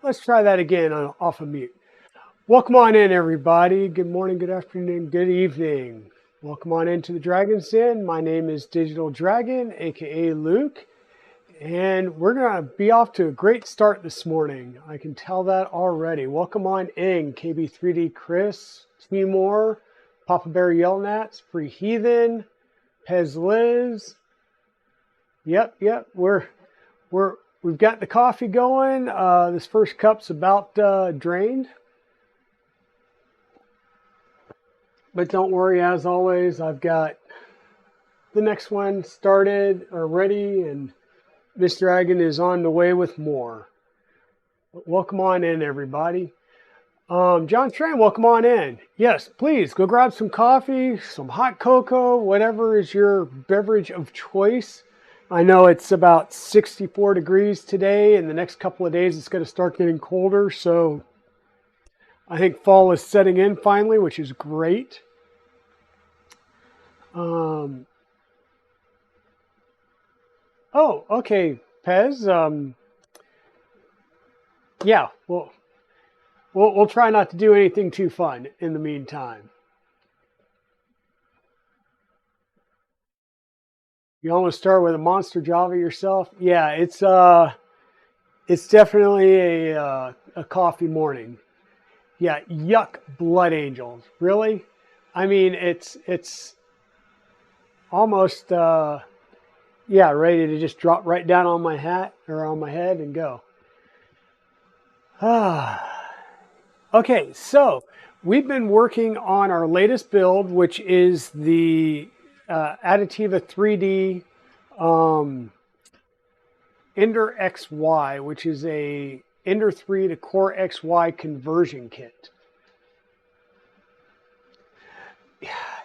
Let's try that again off of mute. Welcome on in, everybody. Good morning, good afternoon, good evening. Welcome on into the Dragon's Den. My name is Digital Dragon, aka Luke, and we're going to be off to a great start this morning. I can tell that already. Welcome on in, KB3D Chris, Timor, Papa Bear Yellnats, Free Heathen, Pez Liz. Yep, we've got the coffee going. This first cup's about drained. But don't worry, as always, I've got the next one started or ready, and this dragon is on the way with more. Welcome on in, everybody. John Strain, welcome on in. Yes, please go grab some coffee, some hot cocoa, whatever is your beverage of choice. I know it's about 64 degrees today, and the next couple of days it's going to start getting colder, so I think fall is setting in finally, which is great. Oh, okay, Pez. Yeah, we'll try not to do anything too fun in the meantime. You almost start with a monster Java yourself. Yeah, it's definitely a coffee morning. Yeah, yuck, blood angels. Really? I mean, it's almost yeah, ready to just drop right down on my hat or on my head and go. Okay, so we've been working on our latest build, which is the Adativa 3D EnderXY, which is a Ender 3 to CoreXY conversion kit.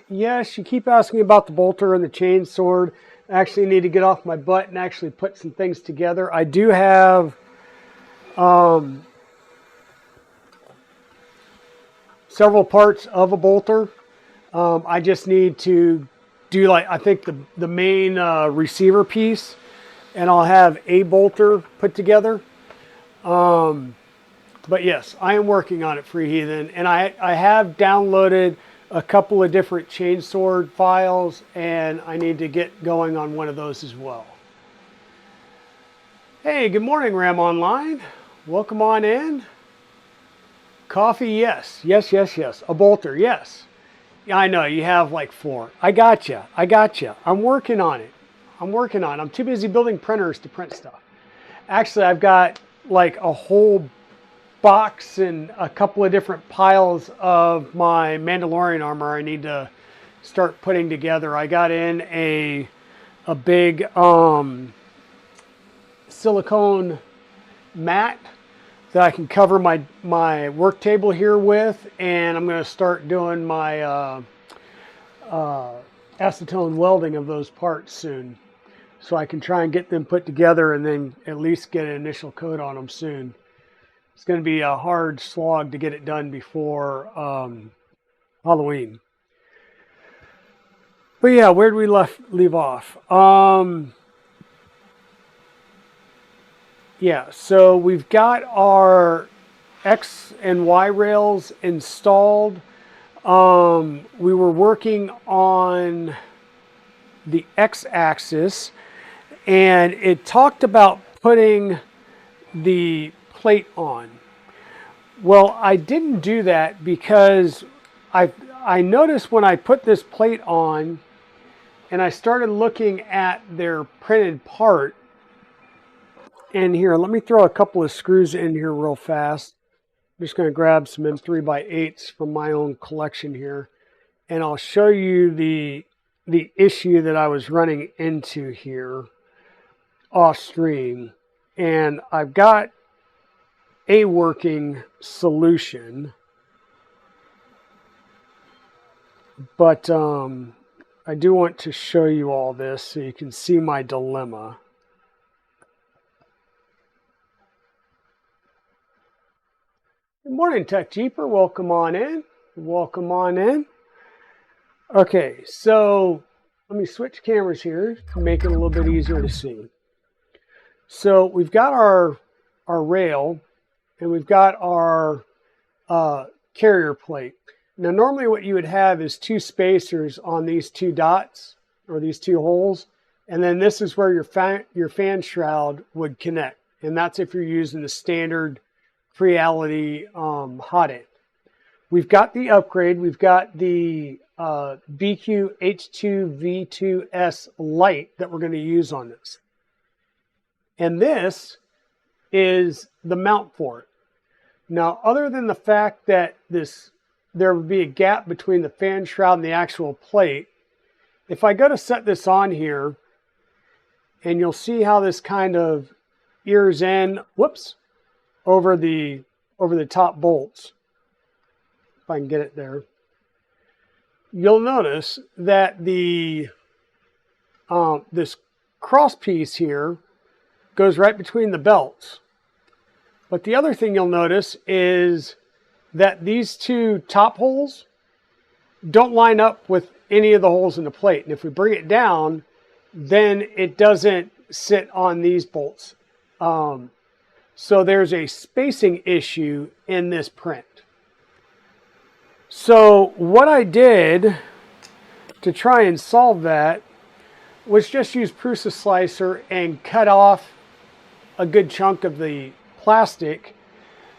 Yes, you keep asking about the bolter and the chain sword. I actually need to get off my butt and actually put some things together. I do have several parts of a bolter. I just need to do, like, I think the main receiver piece, and I'll have a bolter put together. But yes, I am working on it, Free Heathen, and I have downloaded a couple of different chainsword files, and I need to get going on one of those as well. Hey, good morning, Ram Online. Welcome on in. Coffee, yes. A bolter, yes. Yeah, I know, you have like 4. I got you. I'm working on it. I'm too busy building printers to print stuff. Actually, I've got like a whole box and a couple of different piles of my Mandalorian armor I need to start putting together. I got in a big silicone mat that I can cover my work table here with, and I'm going to start doing my acetone welding of those parts soon, so I can try and get them put together and then at least get an initial coat on them soon. It's going to be a hard slog to get it done before Halloween. But yeah, where did we leave off? Yeah, so we've got our X and Y rails installed. We were working on the X axis, and it talked about putting the plate on. Well, I didn't do that because I noticed when I put this plate on and I started looking at their printed part, and here, let me throw a couple of screws in here real fast. I'm just going to grab some M3x8s from my own collection here, and I'll show you the issue that I was running into here off stream. And I've got a working solution, but I do want to show you all this so you can see my dilemma. Good morning, Tech Jeeper. Welcome on in. Welcome on in. Okay, so let me switch cameras here to make it a little bit easier to see. So we've got our rail and we've got our carrier plate. Now normally what you would have is two spacers on these two dots or these two holes, and then this is where your fan shroud would connect, and that's if you're using the standard Creality hotend. We've got the upgrade. We've got the Biqu H2 V2S Lite that we're going to use on this. And this is the mount for it. Now, other than the fact that there would be a gap between the fan shroud and the actual plate, if I go to set this on here, and you'll see how this kind of ears in, whoops, over the top bolts. If I can get it there, you'll notice that the this cross piece here goes right between the belts. But the other thing you'll notice is that these two top holes don't line up with any of the holes in the plate. And if we bring it down, then it doesn't sit on these bolts. So there's a spacing issue in this print. So what I did to try and solve that was just use Prusa slicer and cut off a good chunk of the plastic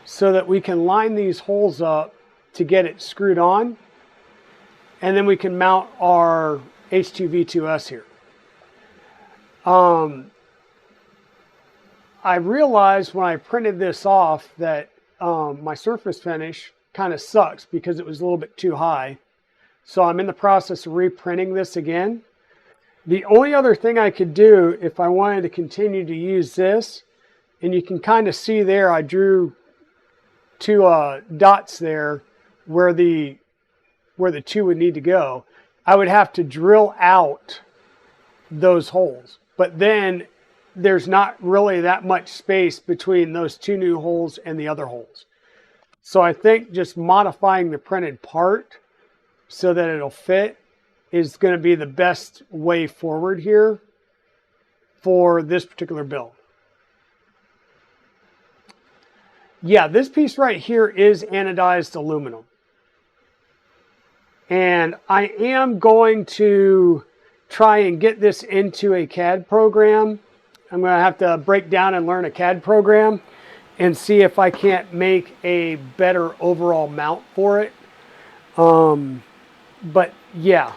so that we can line these holes up to get it screwed on, and then we can mount our H2 V2S here. I realized when I printed this off that my surface finish kind of sucks because it was a little bit too high. So I'm in the process of reprinting this again. The only other thing I could do if I wanted to continue to use this, and you can kind of see there, I drew two dots there where the two would need to go. I would have to drill out those holes. But then there's not really that much space between those two new holes and the other holes. So I think just modifying the printed part so that it'll fit is going to be the best way forward here for this particular build. Yeah, this piece right here is anodized aluminum. And I am going to try and get this into a CAD program. I'm going to have to break down and learn a CAD program and see if I can't make a better overall mount for it. But yeah,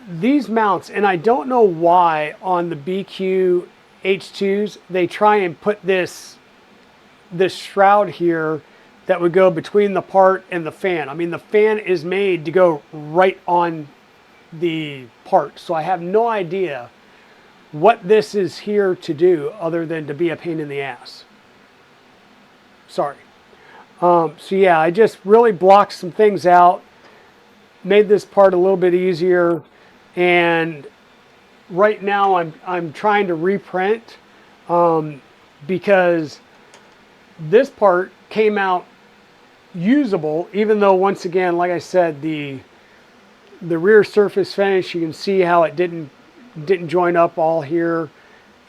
these mounts, and I don't know why on the Biqu H2s, they try and put this shroud here that would go between the part and the fan. I mean, the fan is made to go right on the part. So I have no idea what this is here to do other than to be a pain in the ass. Sorry. So yeah, I just really blocked some things out, made this part a little bit easier, and right now I'm trying to reprint because this part came out usable, even though once again, like I said, the rear surface finish, you can see how it didn't join up all here,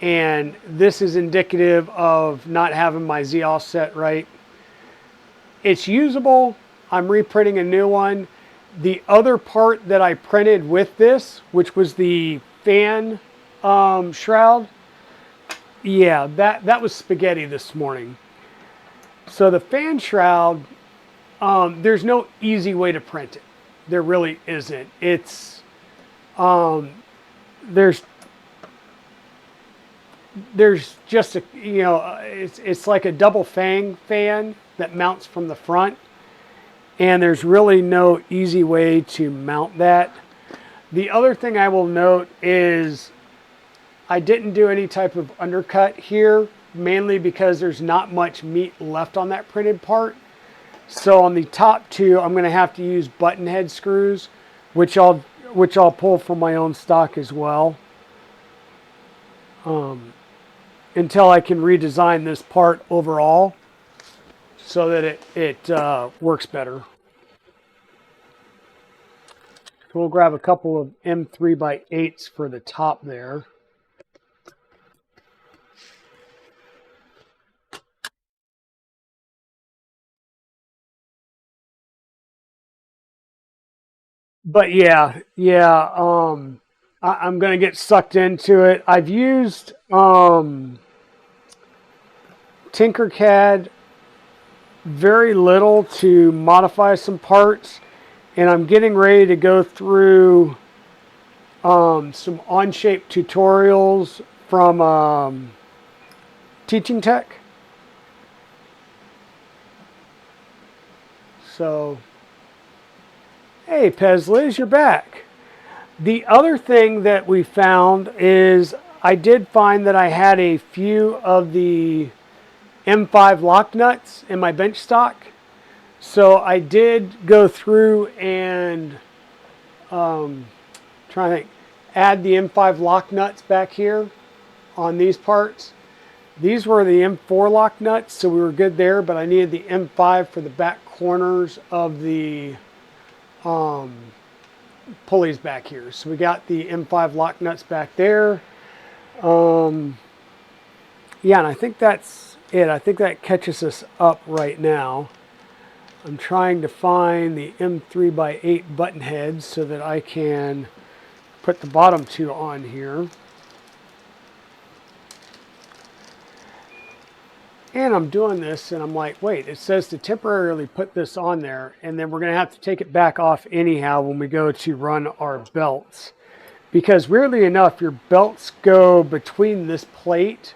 and this is indicative of not having my Z offset right. It's usable. I'm reprinting a new one. The other part that I printed with this, which was the fan shroud, yeah, that was spaghetti this morning. So the fan shroud, there's no easy way to print it. There really isn't. It's there's just a, you know, it's like a double fang fan that mounts from the front, and there's really no easy way to mount that. The other thing I will note is I didn't do any type of undercut here, mainly because there's not much meat left on that printed part. So on the top two, I'm going to have to use button head screws, which I'll pull from my own stock as well, until I can redesign this part overall. so that it works better. So we'll grab a couple of M3x8s for the top there. But yeah, I'm going to get sucked into it. I've used Tinkercad very little to modify some parts, and I'm getting ready to go through some on-shape tutorials from Teaching Tech. So, hey, Pezliz, you're back. The other thing that we found is I did find that I had a few of the M5 lock nuts in my bench stock. So I did go through and trying to think, add the M5 lock nuts back here on these parts. These were the M4 lock nuts, so we were good there, but I needed the M5 for the back corners of the pulleys back here. So we got the M5 lock nuts back there. Yeah, and I think that's it. I think that catches us up right now. I'm trying to find the M3x8 button heads so that I can put the bottom two on here. And I'm doing this and I'm like, wait, it says to temporarily put this on there, and then we're going to have to take it back off anyhow when we go to run our belts. Because weirdly enough, your belts go between this plate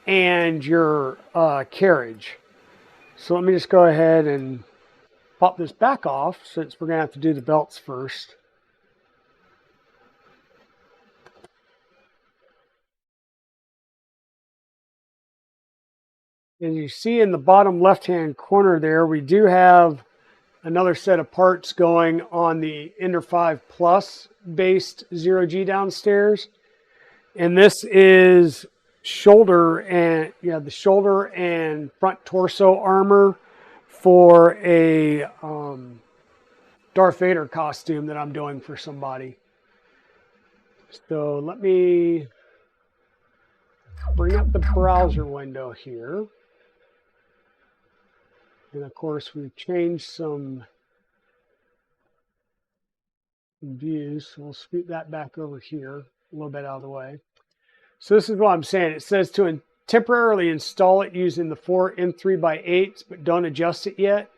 and your carriage. So let me just go ahead and pop this back off, since we're going to have to do the belts first. And you see in the bottom left-hand corner there, we do have another set of parts going on the Ender 5 Plus based 0G downstairs. And this is shoulder and the shoulder and front torso armor for a Darth Vader costume that I'm doing for somebody. So let me bring up the browser window here. And of course, we've changed some views. So we'll scoot that back over here a little bit out of the way. So this is what I'm saying. It says to temporarily install it using the 4 M3x8s, but don't adjust it yet.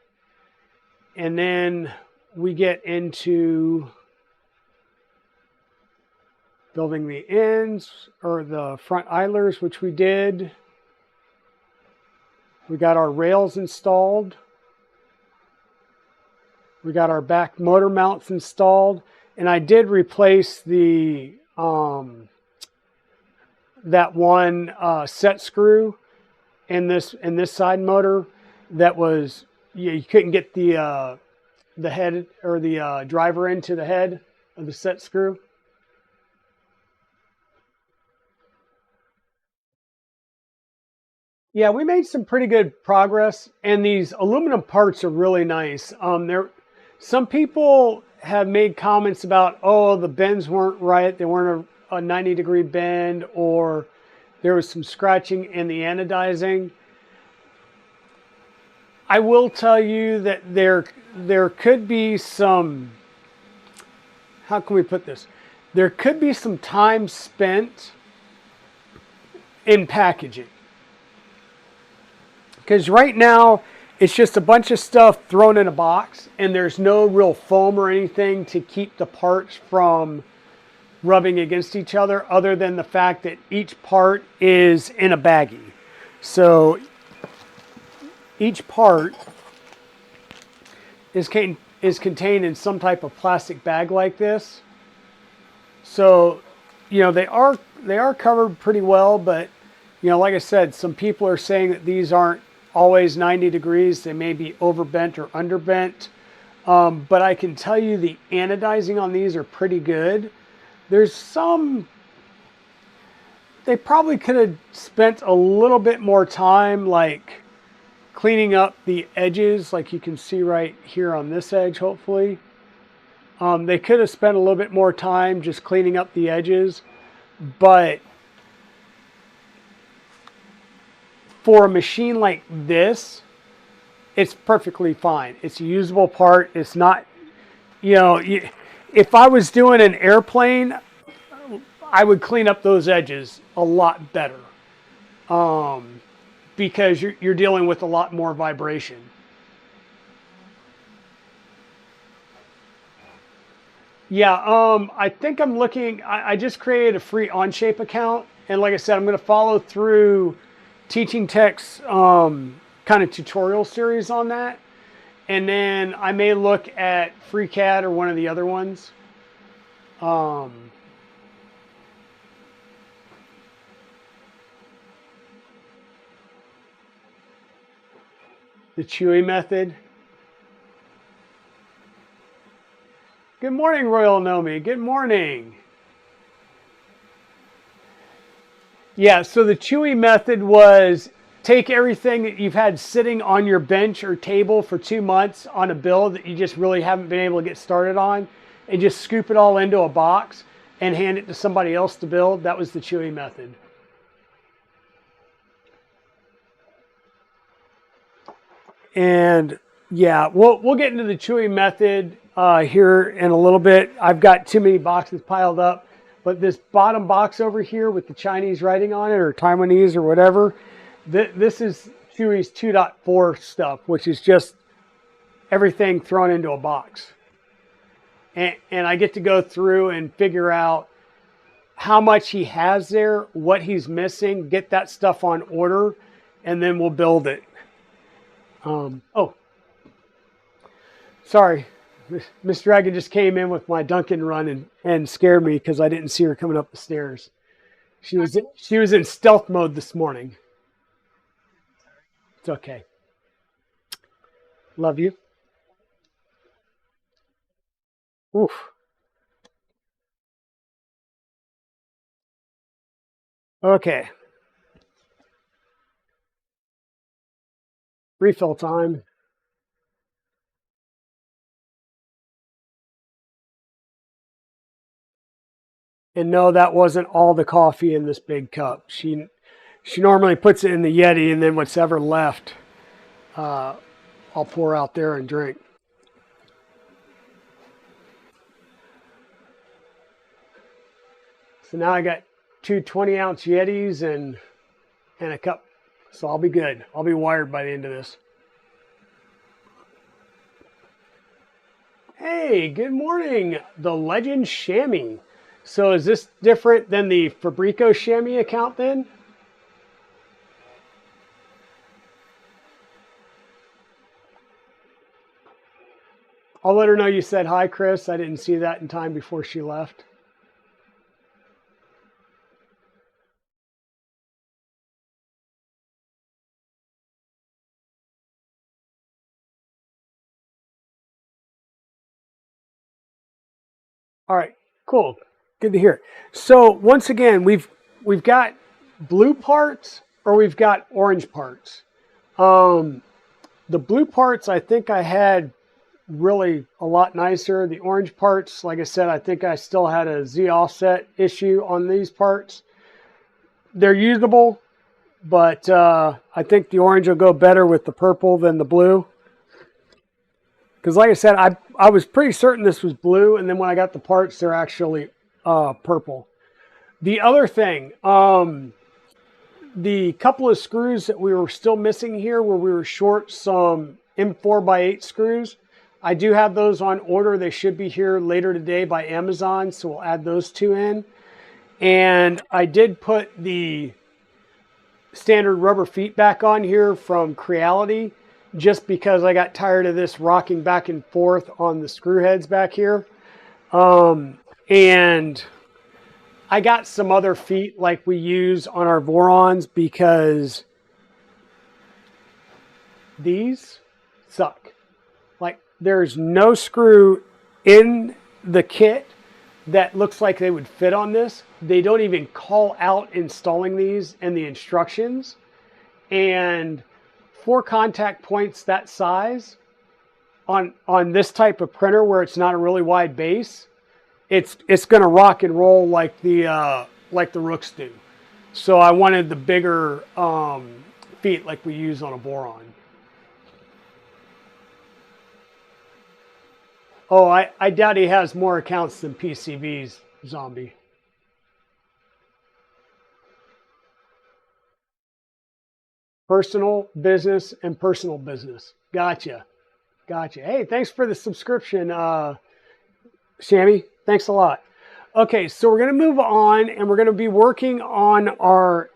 And then we get into building the ends or the front idlers, which we did. We got our rails installed. We got our back motor mounts installed. And I did replace the that one set screw in this side motor that was, you couldn't get the head or the driver into the head of the set screw. Yeah, we made some pretty good progress, and these aluminum parts are really nice. Some people have made comments about, oh, the bends weren't right, they weren't a 90-degree bend, or there was some scratching in the anodizing. I will tell you that there could be some, how can we put this? There could be some time spent in packaging. Because right now, it's just a bunch of stuff thrown in a box, and there's no real foam or anything to keep the parts from rubbing against each other than the fact that each part is in a baggie. So each part is contained in some type of plastic bag like this. So, they are covered pretty well, but like I said, some people are saying that these aren't always 90 degrees. They may be overbent or underbent. But I can tell you the anodizing on these are pretty good. There's some, they probably could have spent a little bit more time like cleaning up the edges, like you can see right here on this edge, hopefully. They could have spent a little bit more time just cleaning up the edges, but for a machine like this, it's perfectly fine. It's a usable part. It's not, you know, if I was doing an airplane, I would clean up those edges a lot better, because you're dealing with a lot more vibration. Yeah, I think I'm looking, I just created a free Onshape account. And like I said, I'm going to follow through Teaching Tech's kind of tutorial series on that. And then I may look at FreeCAD or one of the other ones. The Chewy method. Good morning, Royal Nomi. Good morning. Yeah, so the Chewy method was take everything that you've had sitting on your bench or table for 2 months on a build that you just really haven't been able to get started on, and just scoop it all into a box and hand it to somebody else to build. That was the Chewy method. And yeah, we'll get into the Chewy method here in a little bit. I've got too many boxes piled up, but this bottom box over here with the Chinese writing on it, or Taiwanese or whatever, this is Chewy's 2.4 stuff, which is just everything thrown into a box. And I get to go through and figure out how much he has there, what he's missing, get that stuff on order, and then we'll build it. Oh, sorry. Miss Dragon just came in with my Duncan run and scared me because I didn't see her coming up the stairs. She was in stealth mode this morning. It's okay. Love you. Oof. Okay. Refill time. And no, that wasn't all the coffee in this big cup. She normally puts it in the Yeti, and then what's ever left, I'll pour out there and drink. So now I got two 20-ounce Yetis and a cup. So I'll be good. I'll be wired by the end of this. Hey, good morning, the Legend Chamois. So is this different than the Fabrico Chamois account then? I'll let her know you said hi, Chris. I didn't see that in time before she left. All right, cool. Good to hear. So once again, we've got blue parts or we've got orange parts. The blue parts, I think I had really a lot nicer. The orange parts, like I said, I think I still had a Z offset issue on these parts. They're usable, but I think the orange will go better with the purple than the blue. Because like I said, I was pretty certain this was blue, and then when I got the parts, they're actually purple. The other thing, the couple of screws that we were still missing here, where we were short some M4x8 screws, I do have those on order. They should be here later today by Amazon, so we'll add those two in. And I did put the standard rubber feet back on here from Creality, just because I got tired of this rocking back and forth on the screw heads back here. And I got some other feet like we use on our Vorons, because these suck. Like, there's no screw in the kit that looks like they would fit on this. They don't even call out installing these in the instructions. And 4 contact points that size on this type of printer where it's not a really wide base, it's going to rock and roll like the Rooks do. So I wanted the bigger feet like we use on a boron. Oh, I doubt he has more accounts than PCBs, Zombie. Personal, business, and personal business. Gotcha. Gotcha. Hey, thanks for the subscription, Shammy. Thanks a lot. Okay, so we're going to move on, and we're going to be working on our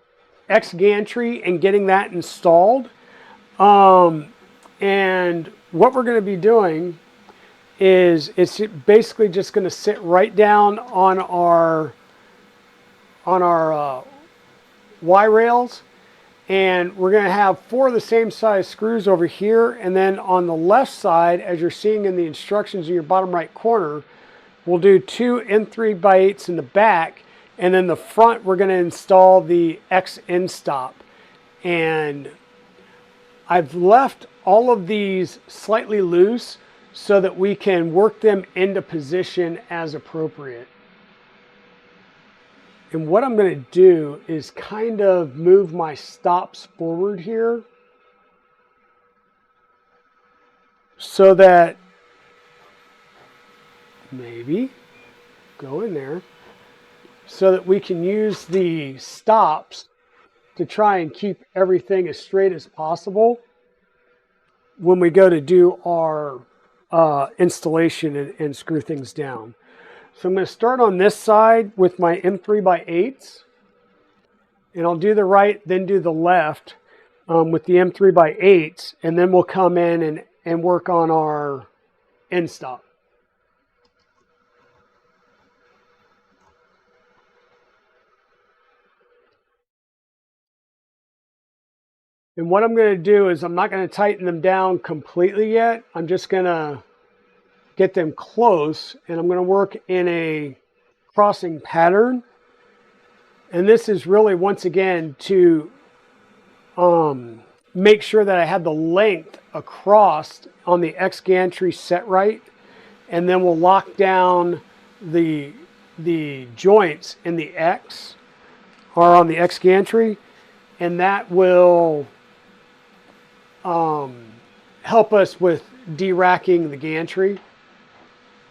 X gantry and getting that installed. And what we're going to be doing is it's basically just going to sit right down on our Y rails, and we're going to have 4 of the same size screws over here, and then on the left side, as you're seeing in the instructions in your bottom right corner, we'll do 2 N3x8s in the back, and then the front we're going to install the X Endstop. And I've left all of these slightly loose so that we can work them into position as appropriate. And what I'm going to do is kind of move my stops forward here so that maybe go in there so that we can use the stops to try and keep everything as straight as possible when we go to do our installation and screw things down. So I'm going to start on this side with my M3x8s, and I'll do the right, then do the left with the M3x8s, and then we'll come in and work on our Endstop. And what I'm going to do is I'm not going to tighten them down completely yet. I'm just going to get them close, and I'm going to work in a crossing pattern. And this is really, once again, to make sure that I have the length across on the X gantry set right, and then we'll lock down the joints in the X or on the X gantry, and that will help us with de-racking the gantry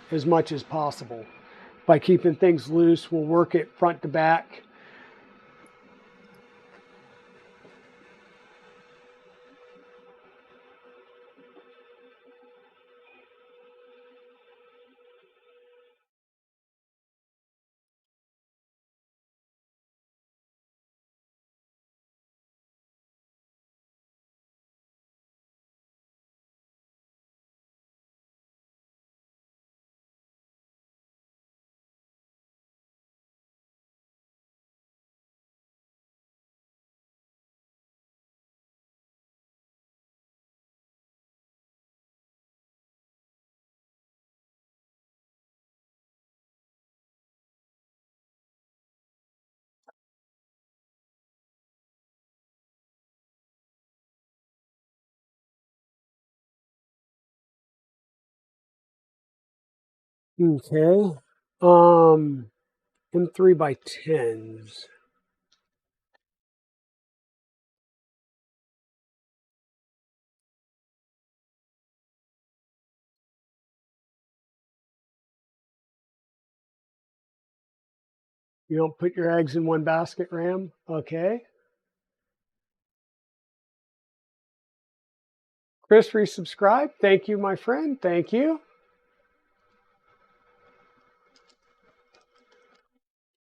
as much as possible. By keeping things loose, we'll work it front to back. Okay. M3x10s. You don't put your eggs in one basket, Ram? Okay. Chris resubscribed. Thank you, my friend. Thank you.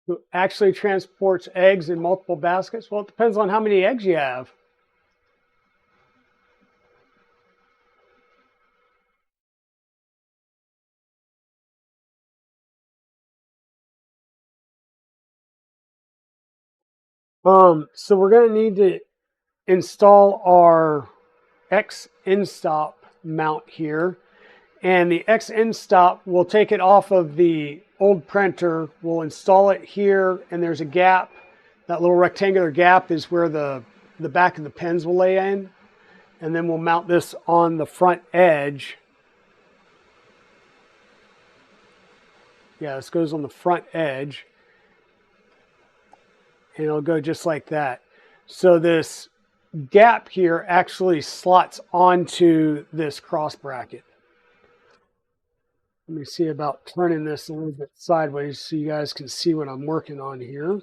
Who actually transports eggs in multiple baskets? Well, it depends on how many eggs you have. So we're going to need to install our X Endstop mount here. And the X Endstop, we'll take it off of the old printer. We'll install it here, and there's a gap. That little rectangular gap is where the back of the pins will lay in. and then we'll mount this on the front edge. Yeah, this goes on the front edge, and it'll go just like that. So this gap here actually slots onto this cross bracket. Let me see about turning this a little bit sideways so you guys can see what I'm working on here.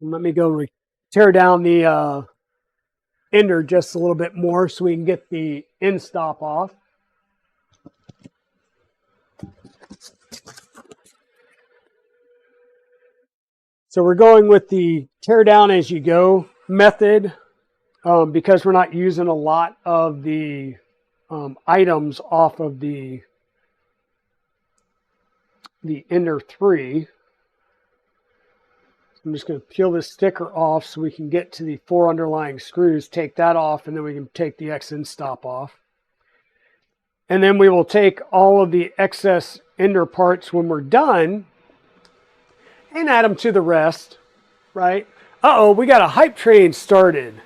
And let me go tear down the ender just a little bit more so we can get the Endstop off. So we're going with the tear down as you go method because we're not using a lot of the items off of the Ender 3. I'm just going to peel this sticker off so we can get to the 4 underlying screws, take that off, and then we can take the Endstop off. And then we will take all of the excess Ender parts when we're done and add them to the rest, right? Uh-oh, we got a hype train started.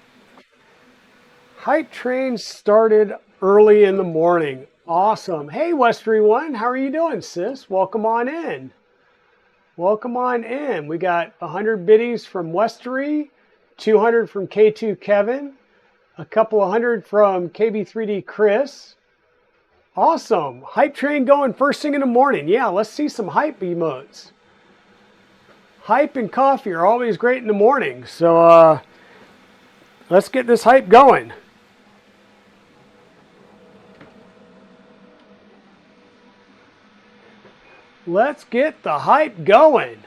Hype train started early in the morning. Awesome. Hey, Westery One, how are you doing, sis? Welcome on in. Welcome on in. We got 100 biddies from Westery, 200 from K2 Kevin, a couple of 100 from KB3D Chris. Awesome. Hype train going first thing in the morning. Yeah, let's see some hype emotes. Hype and coffee are always great in the morning. So let's get this hype going. Let's get the hype going.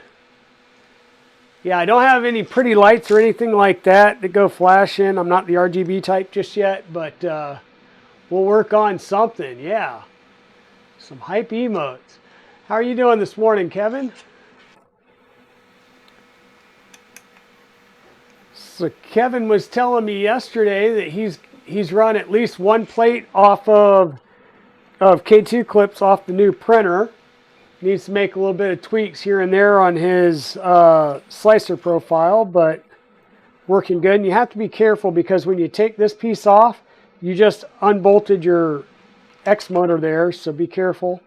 Yeah, I don't have any pretty lights or anything like that go flashing. I'm not the RGB type just yet, but we'll work on something. Yeah, some hype emotes. How are you doing this morning, Kevin? So Kevin was telling me yesterday that he's run at least one plate off of K2 clips off the new printer. Needs to make a little bit of tweaks here and there on his slicer profile, but working good. And you have to be careful because when you take this piece off, you just unbolted your X motor there, so be careful.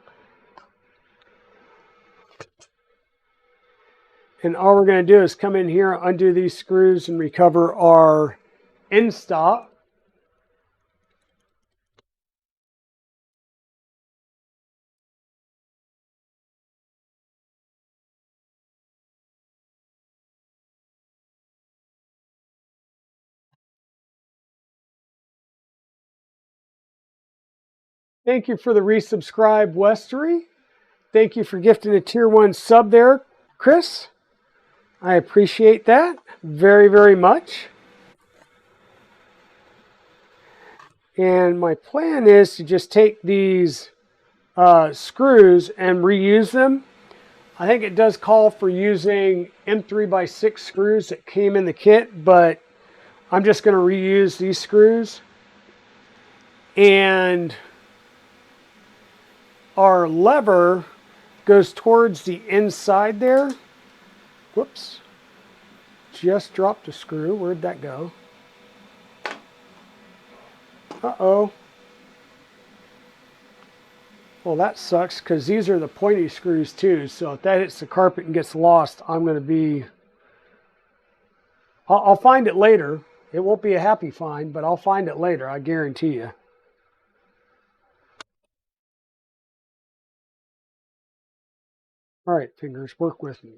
And all we're going to do is come in here, undo these screws, and recover our Endstop. Thank you for the resubscribe, Westery. Thank you for gifting a tier 1 sub there, Chris. I appreciate that very, very much. And my plan is to just take these screws and reuse them. I think it does call for using M3x6 screws that came in the kit, but I'm just going to reuse these screws. And our lever goes towards the inside there. Whoops. Just dropped a screw. Where'd that go? Uh-oh. Well, that sucks because these are the pointy screws too. So if that hits the carpet and gets lost, I'm going to be... I'll find it later. It won't be a happy find, but I'll find it later. I guarantee you. All right, fingers, work with me.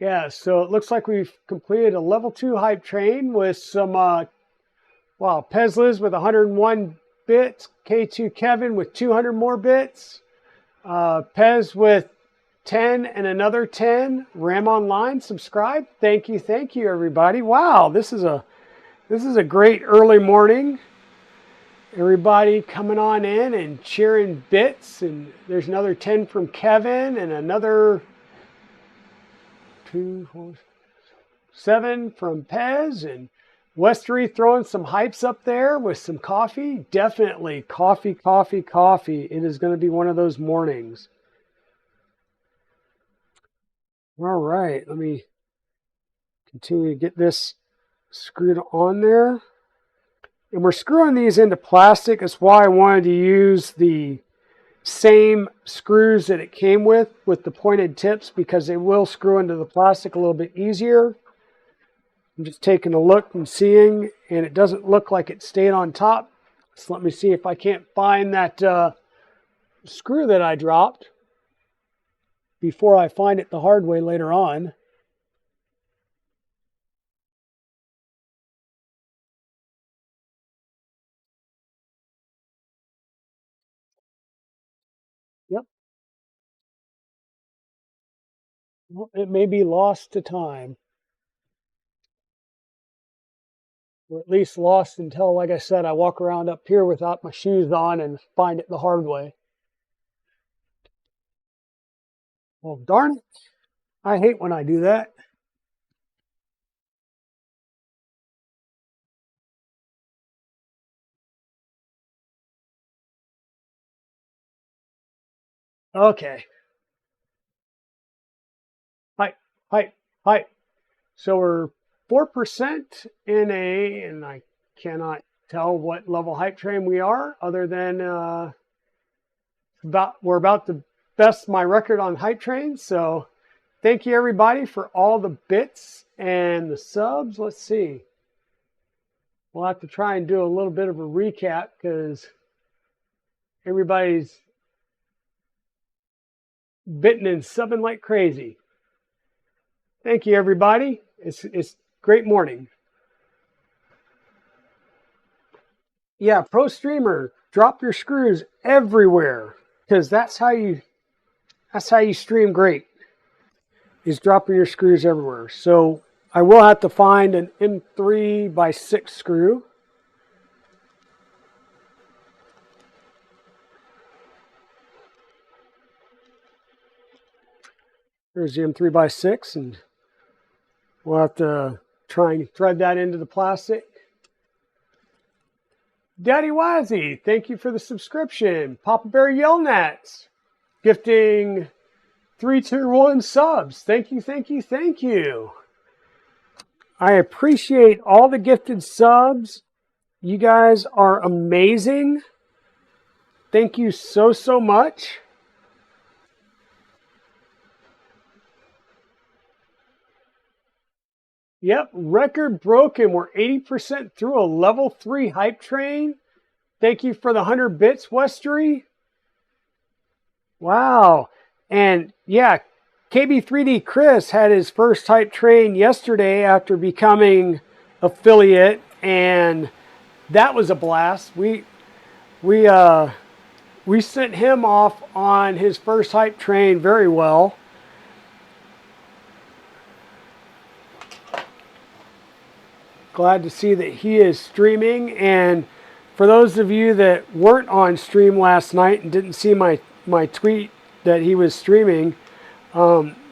Yeah, so it looks like we've completed a level 2 hype train with some, wow, Pezliz with 101 bits, K2 Kevin with 200 more bits, Pez with 10 and another 10, Ram Online, subscribe. Thank you, everybody. Wow, this is a great early morning. Everybody coming on in and cheering bits, and there's another 10 from Kevin and another 2, 4, 7 from Pez, and Westery throwing some hypes up there with some coffee. Definitely coffee, coffee, coffee. It is going to be one of those mornings. All right, let me continue to get this screwed on there. And we're screwing these into plastic. That's why I wanted to use the same screws that it came with the pointed tips, because they will screw into the plastic a little bit easier. I'm just taking a look and seeing, and it doesn't look like it stayed on top. So let me see if I can't find that screw that I dropped before I find it the hard way later on. Yep. Well, it may be lost to time, or at least lost until, like I said, I walk around up here without my shoes on and find it the hard way. Well, darn it. I hate when I do that. Okay. Hi, hi, hi. So we're 4% in and I cannot tell what level hype train we are, other than we're about to best my record on hype trains. So thank you everybody for all the bits and the subs. Let's see. We'll have to try and do a little bit of a recap because everybody's bitting and subbing like crazy. Thank you everybody. It's great morning. Yeah, pro streamer, drop your screws everywhere, because that's how you stream great, is dropping your screws everywhere. So I will have to find an M3x6 screw. There's the M3x6, and we'll have to try and thread that into the plastic. Daddy Wazzy, thank you for the subscription. Papa Bear Yellnats, gifting 3 tier 1 subs. Thank you, thank you, thank you. I appreciate all the gifted subs. You guys are amazing. Thank you so, so much. Yep, record broken. We're 80% through a level 3 hype train. Thank you for the 100 bits, Westery. Wow. And yeah, KB3D Chris had his first hype train yesterday after becoming affiliate, and that was a blast. We sent him off on his first hype train very well. Glad to see that he is streaming. And for those of you that weren't on stream last night and didn't see my tweet that he was streaming,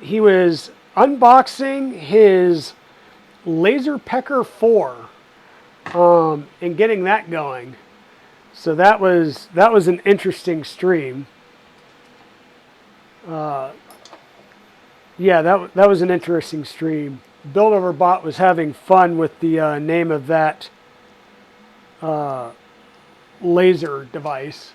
he was unboxing his Laser Pecker 4 and getting that going. So that was an interesting stream. Yeah, that was an interesting stream. BuildOverBot was having fun with the name of that laser device.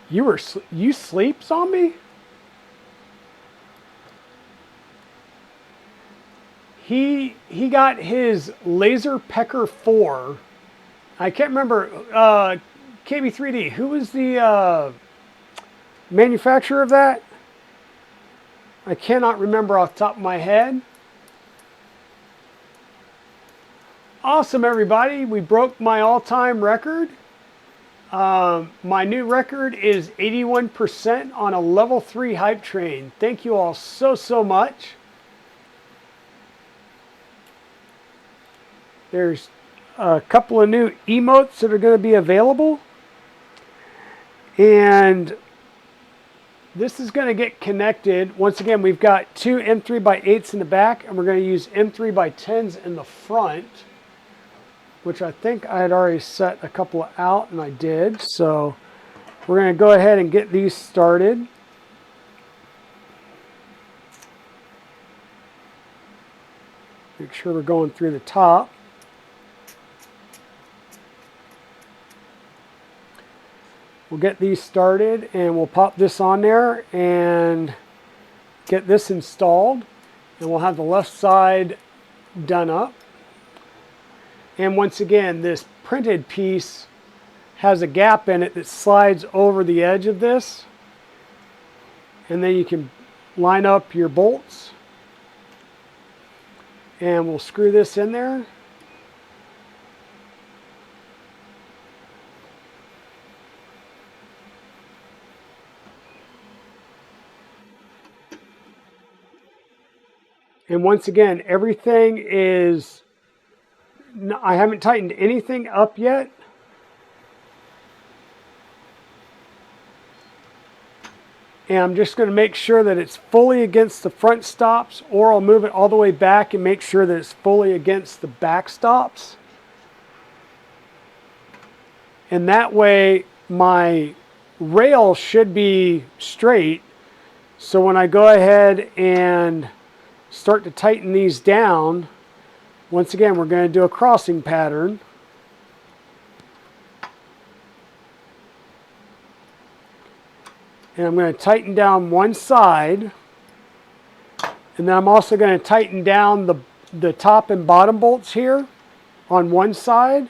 You sleep, zombie? He got his Laser Pecker 4. I can't remember. KB3D, who was the manufacturer of that? I cannot remember off the top of my head. Awesome, everybody. We broke my all-time record. My new record is 81% on a level 3 hype train. Thank you all so, so much. There's a couple of new emotes that are going to be available. And this is going to get connected. Once again, we've got 2 M3x8s in the back, and we're going to use M3x10s in the front. which I think I had already set a couple out, and I did. So we're going to go ahead and get these started. Make sure we're going through the top. We'll get these started and we'll pop this on there and get this installed. And we'll have the left side done up. And once again, this printed piece has a gap in it that slides over the edge of this. And then you can line up your bolts. And we'll screw this in there. And once again, everything is, I haven't tightened anything up yet. And I'm just going to make sure that it's fully against the front stops, or I'll move it all the way back and make sure that it's fully against the back stops. And that way my rail should be straight. So when I go ahead and start to tighten these down, once again, we're going to do a crossing pattern. And I'm going to tighten down one side. And then I'm also going to tighten down the top and bottom bolts here on one side.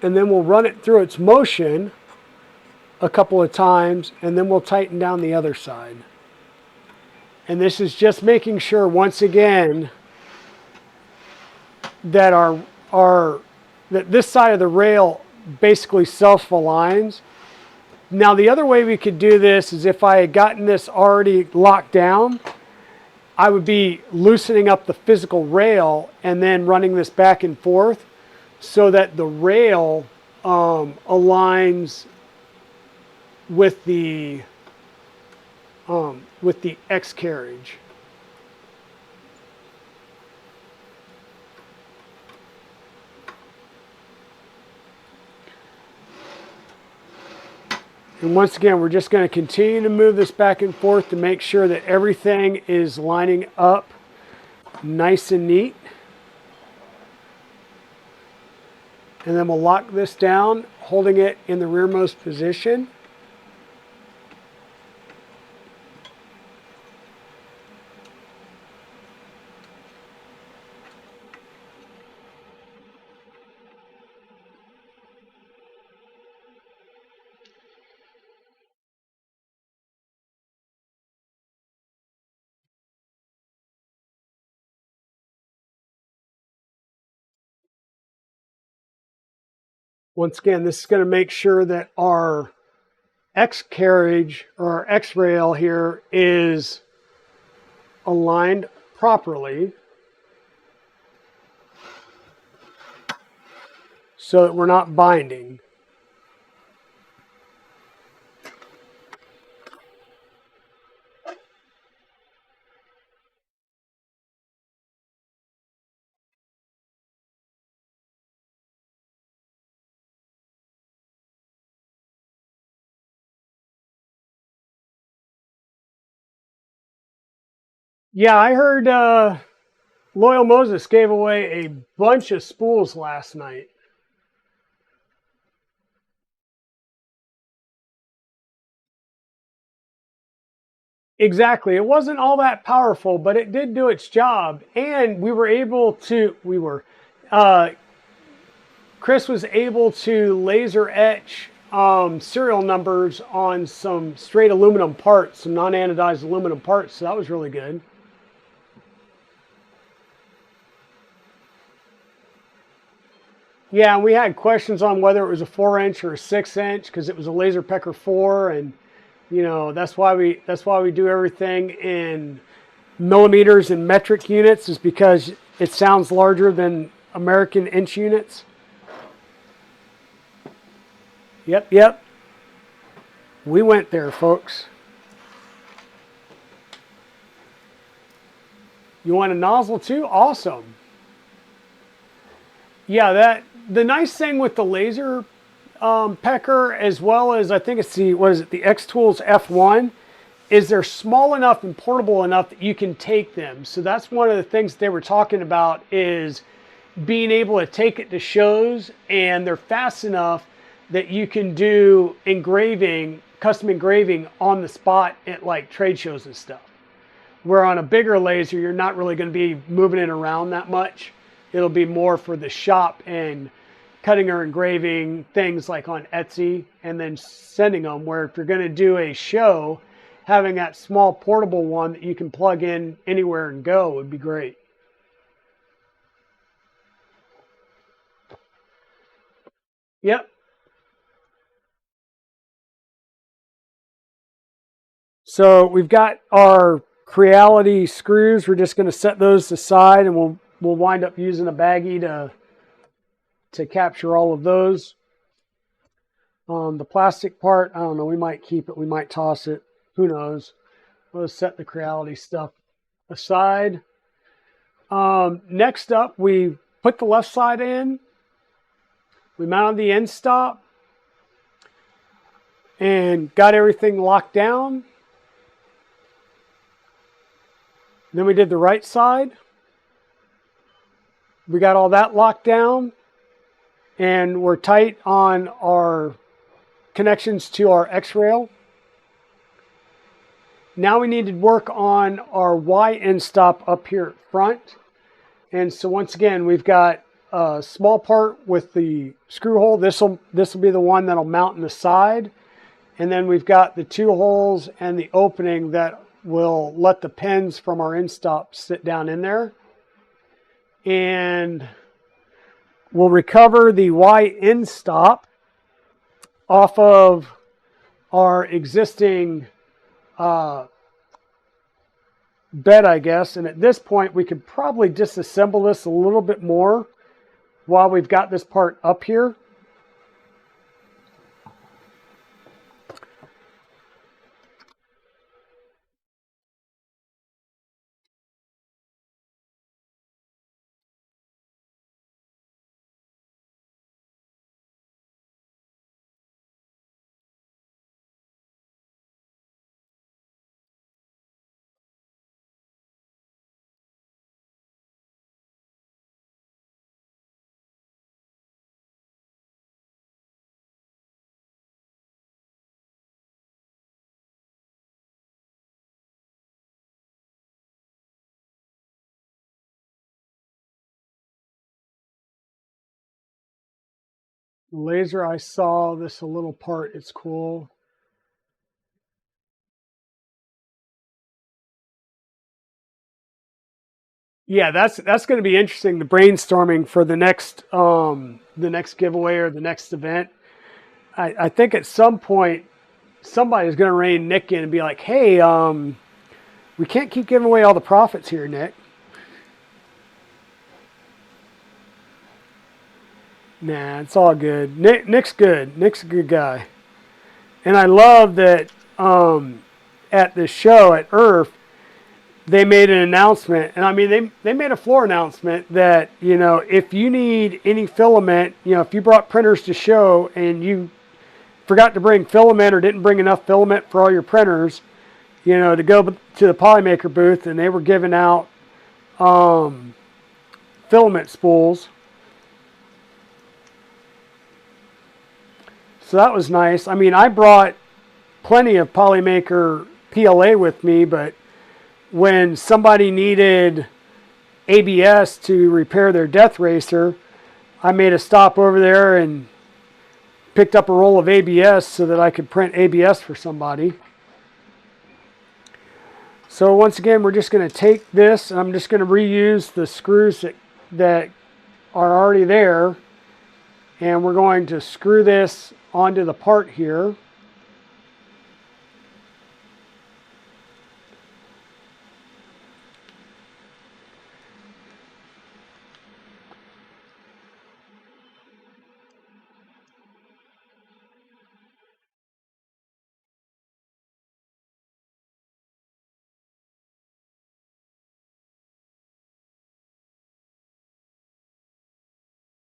And then we'll run it through its motion a couple of times, and then we'll tighten down the other side. And this is just making sure, once again, that that this side of the rail basically self-aligns. Now the other way we could do this is if I had gotten this already locked down, I would be loosening up the physical rail and then running this back and forth, so that the rail aligns with the X carriage. And once again, we're just going to continue to move this back and forth to make sure that everything is lining up nice and neat. And then we'll lock this down, holding it in the rearmost position. Once again, this is going to make sure that our X carriage, or our X rail here, is aligned properly, so that we're not binding. Yeah, I heard Loyal Moses gave away a bunch of spools last night. Exactly. It wasn't all that powerful, but it did do its job. And we were able to, Chris was able to laser etch serial numbers on some straight aluminum parts, some non-anodized aluminum parts. So that was really good. Yeah, and we had questions on whether it was a 4-inch or a 6-inch, because it was a laser pecker 4, and you know, that's why we do everything in millimeters and metric units, is because it sounds larger than American inch units. Yep. We went there, folks. You want a nozzle too? Awesome. Yeah, the nice thing with the laser pecker, as well as I think it's the, what is it, the X-Tools F1, is they're small enough and portable enough that you can take them. So that's one of the things they were talking about, is being able to take it to shows, and they're fast enough that you can do engraving, custom engraving on the spot at like trade shows and stuff. Where on a bigger laser, you're not really going to be moving it around that much. It'll be more for the shop and cutting or engraving things like on Etsy and then sending them. Where if you're going to do a show, having that small portable one that you can plug in anywhere and go would be great. Yep. So we've got our Creality screws. We're just going to set those aside, and we'll wind up using a baggie to capture all of those. The plastic part, I don't know, we might keep it, we might toss it, who knows. We'll set the Creality stuff aside. Next up, we put the left side in. We mounted the Endstop and got everything locked down. Then we did the right side. We got all that locked down, and we're tight on our connections to our X-rail. Now we need to work on our Y end stop up here at front. And so once again, we've got a small part with the screw hole. This will be the one that'll mount in the side. And then we've got the two holes and the opening that will let the pins from our end stop sit down in there. And we'll recover the Y end stop off of our existing bed, I guess. And at this point, we could probably disassemble this a little bit more while we've got this part up here. Laser, I saw this a little part. It's cool. Yeah, that's going to be interesting. The brainstorming for the next giveaway or the next event. I think at some point somebody's going to rein Nick in and be like, "Hey, we can't keep giving away all the profits here, Nick." Nah, it's all good. Nick's good. Nick's a good guy, and I love that at the show at Earth, they made an announcement, and I mean they made a floor announcement that, you know, if you need any filament, you know, if you brought printers to show and you forgot to bring filament or didn't bring enough filament for all your printers, you know, to go to the Polymaker booth, and they were giving out filament spools. So that was nice. I mean, I brought plenty of Polymaker PLA with me, but when somebody needed ABS to repair their Death Racer, I made a stop over there and picked up a roll of ABS so that I could print ABS for somebody. So once again, we're just going to take this, and I'm just going to reuse the screws that are already there, and we're going to screw this onto the part here.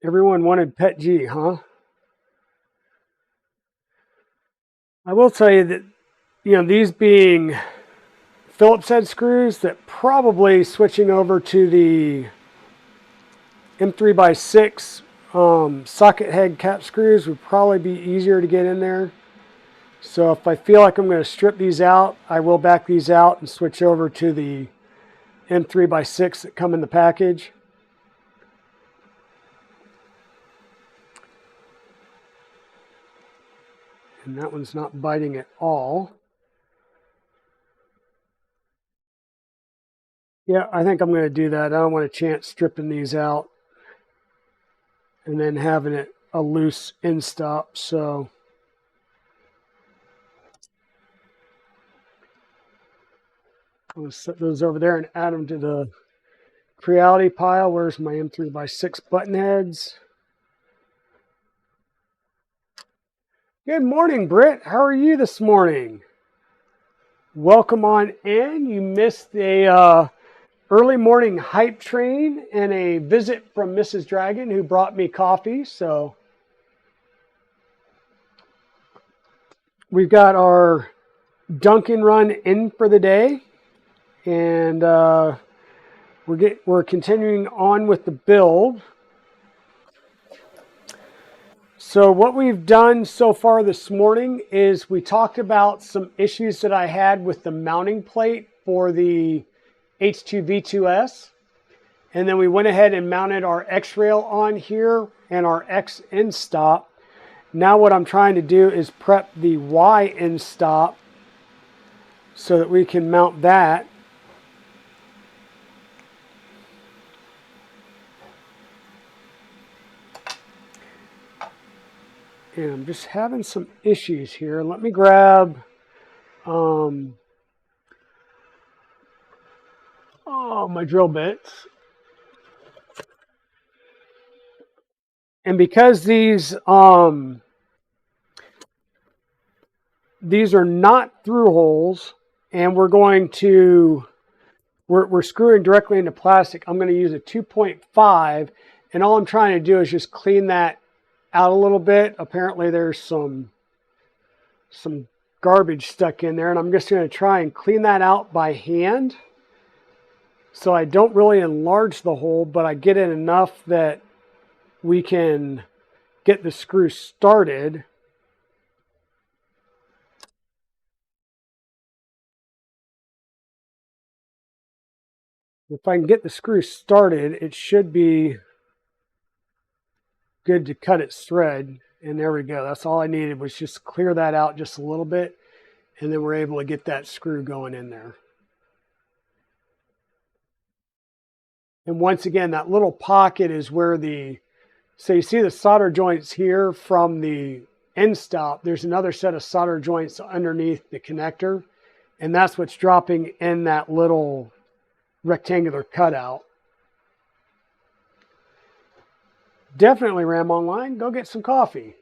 Everyone wanted Pet G, huh? I will tell you that, these being Phillips head screws, that probably switching over to the M3x6 socket head cap screws would probably be easier to get in there. So if I feel like I'm going to strip these out, I will back these out and switch over to the M3x6 that come in the package. And that one's not biting at all. Yeah, I think I'm going to do that. I don't want a chance stripping these out and then having it a loose Endstop. So I'm going to set those over there and add them to the Creality pile. Where's my M3x6 button heads? Good morning, Britt. How are you this morning? Welcome on in. You missed a early morning hype train and a visit from Mrs. Dragon, who brought me coffee. So we've got our Dunkin' run in for the day, and we're continuing on with the build. So what we've done so far this morning is we talked about some issues that I had with the mounting plate for the H2 V2S. And then we went ahead and mounted our X rail on here and our X Endstop. Now what I'm trying to do is prep the Y Endstop so that we can mount that. And I'm just having some issues here. Let me grab my drill bits. And because these are not through holes, and we're screwing directly into plastic, I'm going to use a 2.5, and all I'm trying to do is just clean that out a little bit. Apparently there's some garbage stuck in there, and I'm just going to try and clean that out by hand. So I don't really enlarge the hole, but I get in enough that we can get the screw started. If I can get the screw started, it should be good to cut its thread. And there we go. That's all I needed, was just clear that out just a little bit. And then we're able to get that screw going in there. And once again, that little pocket is where so you see the solder joints here from the end stop. There's another set of solder joints underneath the connector. And that's what's dropping in that little rectangular cutout. Definitely, Ram Online, go get some coffee.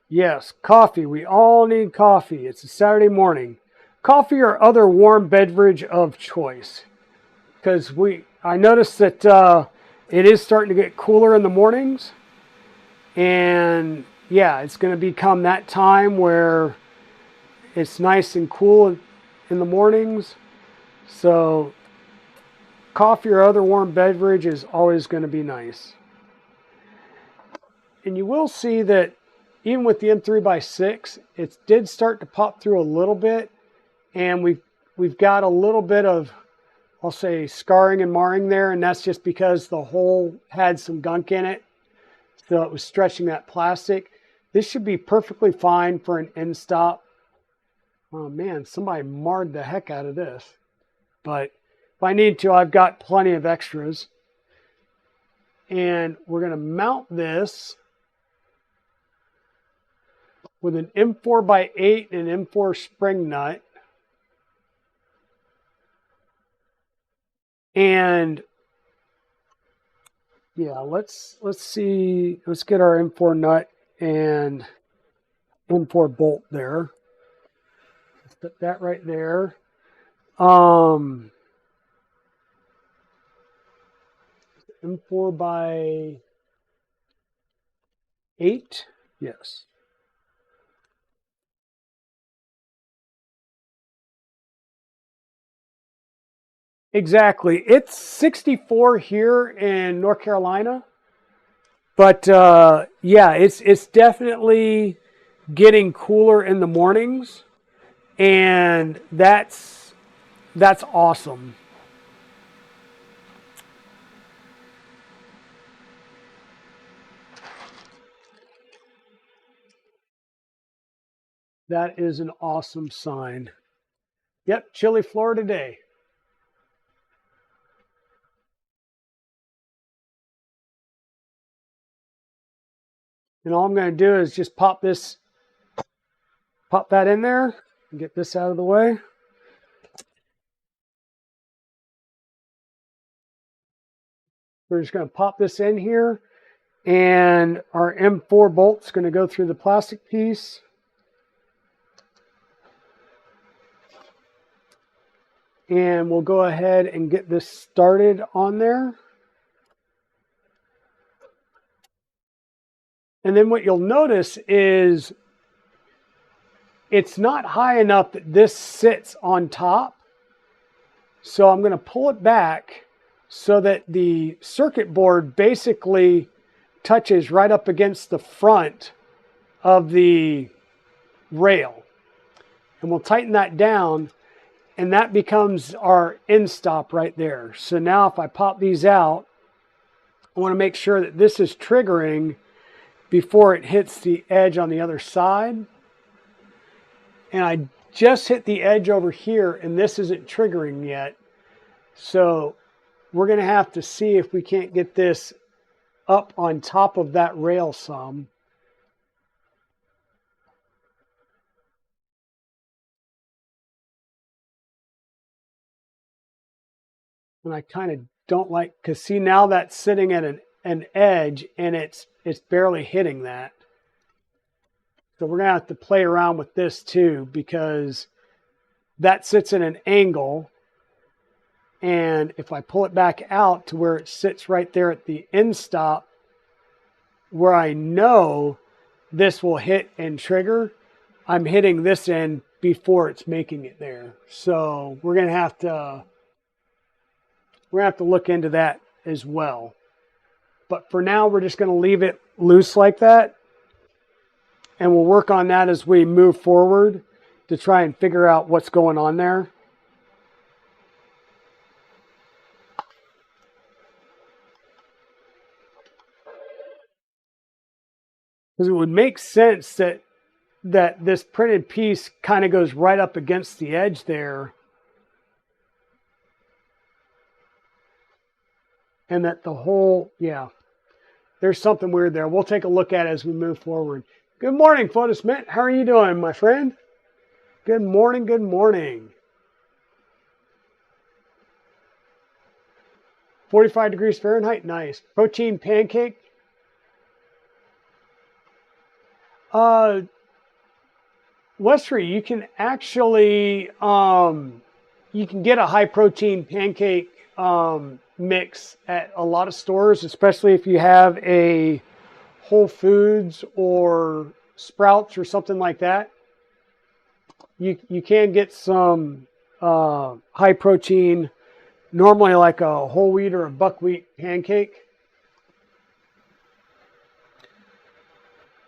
Yes, coffee. We all need coffee. It's a Saturday morning. Coffee or other warm beverage of choice. Because I noticed that it is starting to get cooler in the mornings. And yeah, it's going to become that time where it's nice and cool in the mornings. So coffee or other warm beverage is always going to be nice. And you will see that even with the M3x6, it did start to pop through a little bit. And we've got a little bit of, I'll say, scarring and marring there. And that's just because the hole had some gunk in it. So it was stretching that plastic. This should be perfectly fine for an end stop. Oh man, somebody marred the heck out of this. But if I need to, I've got plenty of extras. And we're going to mount this with an M4x8 and an M4 spring nut. And yeah, let's see. Let's get our M4 nut and M4 bolt there. Let's put that right there. M4 by 8? Yes. Exactly. It's 64 here in North Carolina. But yeah, it's definitely getting cooler in the mornings, and that's awesome. That is an awesome sign. Yep, chilly Florida day. And all I'm going to do is just pop that in there and get this out of the way. We're just going to pop this in here, and our M4 bolt's going to go through the plastic piece. And we'll go ahead and get this started on there. And then what you'll notice is it's not high enough that this sits on top. So I'm going to pull it back so that the circuit board basically touches right up against the front of the rail. And we'll tighten that down, and that becomes our Endstop right there. So now if I pop these out, I want to make sure that this is triggering before it hits the edge on the other side. And I just hit the edge over here, and this isn't triggering yet. So we're going to have to see if we can't get this up on top of that rail some. And I kind of don't like, because see, now that's sitting at an edge, and it's barely hitting that. So we're going to have to play around with this too, because that sits in an angle. And if I pull it back out to where it sits right there at the end stop, where I know this will hit and trigger, I'm hitting this end before it's making it there. So we're going to have to look into that as well. But for now, we're just going to leave it loose like that. And we'll work on that as we move forward to try and figure out what's going on there. Because it would make sense that this printed piece kind of goes right up against the edge there. And that the whole, yeah, there's something weird there. We'll take a look at it as we move forward. Good morning, Photosmith. How are you doing, my friend? Good morning, good morning. 45 degrees Fahrenheit, nice. Protein pancake. Wesley, you can actually, you can get a high protein pancake mix at a lot of stores, especially if you have a Whole Foods or Sprouts or something like that. You can get some high protein, normally like a whole wheat or a buckwheat pancake.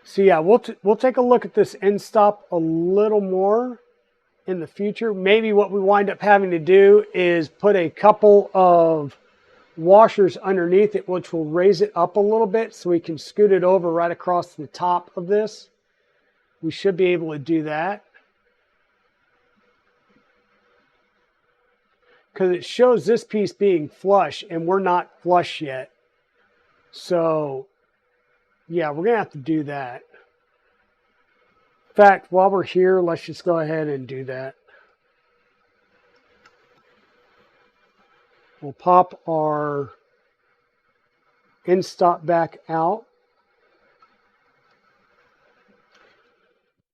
So yeah, we'll take a look at this Endstop a little more in the future. Maybe what we wind up having to do is put a couple of washers underneath it, which will raise it up a little bit so we can scoot it over right across the top of this. We should be able to do that. Because it shows this piece being flush, and we're not flush yet. So yeah, we're going to have to do that. In fact, while we're here, let's just go ahead and do that. We'll pop our Endstop back out.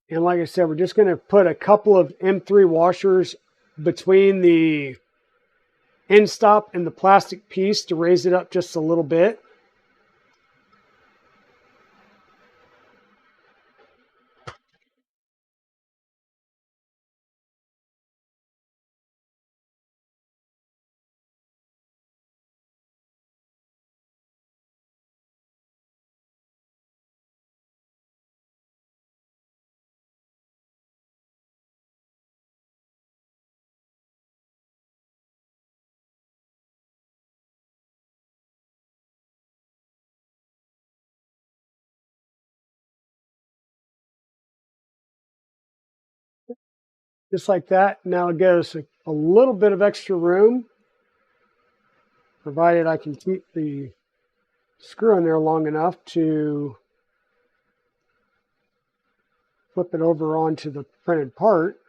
And like I said, we're just going to put a couple of M3 washers between the Endstop and the plastic piece to raise it up just a little bit. just like that. Now it gives a little bit of extra room, provided I can keep the screw in there long enough to flip it over onto the printed part.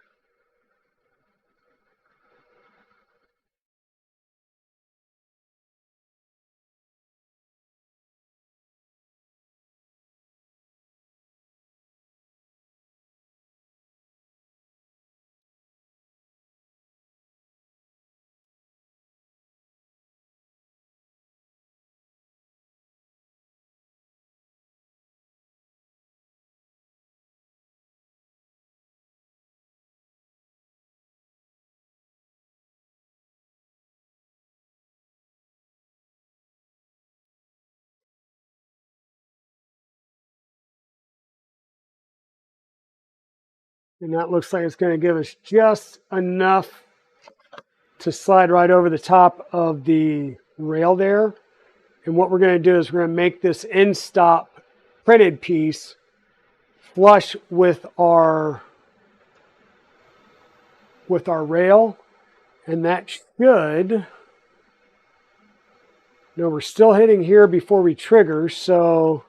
And that looks like it's going to give us just enough to slide right over the top of the rail there. And what we're going to do is we're going to make this Endstop printed piece flush with our rail. And that should, no, we're still hitting here before we trigger, so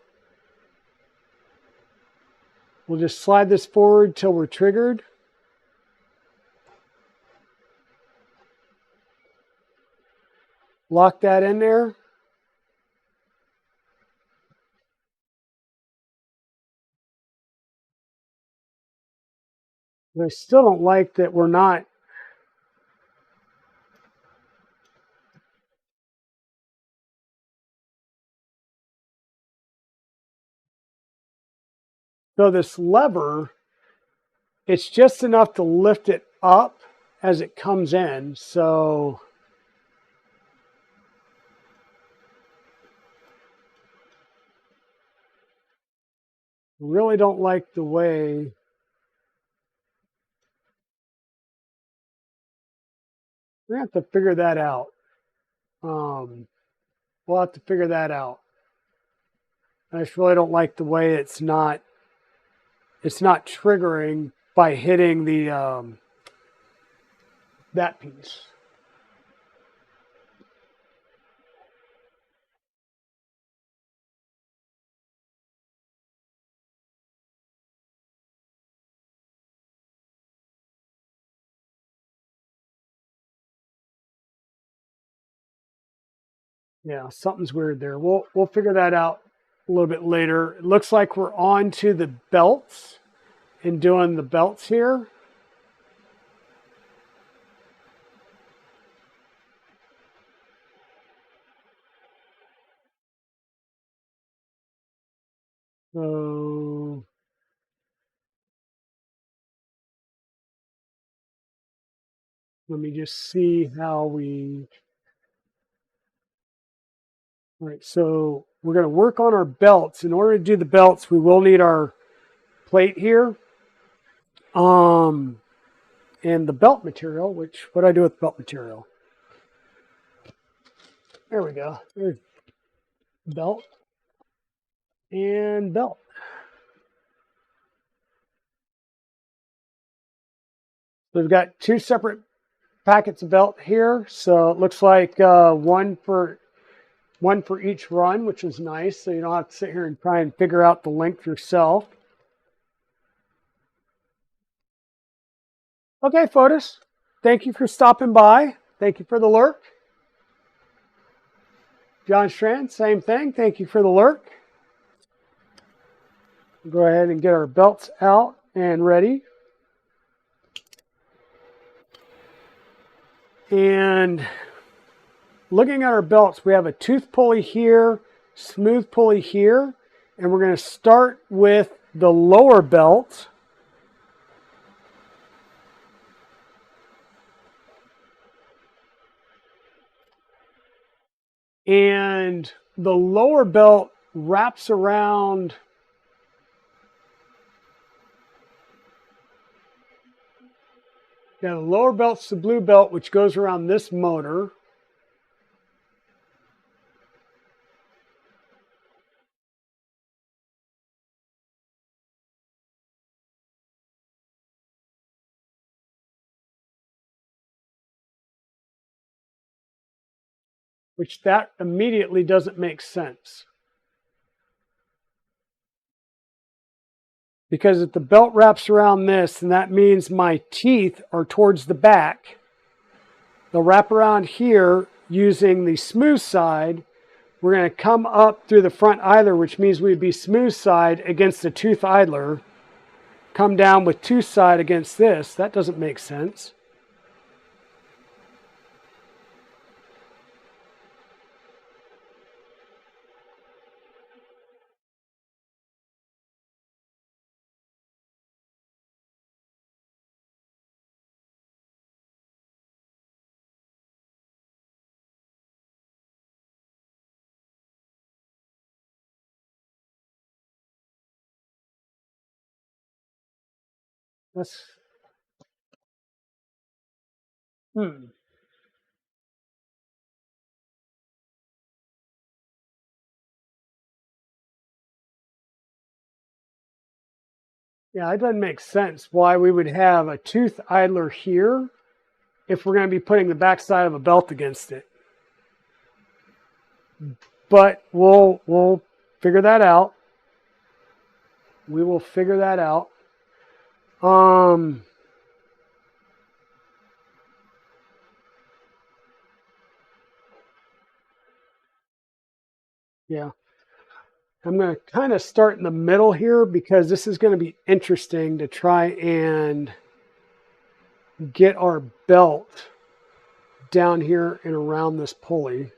we'll just slide this forward till we're triggered. Lock that in there. And I still don't like that we're not. So this lever, it's just enough to lift it up as it comes in. So really don't like the way we're going to have to figure that out. We'll have to figure that out. I just really don't like the way it's not triggering by hitting the that piece. Yeah, something's weird there. We'll figure that out a little bit later. It looks like we're on to the belts and doing the belts here. So let me just see how we. All right, so we're going to work on our belts. In order to do the belts, we will need our plate here. And the belt material, which, what do I do with belt material? There we go. There's belt and belt. So we've got two separate packets of belt here. So it looks like one for each run, which is nice. So you don't have to sit here and try and figure out the length yourself. Okay, Fotis, thank you for stopping by. Thank you for the lurk. John Strand, same thing. Thank you for the lurk. We'll go ahead and get our belts out and ready. And looking at our belts, we have a tooth pulley here, smooth pulley here, and we're going to start with the lower belt. And the lower belt wraps around the lower belt's the blue belt, which goes around this motor. which that immediately doesn't make sense. Because if the belt wraps around this, then that means my teeth are towards the back. They'll wrap around here using the smooth side. We're going to come up through the front idler, which means we'd be smooth side against the tooth idler. Come down with tooth side against this. That doesn't make sense. That's Yeah, it doesn't make sense why we would have a tooth idler here if we're going to be putting the backside of a belt against it. But we'll figure that out. We will figure that out. Yeah. I'm going to kind of start in the middle here because this is going to be interesting to try and get our belt down here and around this pulley.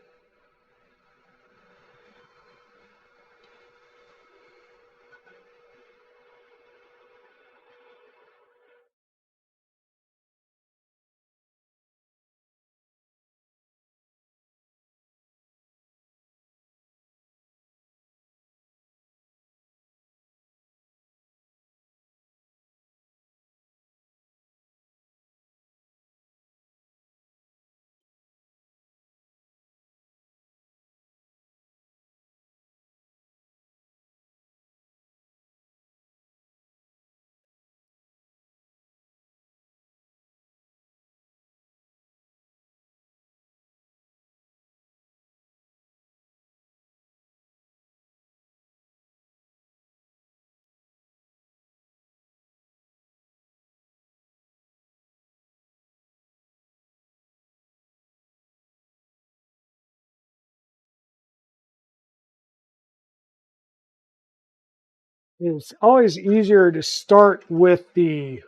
It's always easier to start with the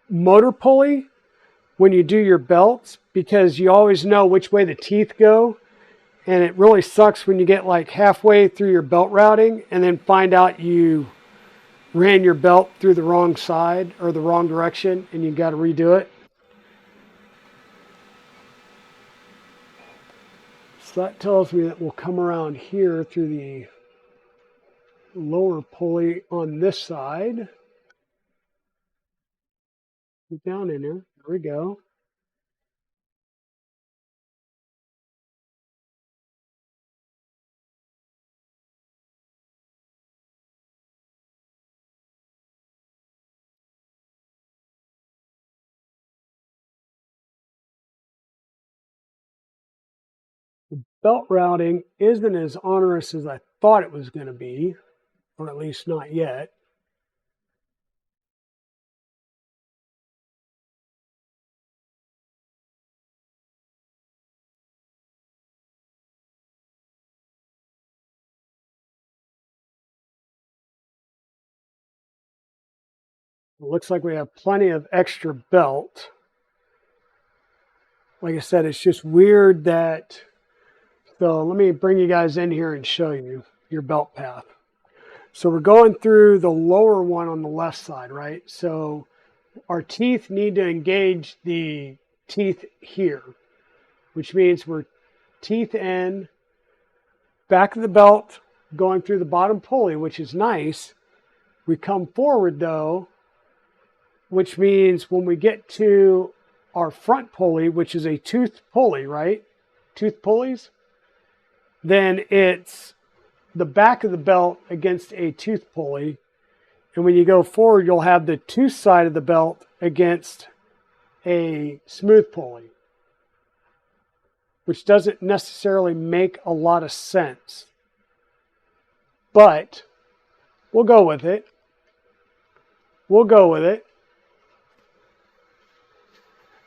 motor pulley when you do your belts because you always know which way the teeth go. And it really sucks when you get like halfway through your belt routing and then find out you ran your belt through the wrong side or the wrong direction and you got to redo it. So that tells me that we'll come around here through the lower pulley on this side. Get down in there. There we go. The belt routing isn't as onerous as I thought it was going to be, or at least not yet. It looks like we have plenty of extra belt. Like I said, it's just weird that, so let me bring you guys in here and show you your belt path. So we're going through the lower one on the left side, right? So our teeth need to engage the teeth here, which means we're teeth in, back of the belt, going through the bottom pulley, which is nice. We come forward though, which means when we get to our front pulley, which is a tooth pulley, right? Tooth pulleys. Then it's the back of the belt against a tooth pulley. And when you go forward, you'll have the tooth side of the belt against a smooth pulley. which doesn't necessarily make a lot of sense. But we'll go with it. We'll go with it.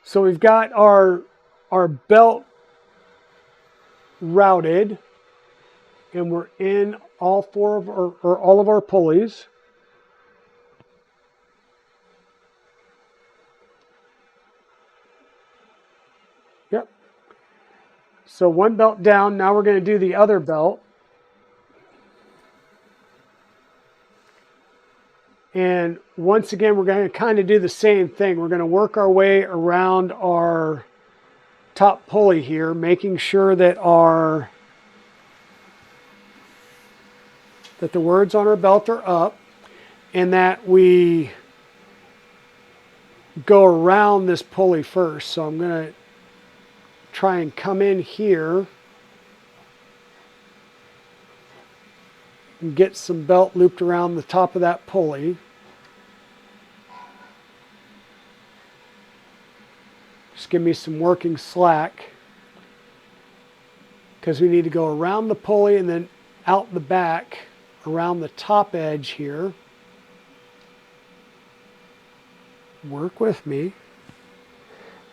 So we've got our belt routed, and we're in all four of our, or all of our pulleys. Yep. So one belt down. Now we're going to do the other belt. And once again, we're going to kind of do the same thing. We're going to work our way around our top pulley here, making sure that the words on our belt are up, and that we go around this pulley first. So I'm going to try and come in here and get some belt looped around the top of that pulley. Just give me some working slack, because we need to go around the pulley and then out the back around the top edge here. Work with me.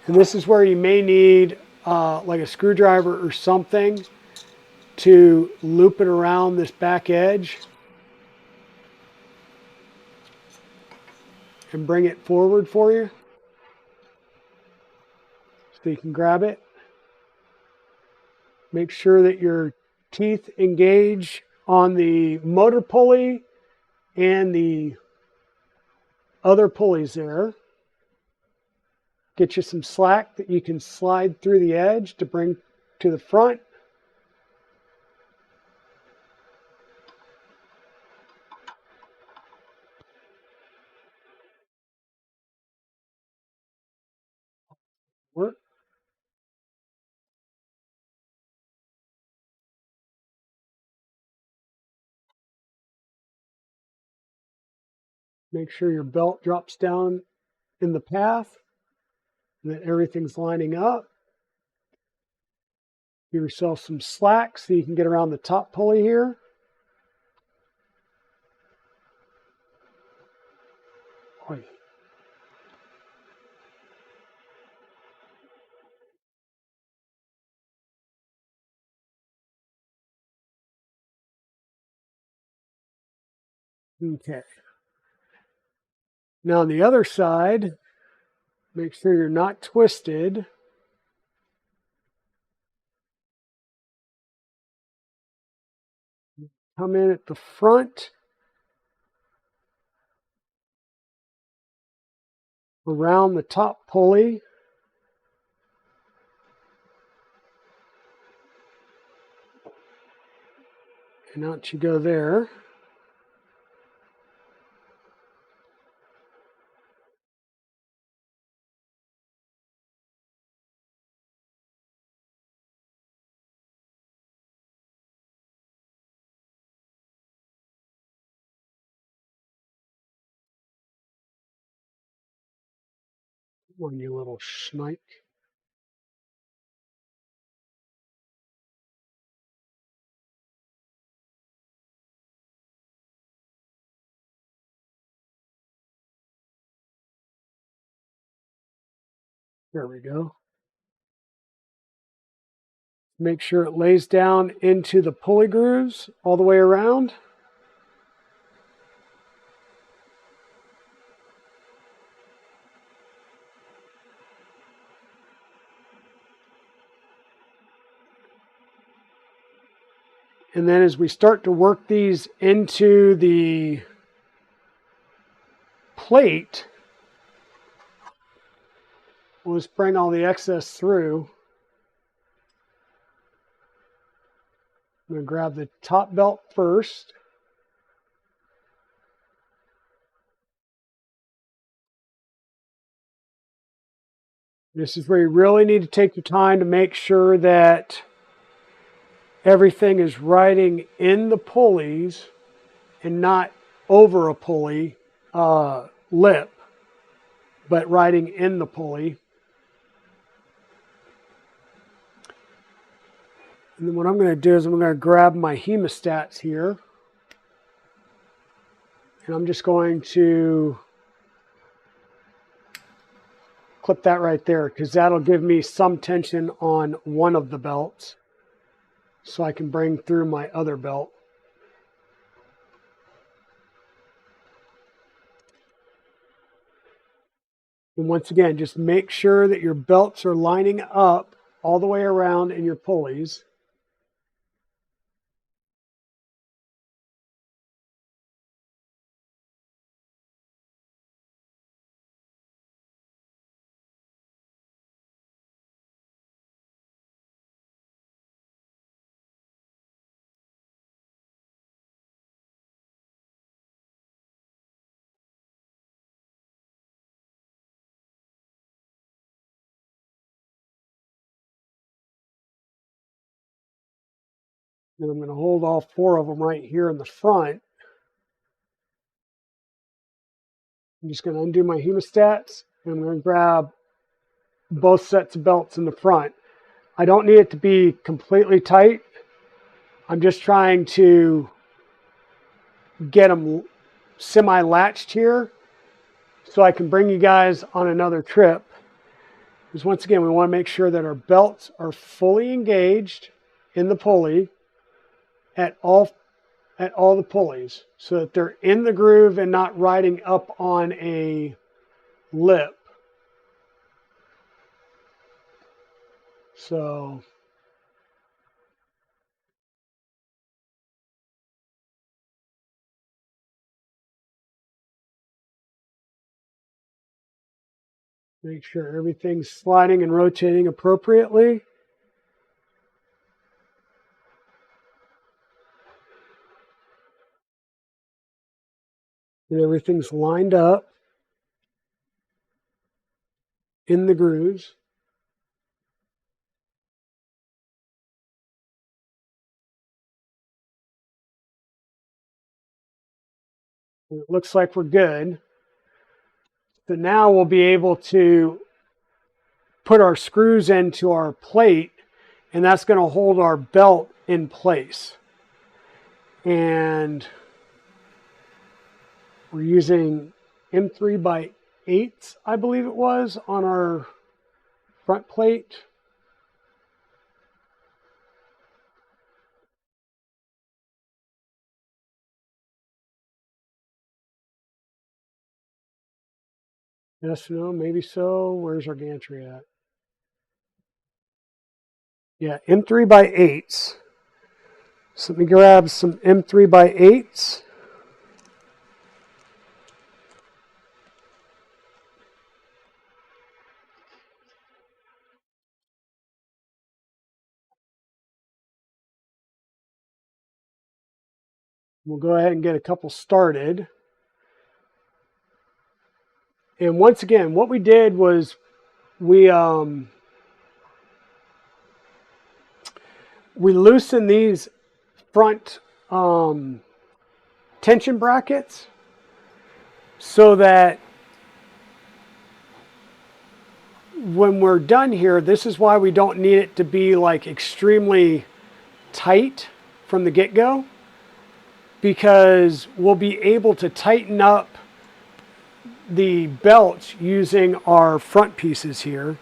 And this is where you may need like a screwdriver or something to loop it around this back edge and bring it forward for you so you can grab it. Make sure that your teeth engage on the motor pulley and the other pulleys there. Get you some slack that you can slide through the edge to bring to the front. Work. Make sure your belt drops down in the path and that everything's lining up. Give yourself some slack so you can get around the top pulley here. Okay. Now on the other side, make sure you're not twisted. Come in at the front, around the top pulley. And out you go there. Come on, you little snake. There we go. Make sure it lays down into the pulley grooves all the way around. And then as we start to work these into the plate, we'll just bring all the excess through. I'm going to grab the top belt first. This is where you really need to take your time to make sure that everything is riding in the pulleys and not over a pulley lip, but riding in the pulley. And then what I'm going to do is I'm going to grab my hemostats here. And I'm just going to clip that right there because that'll give me some tension on one of the belts so I can bring through my other belt. And once again, just make sure that your belts are lining up all the way around in your pulleys. Then I'm going to hold all four of them right here in the front. I'm just going to undo my hemostats and I'm going to grab both sets of belts in the front. I don't need it to be completely tight. I'm just trying to get them semi-latched here so I can bring you guys on another trip. Because once again, we want to make sure that our belts are fully engaged in the pulley at all the pulleys so that they're in the groove and not riding up on a lip. So make sure everything's sliding and rotating appropriately. And everything's lined up in the grooves. And it looks like we're good. So now we'll be able to put our screws into our plate, and that's going to hold our belt in place. And we're using M3 by 8, I believe it was, on our front plate. Yes, no, maybe so. Where's our gantry at? Yeah, M3 by 8s. So let me grab some M3 by 8s. We'll go ahead and get a couple started. And once again, what we did was we loosened these front tension brackets so that when we're done here, this is why we don't need it to be like extremely tight from the get-go, because we'll be able to tighten up the belts using our front pieces here.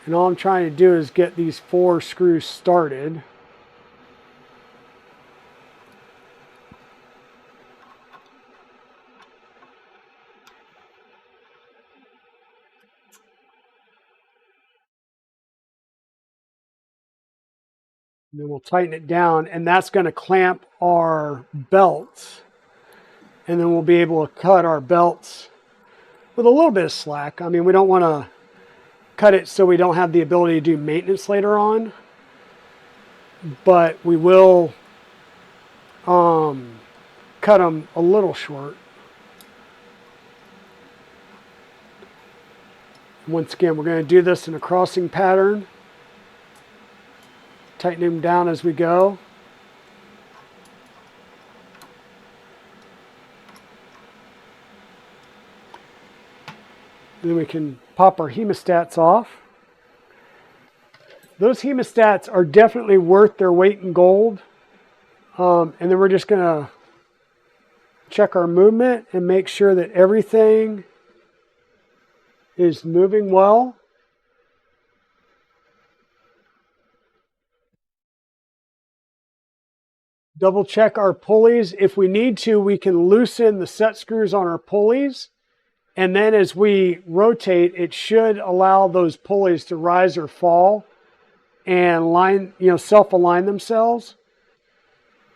And all I'm trying to do is get these 4 screws started. And then we'll tighten it down, and that's going to clamp our belts. And then we'll be able to cut our belts with a little bit of slack. I mean, we don't want to cut it so we don't have the ability to do maintenance later on, but we will cut them a little short. Once again, we're going to do this in a crossing pattern, tighten them down as we go. Then we can pop our hemostats off. Those hemostats are definitely worth their weight in gold. And then we're just going to check our movement and make sure that everything is moving well. Double check our pulleys. If we need to, we can loosen the set screws on our pulleys. And then as we rotate, it should allow those pulleys to rise or fall and self-align themselves.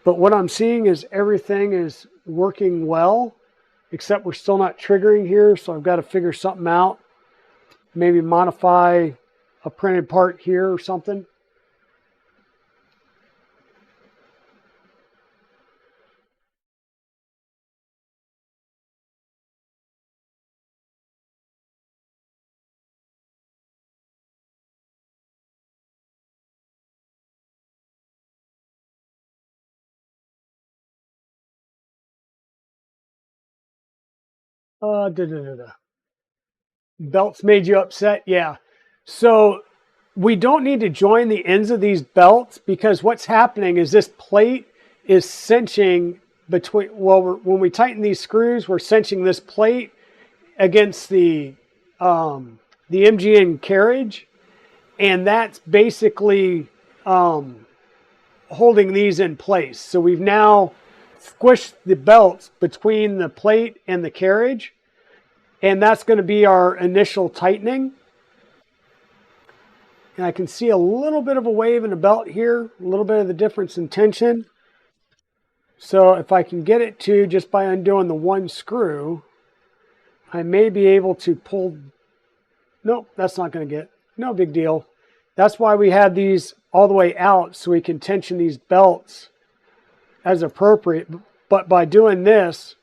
But what I'm seeing is everything is working well, except we're still not triggering here. So I've got to figure something out. Maybe modify a printed part here or something. Belts made you upset? Yeah. So we don't need to join the ends of these belts because what's happening is this plate is cinching between, when we tighten these screws, we're cinching this plate against the MGN carriage, and that's basically holding these in place. So we've now squished the belts between the plate and the carriage, and that's going to be our initial tightening. And I can see a little bit of a wave in the belt here, a little bit of the difference in tension. So if I can get it to, just by undoing the one screw, I may be able to pull. Nope, that's not going to get, no big deal. That's why we had these all the way out, so we can tension these belts as appropriate. But by doing this,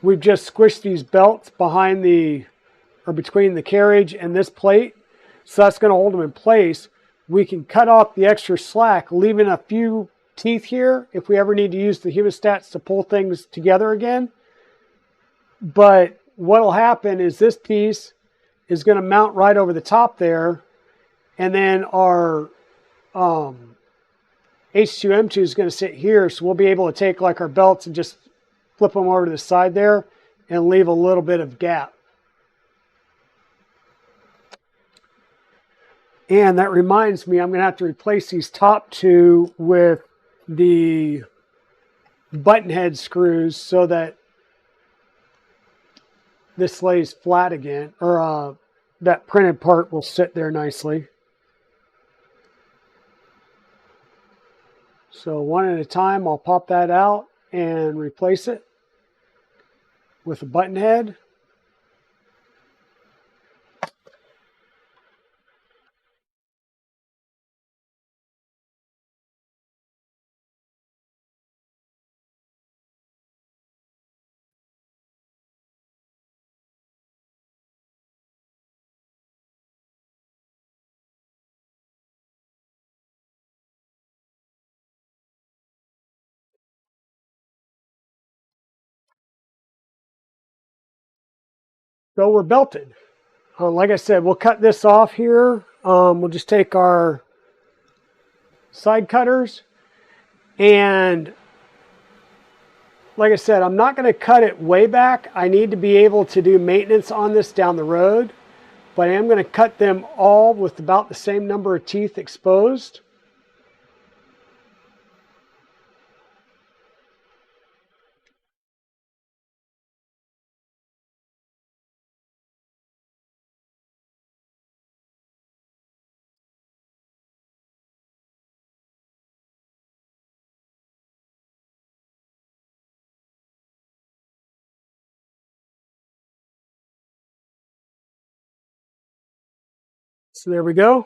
we've just squished these belts behind or between the carriage and this plate. So that's going to hold them in place. We can cut off the extra slack, leaving a few teeth here if we ever need to use the hemostats to pull things together again. But what will happen is this piece is going to mount right over the top there. And then our H2M2 is going to sit here. So we'll be able to take like our belts and just flip them over to the side there and leave a little bit of gap. And that reminds me, I'm going to have to replace these top two with the button head screws so that this lays flat again, or that printed part will sit there nicely. So one at a time, I'll pop that out and replace it with a button head. So we're belted. Like I said, we'll cut this off here. We'll just take our side cutters, and like I said, I'm not going to cut it way back. I need to be able to do maintenance on this down the road, but I am going to cut them all with about the same number of teeth exposed. So there we go.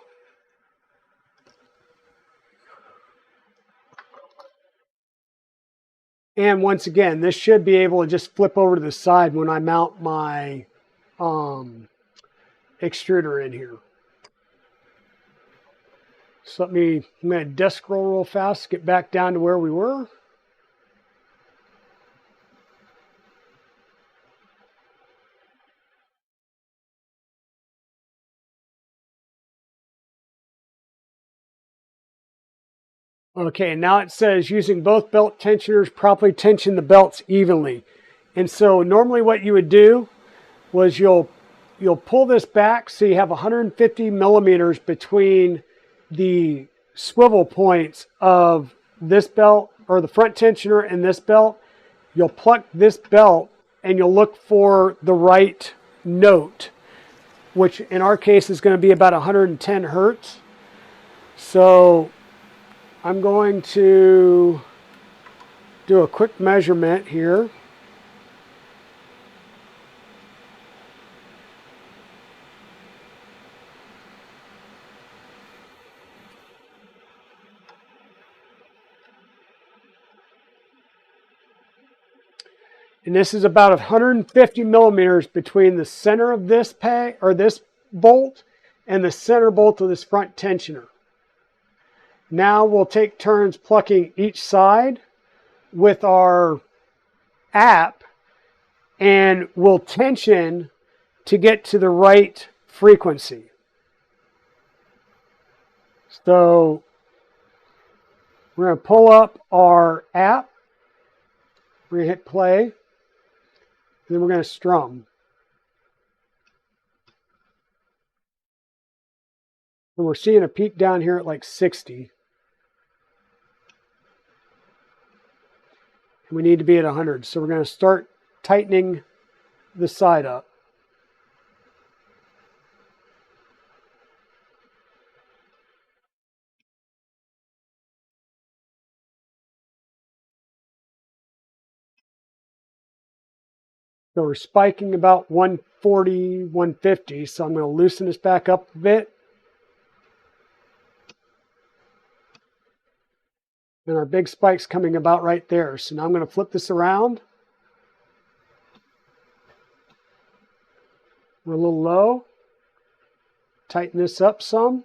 And once again, this should be able to just flip over to the side when I mount my extruder in here. So I'm going to desk roll real fast, get back down to where we were. Okay, now it says using both belt tensioners, properly tension the belts evenly. And so normally what you would do was you'll pull this back so you have 150 millimeters between the swivel points of this belt or the front tensioner and this belt. You'll pluck this belt and you'll look for the right note, which in our case is going to be about 110 hertz. So I'm going to do a quick measurement here. And this is about 150 millimeters between the center of this peg or this bolt and the center bolt of this front tensioner. Now we'll take turns plucking each side with our app and we'll tension to get to the right frequency. So we're going to pull up our app, we're going to hit play, and then we're going to strum. And we're seeing a peak down here at like 60. And we need to be at 100. So we're going to start tightening the side up. So we're spiking about 140, 150. So I'm going to loosen this back up a bit. And our big spike's coming about right there. So now I'm going to flip this around. We're a little low. Tighten this up some.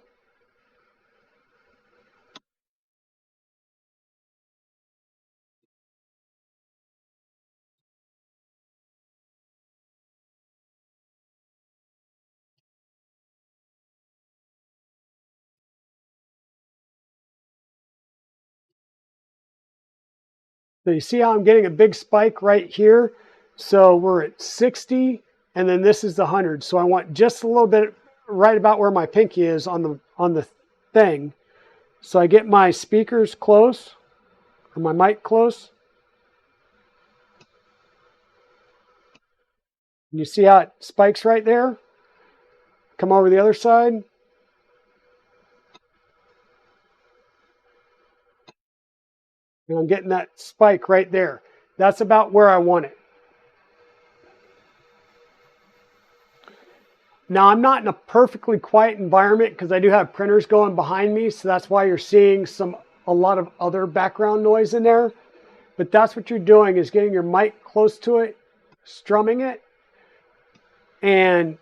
So you see how I'm getting a big spike right here? So we're at 60, and then this is the 100. So I want just a little bit right about where my pinky is on the thing. So I get my speakers close, or my mic close. You see how it spikes right there? Come over the other side. And I'm getting that spike right there. That's about where I want it. Now I'm not in a perfectly quiet environment because I do have printers going behind me, so that's why you're seeing a lot of other background noise in there. But that's what you're doing, is getting your mic close to it, strumming it, and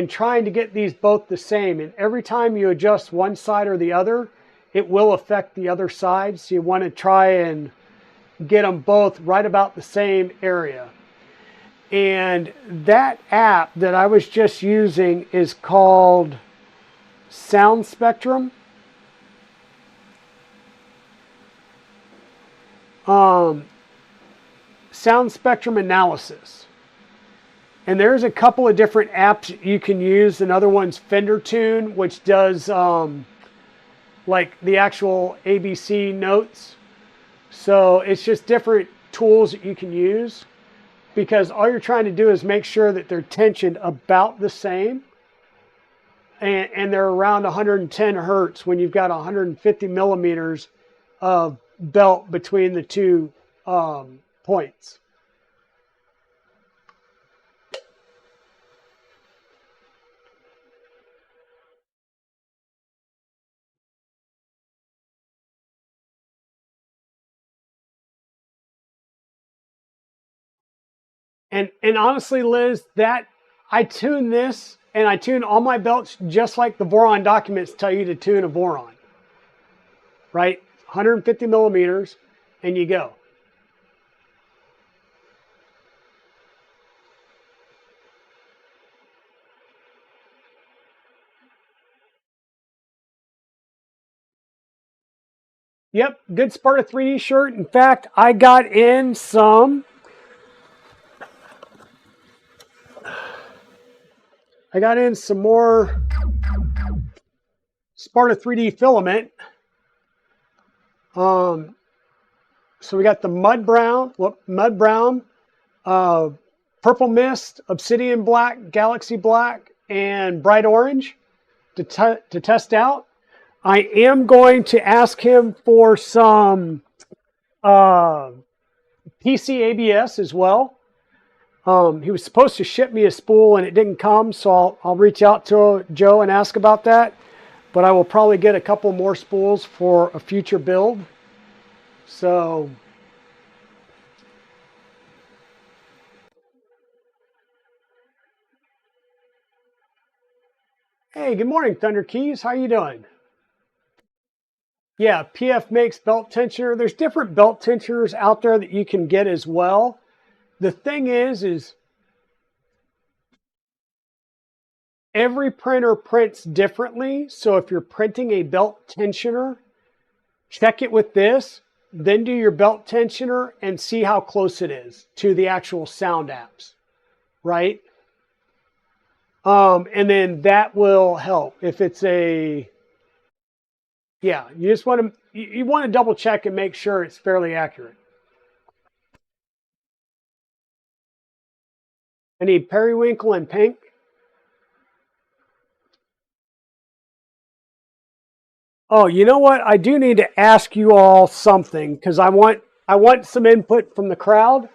trying to get these both the same. And every time you adjust one side or the other, it will affect the other side. So you want to try and get them both right about the same area. And that app that I was just using is called Sound Spectrum. Sound Spectrum Analysis. And there's a couple of different apps you can use. Another one's Fender Tune, which does like the actual ABC notes. So it's just different tools that you can use, because all you're trying to do is make sure that they're tensioned about the same, and they're around 110 hertz when you've got 150 millimeters of belt between the two points. And honestly, Liz, that I tune this and I tune all my belts just like the Voron documents tell you to tune a Voron, right? 150 millimeters, and you go. Yep, good Sparta 3D shirt. In fact, I got in some more Sparta 3D filament. So we got the mud brown, purple mist, obsidian black, galaxy black, and bright orange to test out. I am going to ask him for some PC ABS as well. He was supposed to ship me a spool and it didn't come, so I'll reach out to Joe and ask about that. But I will probably get a couple more spools for a future build. So hey, good morning, Thunder Keys. How you doing? Yeah, PF makes belt tensioner. There's different belt tensioners out there that you can get as well. The thing is every printer prints differently. So if you're printing a belt tensioner, check it with this, then do your belt tensioner and see how close it is to the actual sound apps, right? And then that will help. If it's you just want to double check and make sure it's fairly accurate. I need periwinkle and pink. Oh, you know what? I do need to ask you all something because I want some input from the crowd.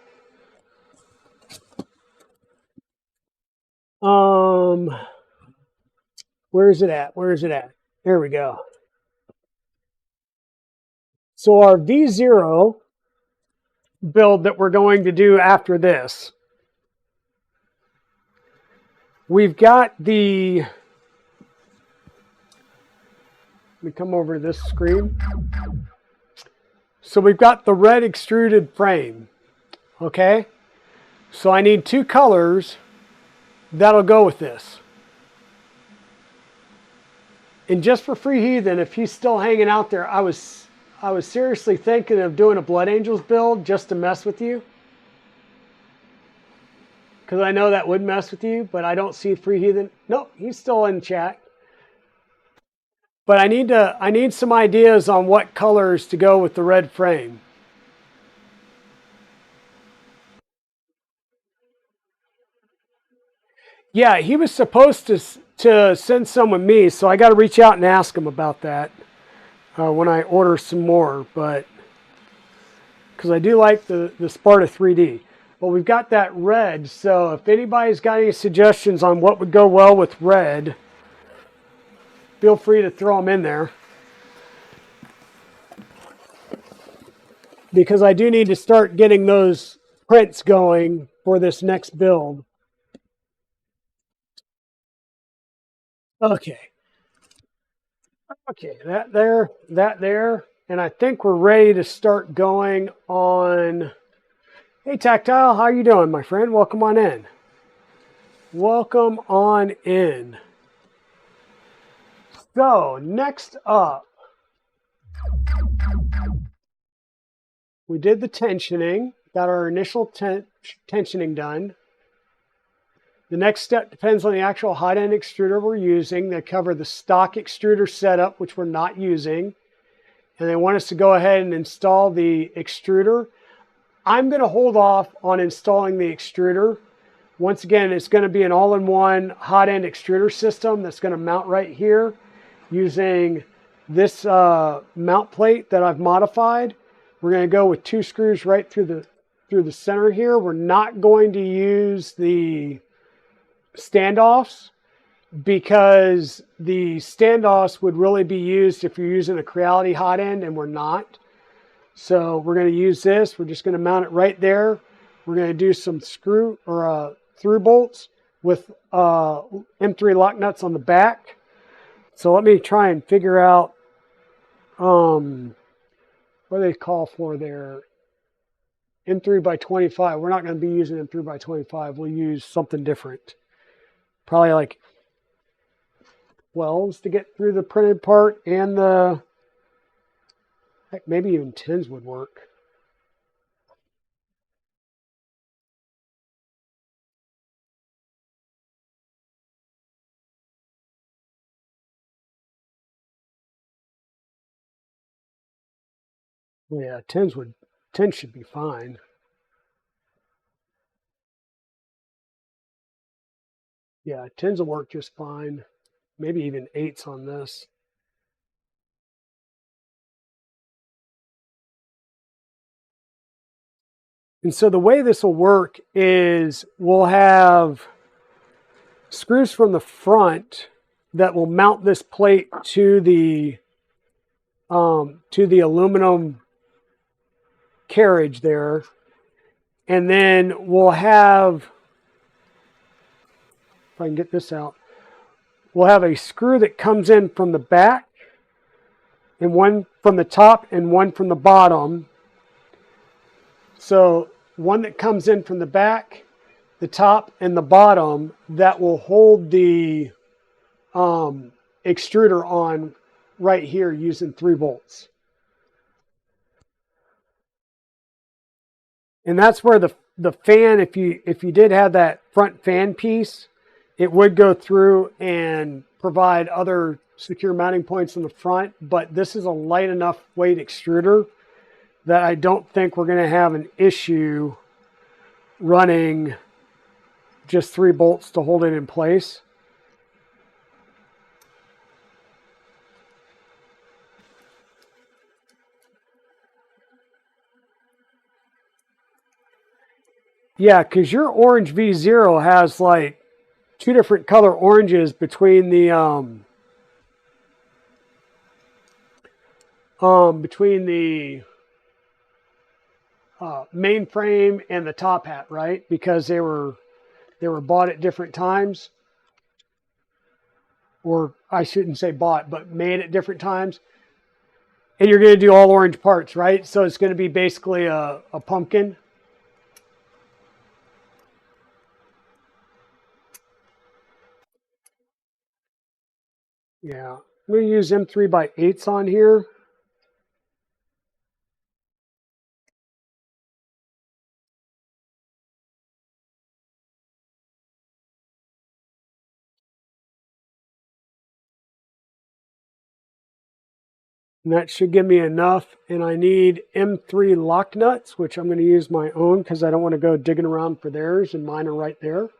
Where is it at? Where is it at? There we go. So our V0 build that we're going to do after this, we've got the, let me come over to this screen. So we've got the red extruded frame, okay? So I need two colors that'll go with this. And just for Free Heathen, if he's still hanging out there, I was seriously thinking of doing a Blood Angels build just to mess with you. Because I know that would mess with you, but I don't see Free Heathen. Nope, he's still in chat. But I need some ideas on what colors to go with the red frame. Yeah, he was supposed to send some with me, so I got to reach out and ask him about that when I order some more. But because I do like the Sparta 3D. But we've got that red, so if anybody's got any suggestions on what would go well with red, feel free to throw them in there. Because I do need to start getting those prints going for this next build. Okay. Okay, that there. And I think we're ready to start going on. Hey, Tactile, how you doing, my friend? Welcome on in. Welcome on in. So, next up, we did the tensioning, got our initial tensioning done. The next step depends on the actual hot end extruder we're using. They cover the stock extruder setup, which we're not using. And they want us to go ahead and install the extruder. I'm going to hold off on installing the extruder. Once again, it's going to be an all-in-one hot end extruder system that's going to mount right here using this mount plate that I've modified. We're going to go with 2 screws right through the center here. We're not going to use the standoffs because the standoffs would really be used if you're using a Creality hot end, and we're not. So we're going to use this. We're just going to mount it right there. We're going to do some screw or through bolts with M3 lock nuts on the back. So let me try and figure out what do they call for there. M3 by 25. We're not going to be using M3 by 25. We'll use something different. Probably like 12s to get through the printed part and the Heck, maybe even tins would work. Yeah, tins should be fine. Yeah, tins will work just fine. Maybe even 8s on this. And so the way this will work is we'll have screws from the front that will mount this plate to the aluminum carriage there, and then we'll have, if I can get this out, we'll have a screw that comes in from the back, and one from the top and one from the bottom. So one that comes in from the back, the top, and the bottom that will hold the extruder on right here using 3 bolts. And that's where the fan, if you did have that front fan piece, it would go through and provide other secure mounting points in the front. But this is a light enough weight extruder that I don't think we're going to have an issue running just 3 bolts to hold it in place. Yeah, because your orange V0 has like 2 different color oranges between the mainframe and the top hat, right? Because they were bought at different times, or I shouldn't say bought, but made at different times. And you're going to do all orange parts, right? So it's going to be basically a pumpkin. Yeah, I'm going to use M3x8s on here. And that should give me enough. And I need M3 lock nuts, which I'm going to use my own because I don't want to go digging around for theirs, and mine are right there.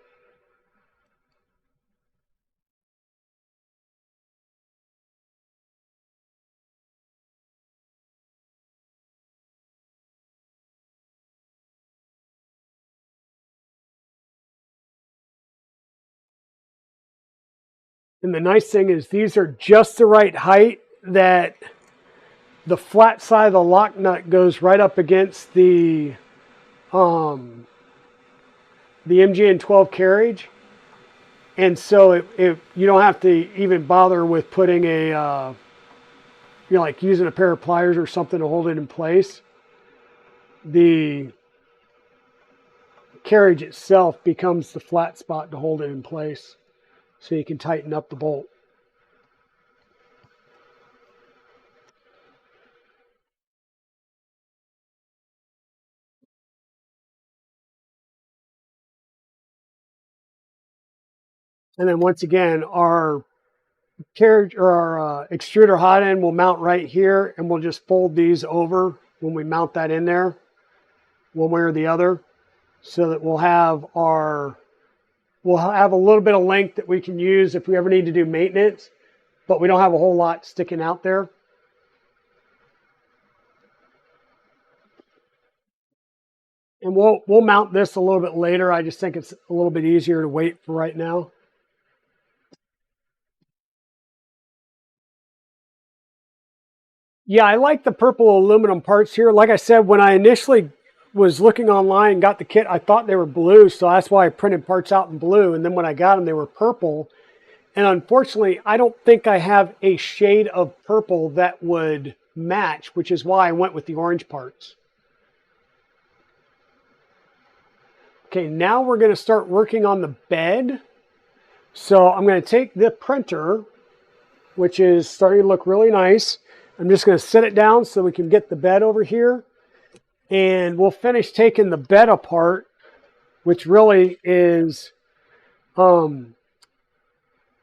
And the nice thing is these are just the right height that the flat side of the lock nut goes right up against the MGN12 carriage. And so you don't have to even bother with putting a, like using a pair of pliers or something to hold it in place. The carriage itself becomes the flat spot to hold it in place. So you can tighten up the bolt. And then once again, our carriage or our extruder hot end will mount right here, and we'll just fold these over when we mount that in there, one way or the other, so that we'll have a little bit of length that we can use if we ever need to do maintenance, but we don't have a whole lot sticking out there. And we'll mount this a little bit later. I just think it's a little bit easier to wait for right now. Yeah, I like the purple aluminum parts here. Like I said, when I initially was looking online and got the kit, I thought they were blue, so that's why I printed parts out in blue. And then when I got them, they were purple. And unfortunately, I don't think I have a shade of purple that would match, which is why I went with the orange parts. Okay, now we're going to start working on the bed. So I'm going to take the printer, which is starting to look really nice. I'm just going to sit it down so we can get the bed over here. And we'll finish taking the bed apart, which really is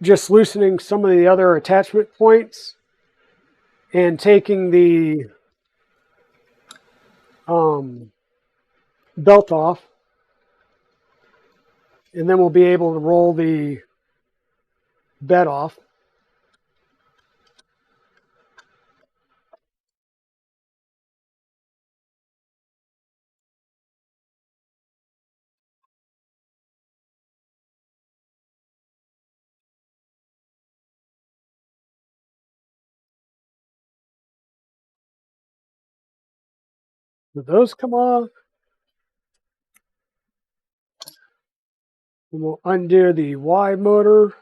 just loosening some of the other attachment points and taking the belt off. And then we'll be able to roll the bed off. So those come off. And we'll undo the Y motor.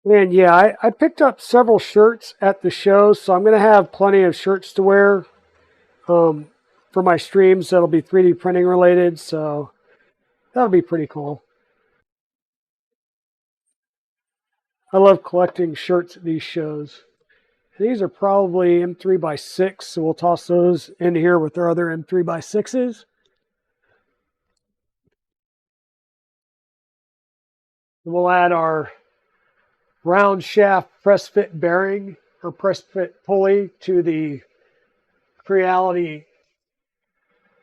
And yeah, I picked up several shirts at the show, so I'm going to have plenty of shirts to wear for my streams that'll be 3D printing related, so that'll be pretty cool. I love collecting shirts at these shows. These are probably M3x6, so we'll toss those in here with our other M3x6s. And we'll add our round shaft press fit bearing or press fit pulley to the Creality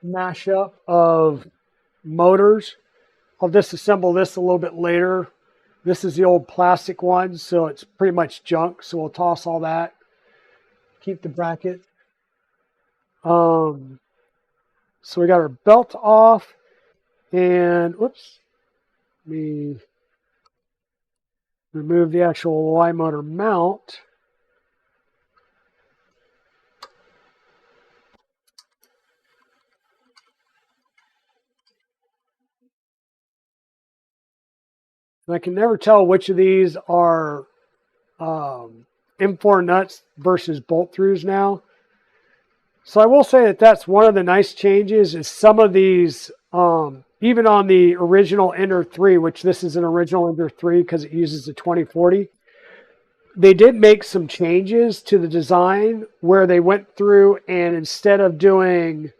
mashup of motors. I'll disassemble this a little bit later. This is the old plastic one, so it's pretty much junk, so we'll toss all that. Keep the bracket. So we got our belt off, and whoops, let me remove the actual Y motor mount. And I can never tell which of these are M4 nuts versus bolt throughs now. So I will say that that's one of the nice changes is some of these, even on the original Ender 3, which this is an original Ender 3 because it uses the 2040, they did make some changes to the design where they went through and instead of doing,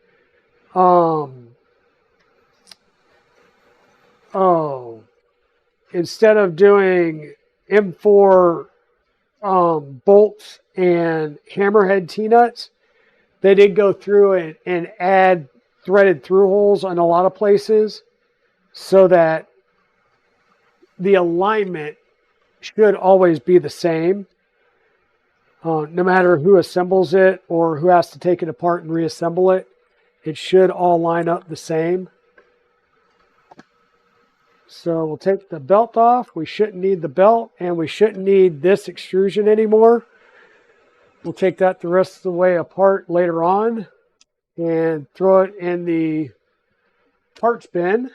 instead of doing M4 bolts and hammerhead T-nuts, they did go through and add threaded through holes in a lot of places so that the alignment should always be the same. No matter who assembles it or who has to take it apart and reassemble it, it should all line up the same. So we'll take the belt off. We shouldn't need the belt, and we shouldn't need this extrusion anymore. We'll take that the rest of the way apart later on and throw it in the parts bin.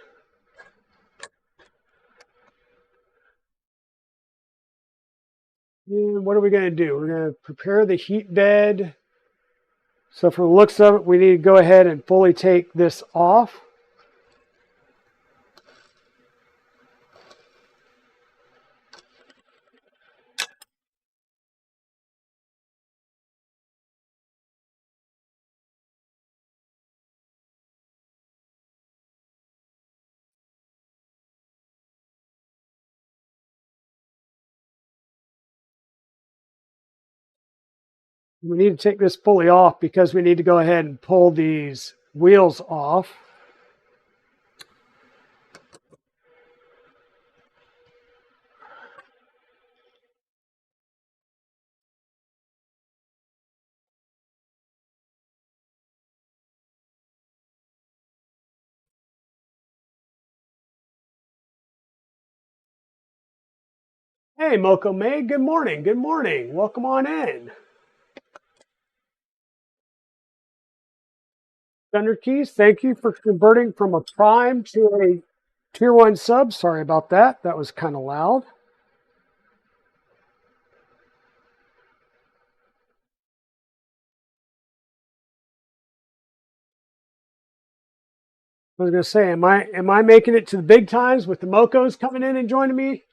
And what are we going to do? We're going to prepare the heat bed. So from the looks of it, we need to go ahead and fully take this off. We need to take this fully off because we need to go ahead and pull these wheels off. Hey, Moko May, good morning. Good morning. Welcome on in. Thunder Keys, thank you for converting from a prime to a tier 1 sub. Sorry about that. That was kind of loud. I was going to say, am I making it to the big times with the Mocos coming in and joining me?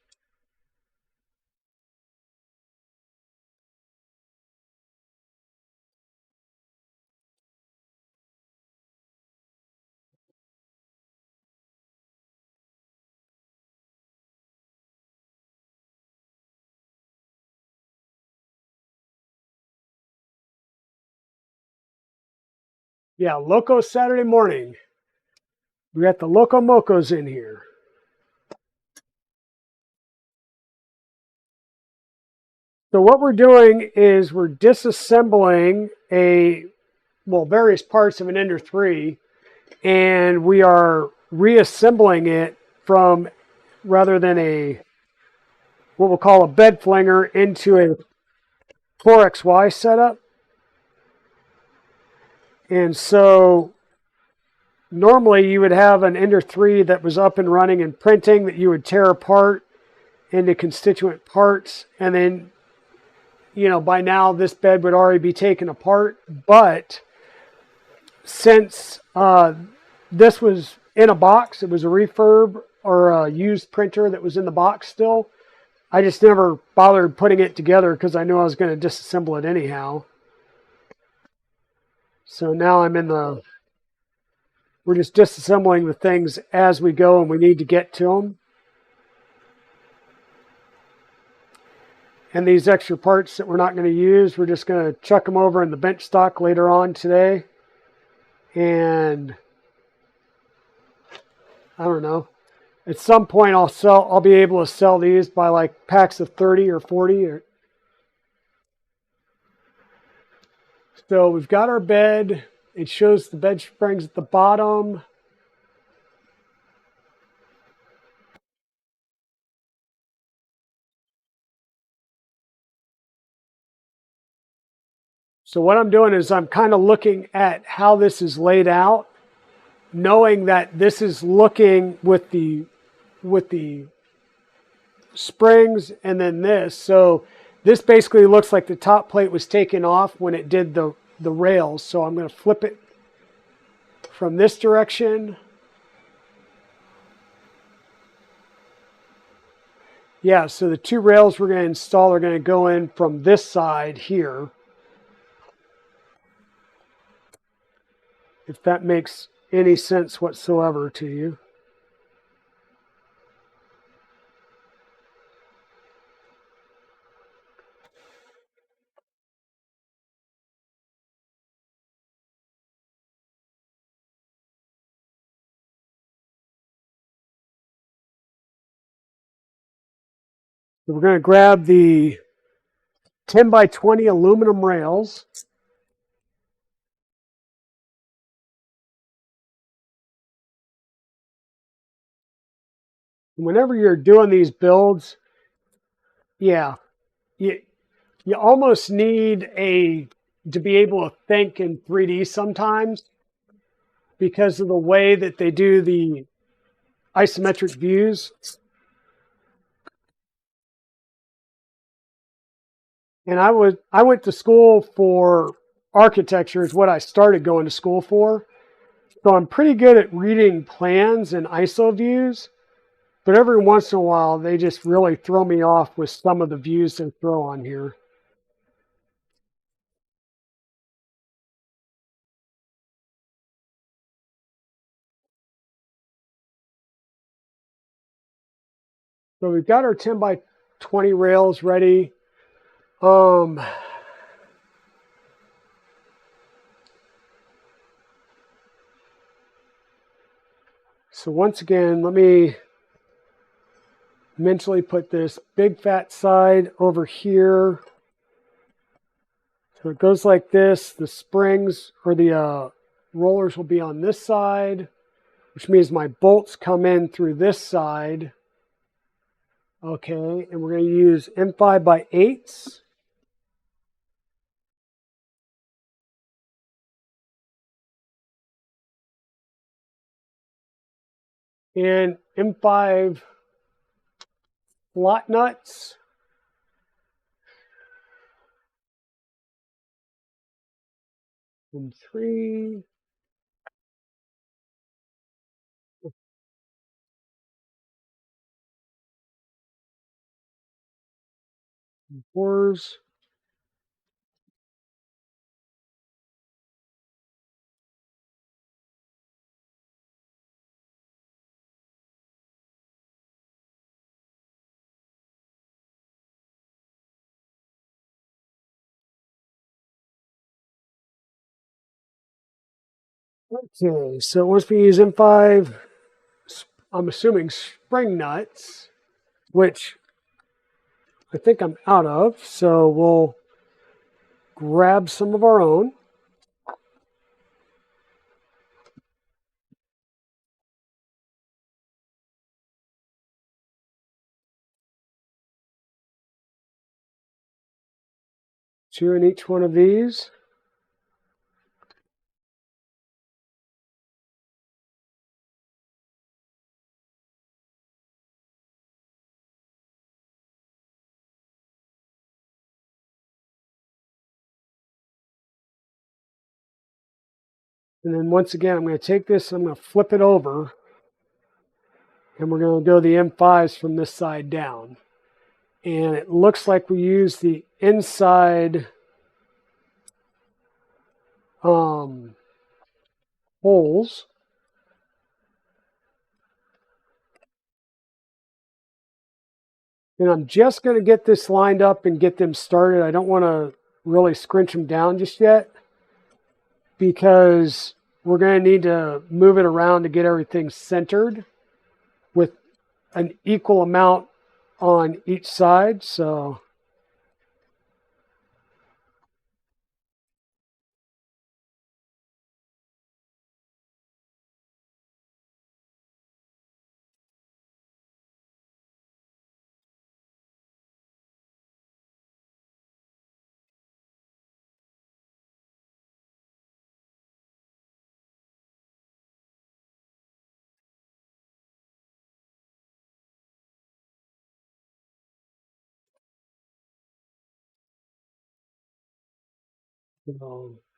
Yeah, Loco Saturday morning. We got the Loco Mocos in here. So what we're doing is we're disassembling various parts of an Ender 3, and we are reassembling it from, rather than what we'll call a bed flinger, into a CoreXY setup. And so normally you would have an Ender 3 that was up and running and printing that you would tear apart into constituent parts, and then by now this bed would already be taken apart. But since this was in a box, it was a refurb or a used printer that was in the box still, I just never bothered putting it together because I knew I was going to disassemble it anyhow. So now we're just disassembling the things as we go, and we need to get to them. And these extra parts that we're not going to use, we're just going to chuck them over in the bench stock later on today. And I don't know. At some point I'll be able to sell these by like packs of 30 or 40. So we've got our bed. It shows the bed springs at the bottom. So what I'm doing is I'm kind of looking at how this is laid out, knowing that this is looking with the springs and then this. So this basically looks like the top plate was taken off when it did the rails. So I'm going to flip it from this direction. Yeah, so the two rails we're going to install are going to go in from this side here. If that makes any sense whatsoever to you. So we're going to grab the 10 by 20 aluminum rails. Whenever you're doing these builds, yeah, you almost need to be able to think in 3D sometimes because of the way that they do the isometric views. And I went to school for architecture, is what I started going to school for. So I'm pretty good at reading plans and ISO views. But every once in a while, they just really throw me off with some of the views they throw on here. So we've got our 10 by 20 rails ready. So once again, let me mentally put this big fat side over here. So it goes like this. The springs or the rollers will be on this side, which means my bolts come in through this side. Okay, and we're going to use M5 by 8s. and M5 slot nuts. M3. M4s. Okay, so once we use M5, I'm assuming spring nuts, which I think I'm out of. So we'll grab some of our own. Two in each one of these. And then once again, I'm going to take this, I'm going to flip it over, and we're going to go the M5s from this side down. And it looks like we use the inside holes. And I'm just going to get this lined up and get them started. I don't want to really scrunch them down just yet, because we're going to need to move it around to get everything centered with an equal amount on each side. So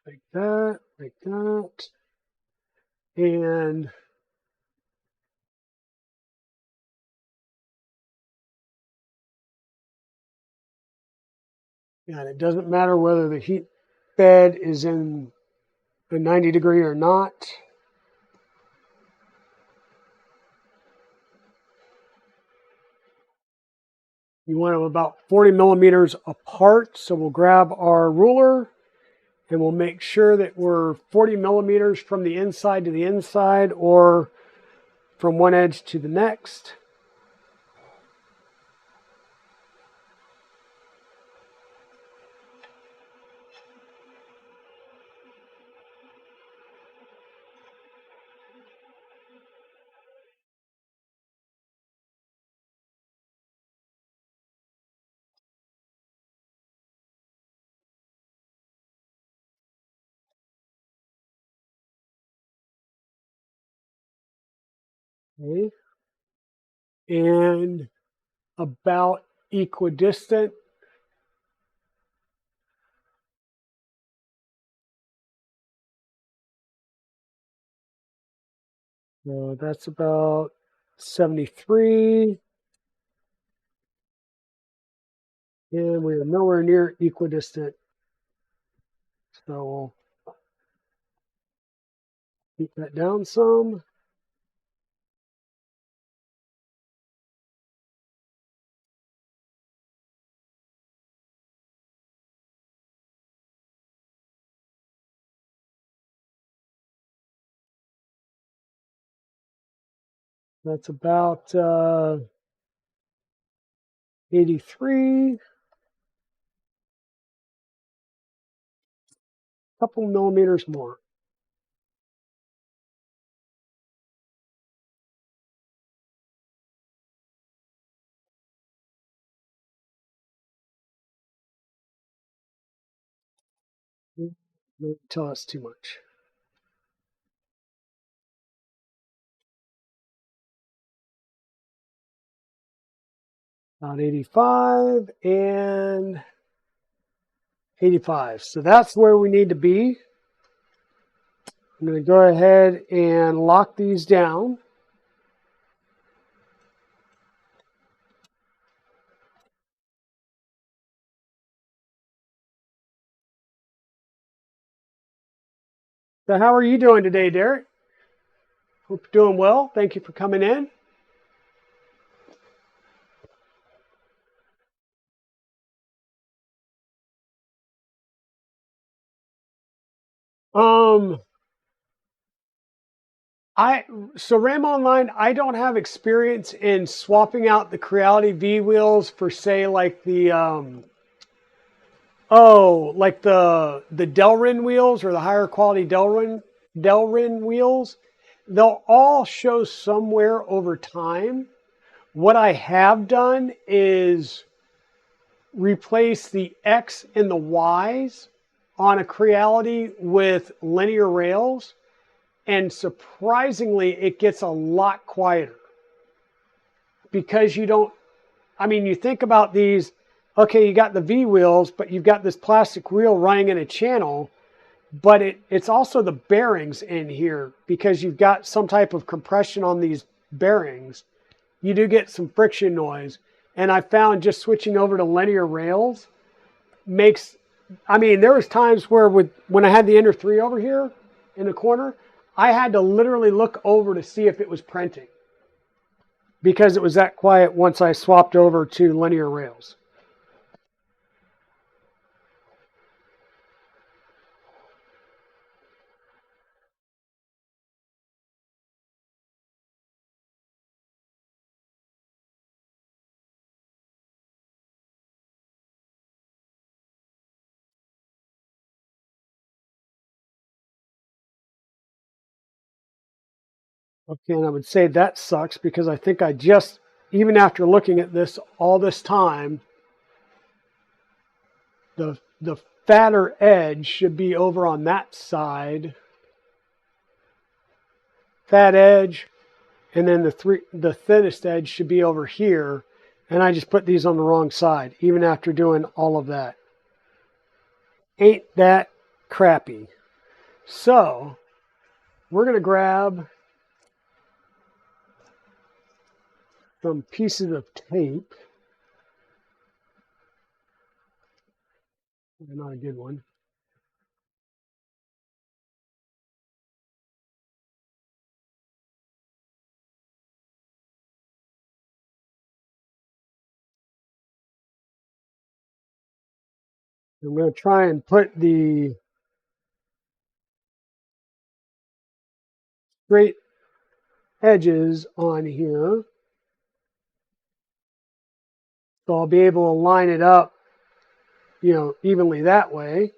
like that, like that. And it doesn't matter whether the heat bed is in a 90-degree or not. You want them about 40 millimeters apart. So we'll grab our ruler and we'll make sure that we're 40 millimeters from the inside to the inside, or from one edge to the next. Okay. And about equidistant. So that's about 73. And we are nowhere near equidistant. So we'll keep that down some. That's about 83. A couple millimeters more. Don't tell us too much. About 85 and 85. So that's where we need to be. I'm going to go ahead and lock these down. So how are you doing today, Derek? Hope you're doing well. Thank you for coming in. So RAM Online, I don't have experience in swapping out the CoreXY V wheels for, say, like the like the Delrin wheels or the higher quality Delrin wheels. They'll all show somewhere over time. What I have done is replace the X and the Y's on a CoreXY with linear rails, and surprisingly, it gets a lot quieter because you don't, I mean, you think about these, okay, you got the V wheels, but you've got this plastic wheel running in a channel, but it's also the bearings in here because you've got some type of compression on these bearings. You do get some friction noise. And I found just switching over to linear rails makes, I mean, there was times where when I had the Ender3 over here in the corner, I had to literally look over to see if it was printing because it was that quiet once I swapped over to linear rails. Okay, and I would say that sucks because I think I just, even after looking at this all this time, the fatter edge should be over on that side. Fat edge, and then the thinnest edge should be over here. And I just put these on the wrong side, even after doing all of that. Ain't that crappy? So we're going to grab some pieces of tape. Not a good one. I'm going to try and put the straight edges on here. So I'll be able to line it up, you know, evenly that way.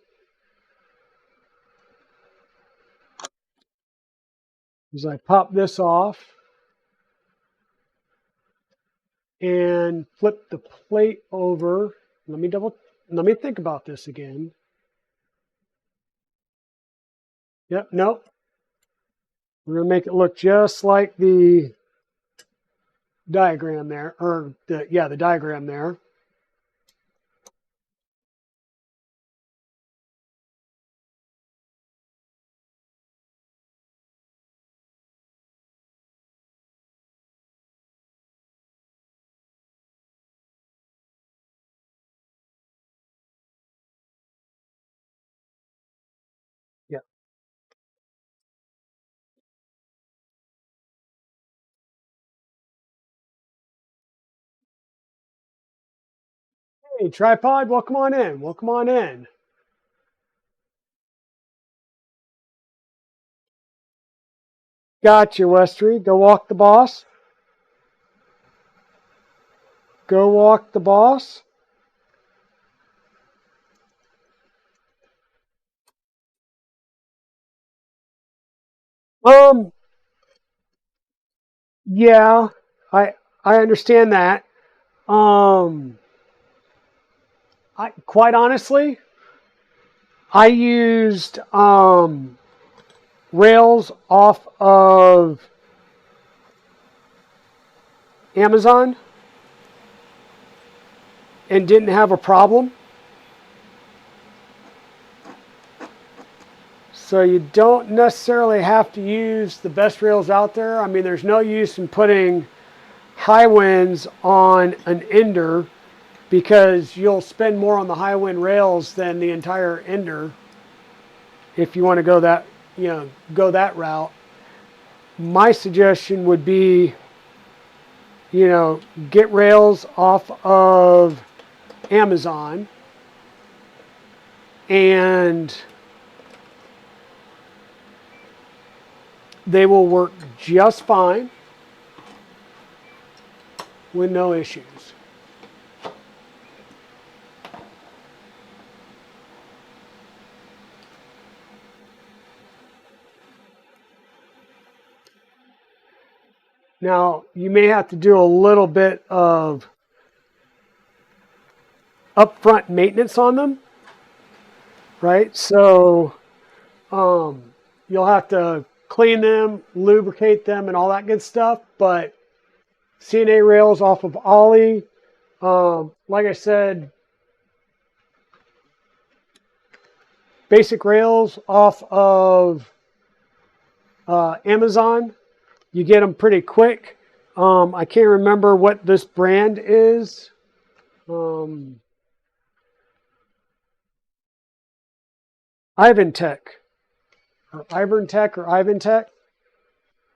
As I pop this off and flip the plate over. Let me think about this again. Yep, nope. We're going to make it look just like the diagram there, or the diagram there. Yep. Hey, tripod, welcome on in. Welcome on in. Gotcha, Westry. Go walk the boss. Go walk the boss. Yeah, I understand that. Quite honestly, I used rails off of Amazon. and didn't have a problem. So you don't necessarily have to use the best rails out there. I mean, there's no use in putting high winds on an Ender because you'll spend more on the high wind rails than the entire Ender if you want to go that, go that route. My suggestion would be, get rails off of Amazon, and they will work just fine with no issues. Now, you may have to do a little bit of upfront maintenance on them, right? So you'll have to clean them, lubricate them, and all that good stuff. But CNA rails off of Ollie, like I said, basic rails off of Amazon, you get them pretty quick. I can't remember what this brand is. Ivantech, or Ivantech, or Ivantech.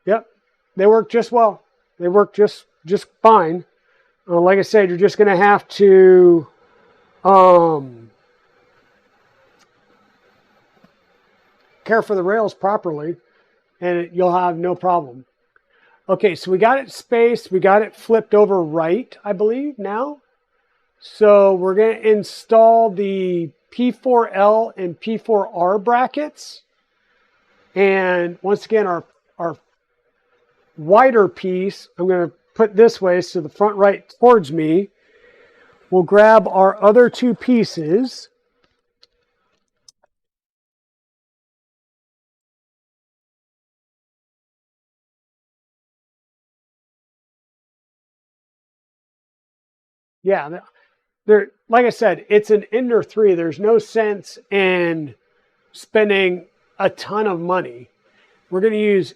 Yep, they work just well. They work just fine. Like I said, you're just going to have to care for the rails properly, and you'll have no problem. Okay, so we got it spaced. We got it flipped over right, I believe, now. So we're going to install the P4L and P4R brackets. And once again, our wider piece, I'm going to put this way so the front right towards me. We'll grab our other two pieces. Yeah, like I said, it's an Ender 3. There's no sense in spending a ton of money. We're going to use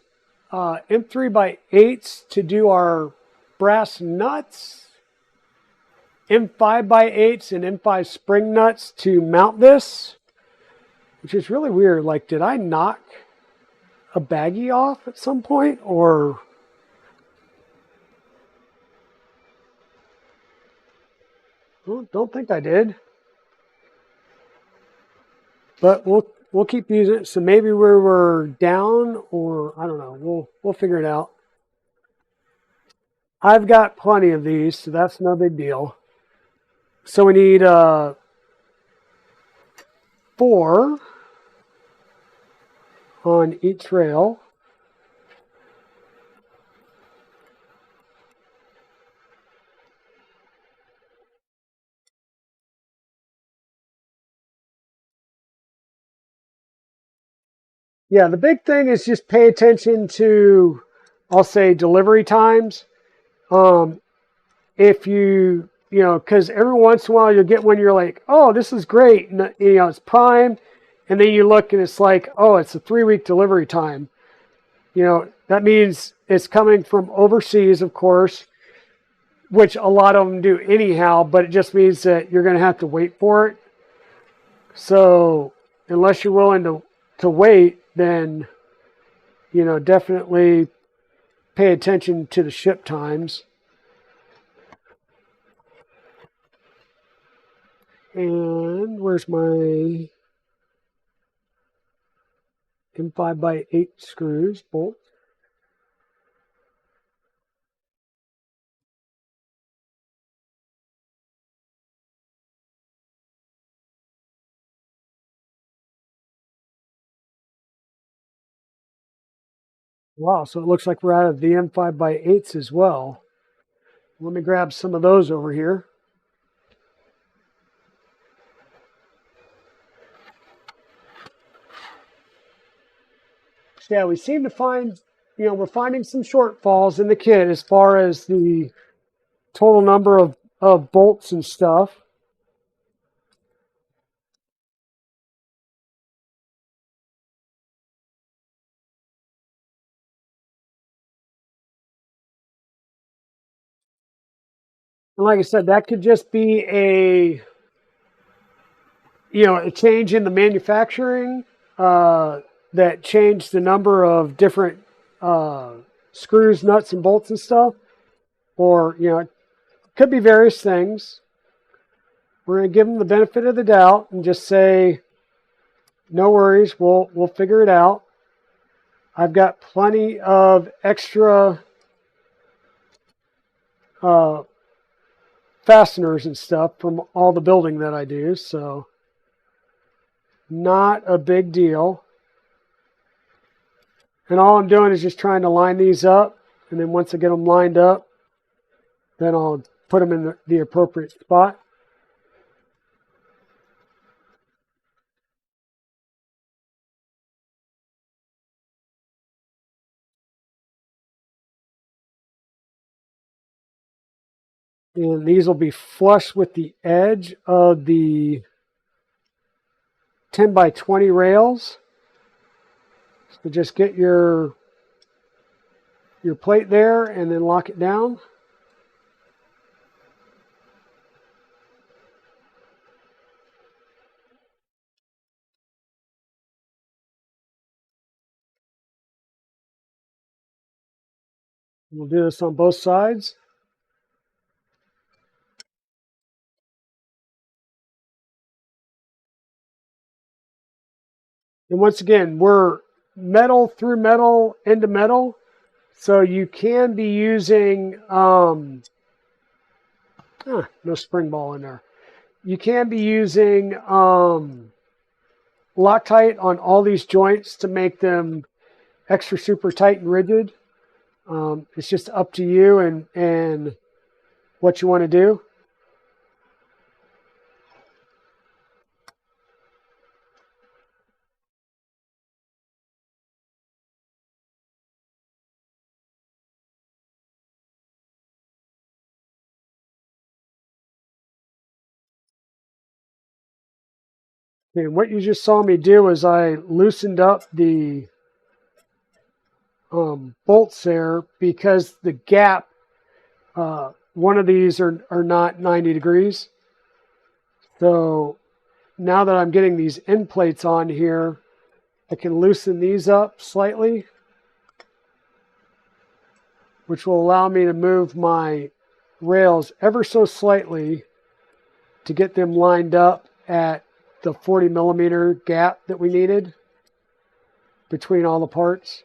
M3x8s to do our brass nuts, M5x8s and M5 spring nuts to mount this, which is really weird. Like, did I knock a baggie off at some point, or... Well, don't think I did. But we'll keep using it. So maybe we were down, or I don't know. We'll figure it out. I've got plenty of these, so that's no big deal. So we need 4 on each rail. Yeah, the big thing is just pay attention to, I'll say, delivery times. If because every once in a while you'll get one you're like, oh, this is great, and it's prime, and then you look and it's like, oh, it's a 3-week delivery time. That means it's coming from overseas, of course, which a lot of them do anyhow, but it just means that you're going to have to wait for it. So unless you're willing to wait, then definitely pay attention to the ship times. And where's my M5x8 screws, bolt? Wow, so it looks like we're out of the M5x8s as well. Let me grab some of those over here. So yeah, we seem to find, we're finding some shortfalls in the kit as far as the total number of bolts and stuff. And like I said, that could just be a a change in the manufacturing that changed the number of different screws, nuts, and bolts and stuff, or it could be various things. We're going to give them the benefit of the doubt and just say, no worries, we'll figure it out. I've got plenty of extra fasteners and stuff from all the building that I do, so not a big deal. And all I'm doing is just trying to line these up, and then once I get them lined up, then I'll put them in the appropriate spot. And these will be flush with the edge of the 10 by 20 rails. So just get your plate there and then lock it down. We'll do this on both sides. And once again, we're metal through metal into metal. So you can be using, no spring ball in there. You can be using Loctite on all these joints to make them extra super tight and rigid. It's just up to you and what you want to do. Okay, what you just saw me do is I loosened up the bolts there because the gap, one of these are not 90 degrees. So now that I'm getting these end plates on here, I can loosen these up slightly, which will allow me to move my rails ever so slightly to get them lined up at the 40 millimeter gap that we needed between all the parts.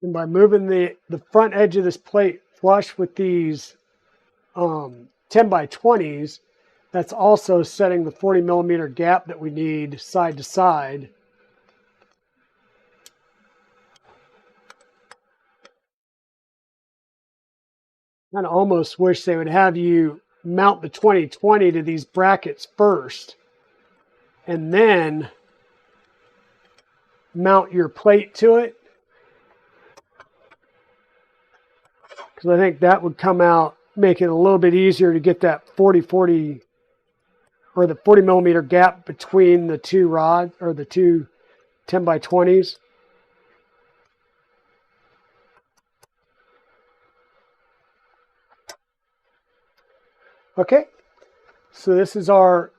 And by moving the front edge of this plate flush with these 10 by 20s, that's also setting the 40 millimeter gap that we need side to side. I almost wish they would have you mount the 2020 to these brackets first and then mount your plate to it, because I think that would come out, make it a little bit easier to get that 40-40 or the 40 millimeter gap between the two rods or the two 10 by 20s. Okay, so this is our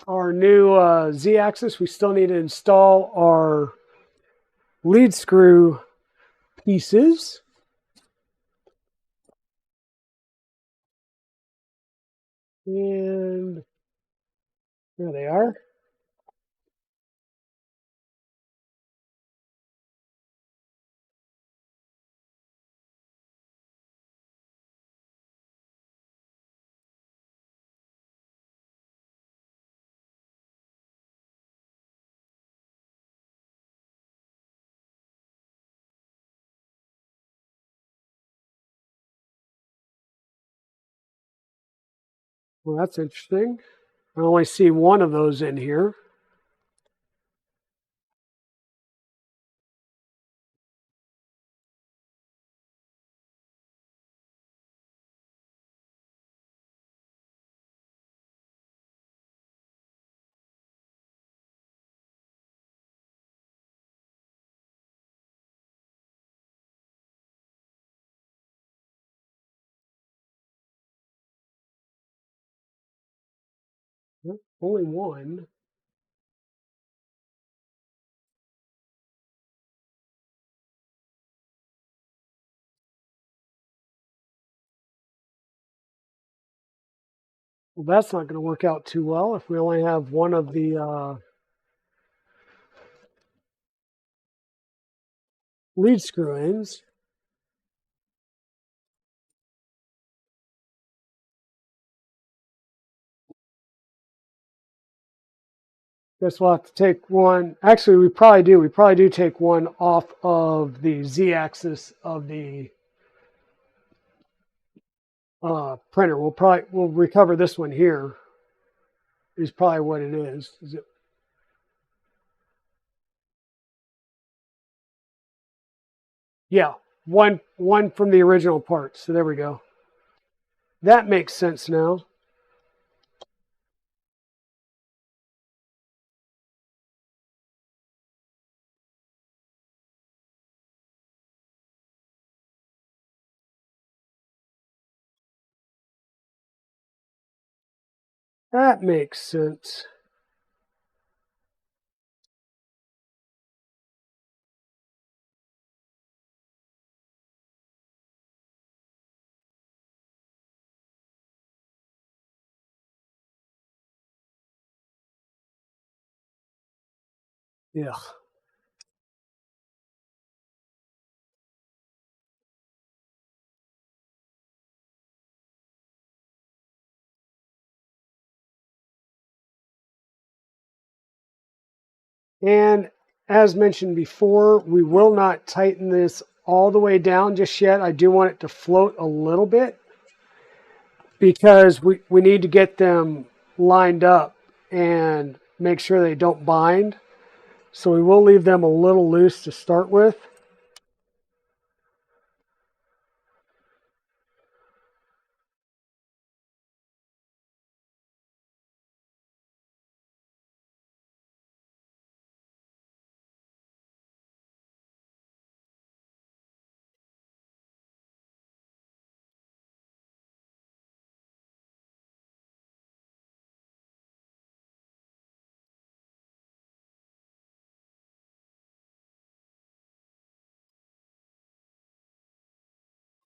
new Z-axis. We still need to install our lead screw pieces. And There they are. Well, that's interesting. I only see one of those in here. Yep, only one. Well, that's not going to work out too well if we only have one of the lead screw ends. Guess we'll have to take one. Actually, we probably do. We probably do take one off of the z-axis of the printer. We'll recover this one here. Is probably what it is. Is it? Yeah, one from the original part. So there we go. That makes sense now. That makes sense. Yeah. And as mentioned before, we will not tighten this all the way down just yet. I do want it to float a little bit because we need to get them lined up and make sure they don't bind. So we will leave them a little loose to start with.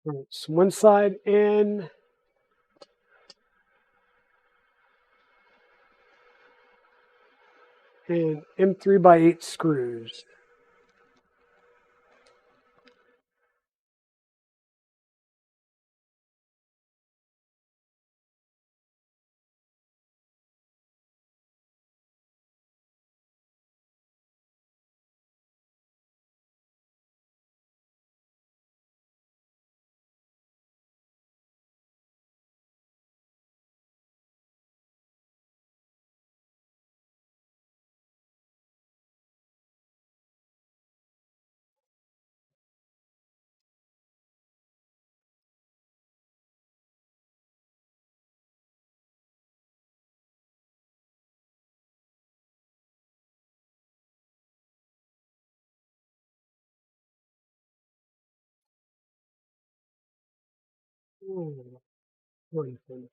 All right, so one side in. And M3x8 screws. Oh, wonderful.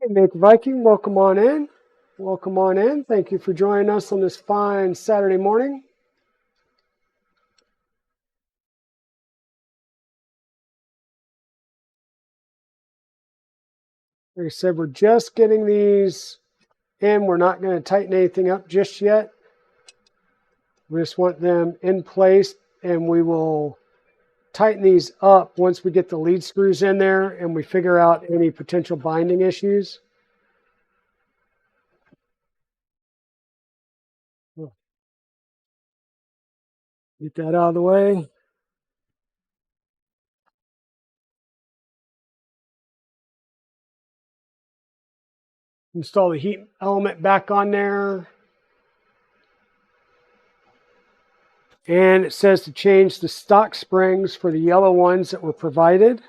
Hey, Nick Viking, welcome on in. Welcome on in. Thank you for joining us on this fine Saturday morning. Like I said, we're just getting these in. We're not going to tighten anything up just yet. We just want them in place, and we will tighten these up once we get the lead screws in there and we figure out any potential binding issues. Get that out of the way. Install the heat element back on there. And it says to change the stock springs for the yellow ones that were provided.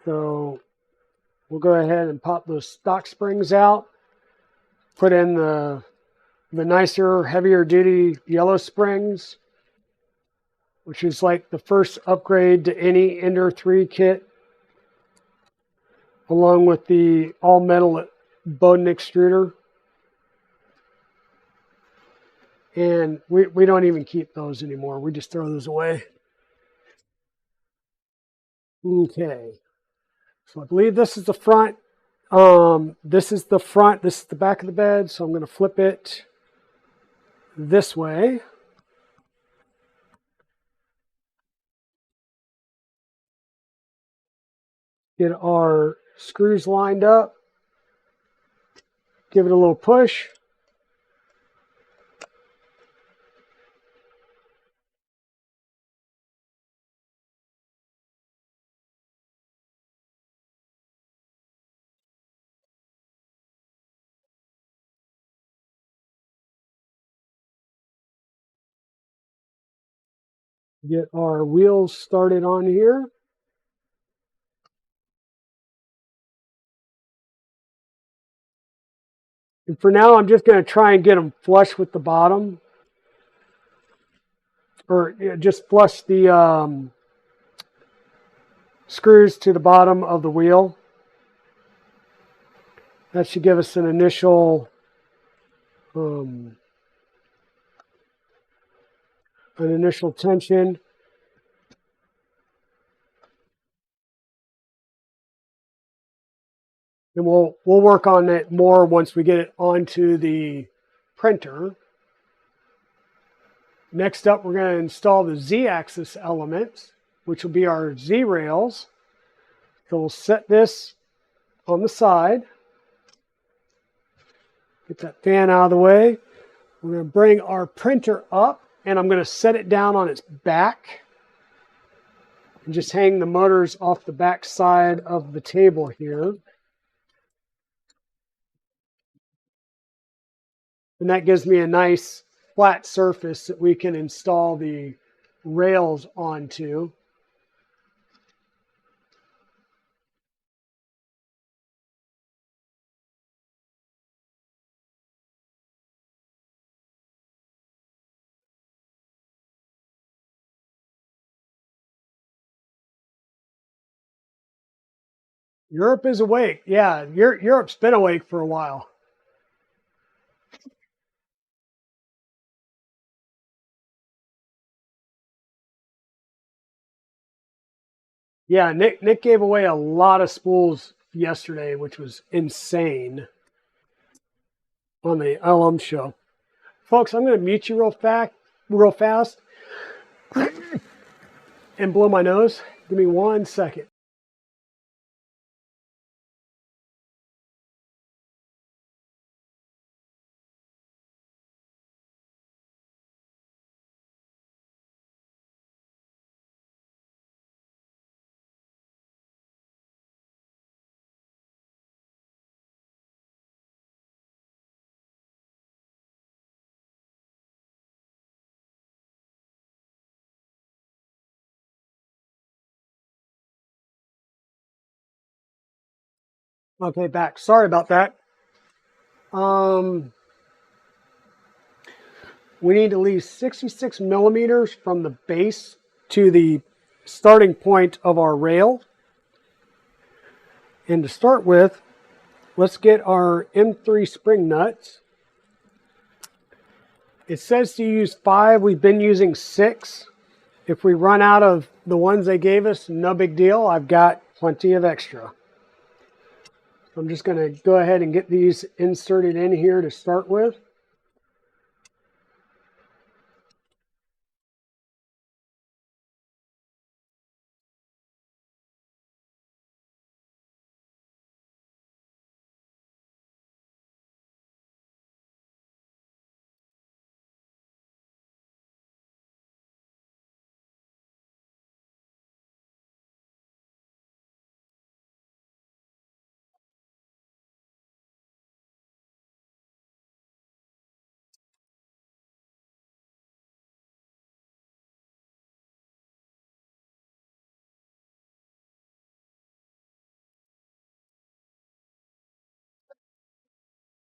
So we'll go ahead and pop those stock springs out. Put in the nicer, heavier duty yellow springs, which is like the first upgrade to any Ender 3 kit, along with the all metal Bowden extruder. And we don't even keep those anymore. We just throw those away. Okay. So I believe this is the front. This is the front. This is the back of the bed. So I'm going to flip it this way. Get our screws lined up. Give it a little push. Get our wheels started on here. And for now, I'm just going to try and get them flush with the bottom. Or just flush the screws to the bottom of the wheel. That should give us an initial tension. And we'll work on it more once we get it onto the printer. Next up, we're going to install the Z-axis elements, which will be our Z rails. So we'll set this on the side. Get that fan out of the way. We're going to bring our printer up, and I'm going to set it down on its back and just hang the motors off the back side of the table here. And that gives me a nice flat surface that we can install the rails onto. Europe is awake. Yeah, Europe's been awake for a while. Yeah, Nick gave away a lot of spools yesterday, which was insane on the LM show. Folks, I'm going to mute you real fast and blow my nose. Give me 1 second. Okay, back. Sorry about that. We need to leave 66 millimeters from the base to the starting point of our rail. And to start with, let's get our M3 spring nuts. It says to use 5. We've been using 6. If we run out of the ones they gave us, no big deal. I've got plenty of extra. So I'm just going to go ahead and get these inserted in here to start with.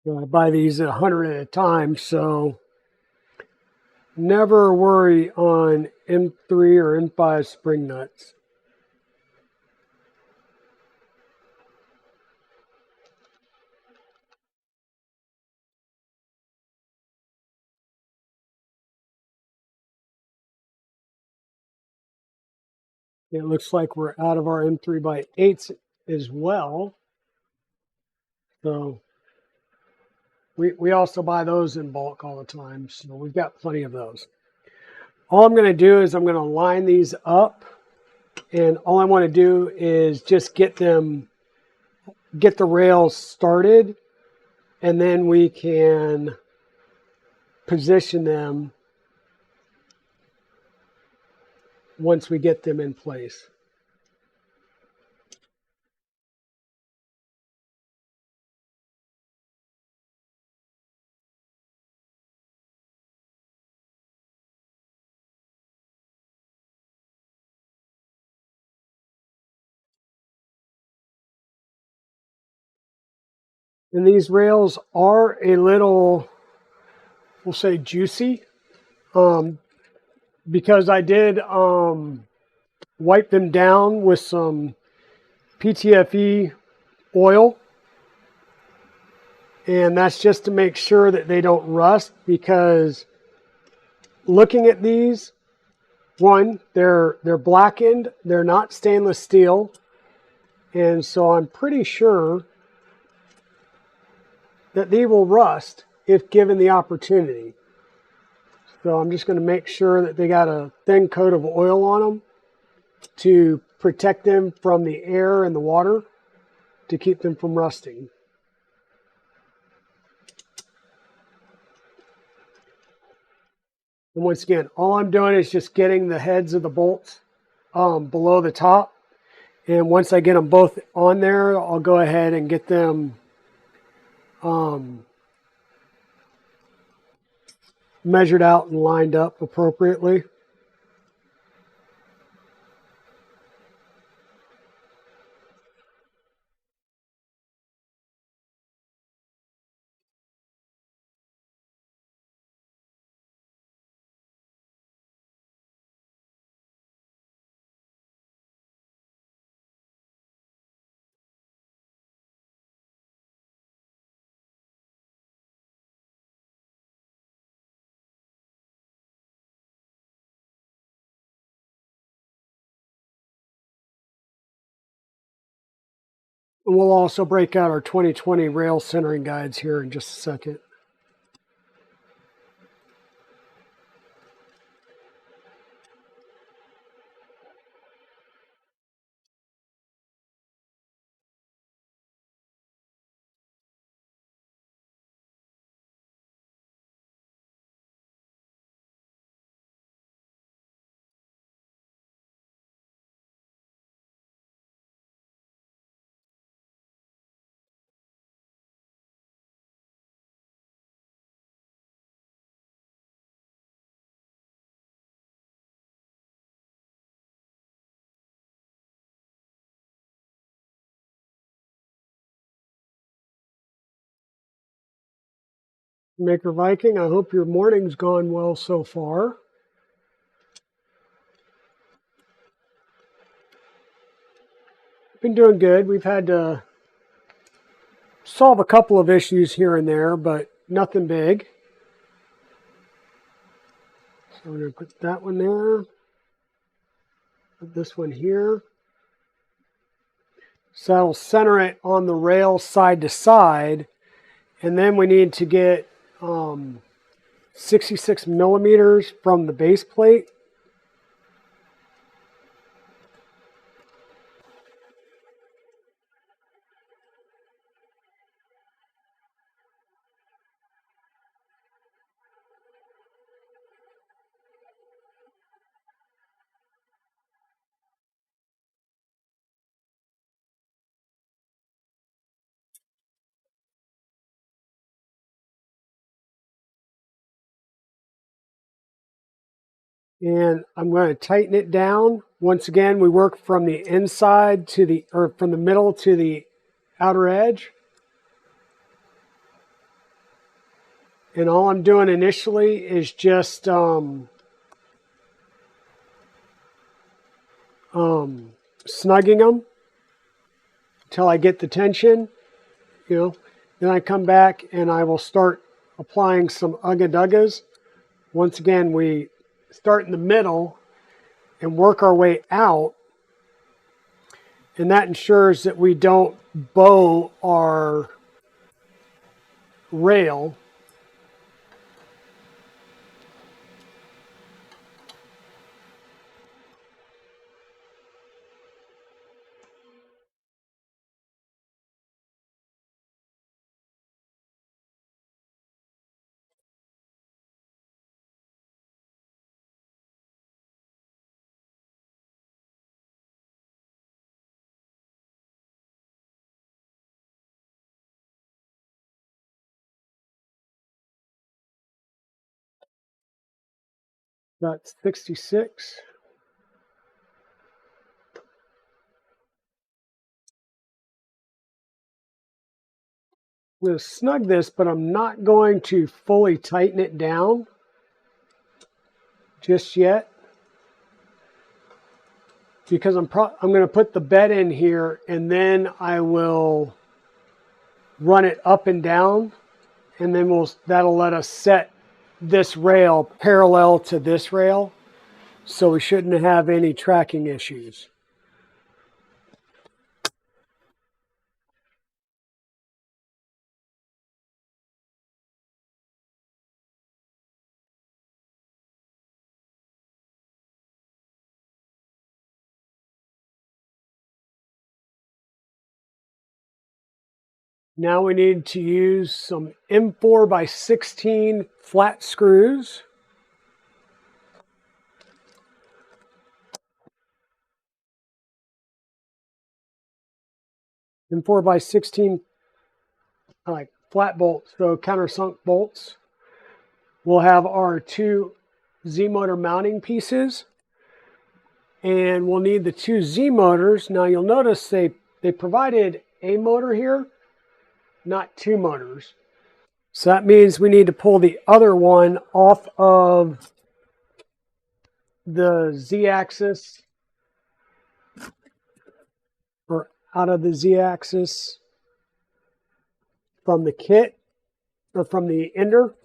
I buy these at 100 at a time, so never worry on M3 or M5 spring nuts. It looks like we're out of our M3 by 8s as well. So we also buy those in bulk all the time, so we've got plenty of those. All I'm going to do is I'm going to line these up, and all I want to do is just get the rails started, and then we can position them once we get them in place. And these rails are a little, we'll say, juicy, because I did wipe them down with some PTFE oil, and that's just to make sure that they don't rust, because looking at these, one, they're blackened, they're not stainless steel, and so I'm pretty sure that they will rust if given the opportunity. So I'm just going to make sure that they got a thin coat of oil on them to protect them from the air and the water, to keep them from rusting. And once again, all I'm doing is just getting the heads of the bolts below the top. And once I get them both on there, I'll go ahead and get them measured out and lined up appropriately. And we'll also break out our 2020 rail centering guides here in just a second. Maker Viking, I hope your morning's gone well so far. Been doing good. We've had to solve a couple of issues here and there, but nothing big. So we're going to put that one there. Put this one here. So that'll center it on the rail side to side. And then we need to get 66 millimeters from the base plate. And I'm going to tighten it down. Once again, we work from the inside to the, or from the middle to the outer edge. And all I'm doing initially is just snugging them until I get the tension, you know. Then I come back and I will start applying some ugga-duggas. Once again, we start in the middle and work our way out. And that ensures that we don't bow our rail. That's 66. I'm going to snug this, but I'm not going to fully tighten it down just yet, because I'm going to put the bed in here and then I will run it up and down, and then that'll let us set this rail parallel to this rail, so we shouldn't have any tracking issues. Now we need to use some M4 by 16 flat screws. M4 by 16 like flat bolts, so countersunk bolts. We'll have our two Z-motor mounting pieces, and we'll need the two Z-motors. Now you'll notice they provided a motor here, not two motors. So that means we need to pull the other one off of the Z-axis, or out of the Z-axis from the kit, or from the ender.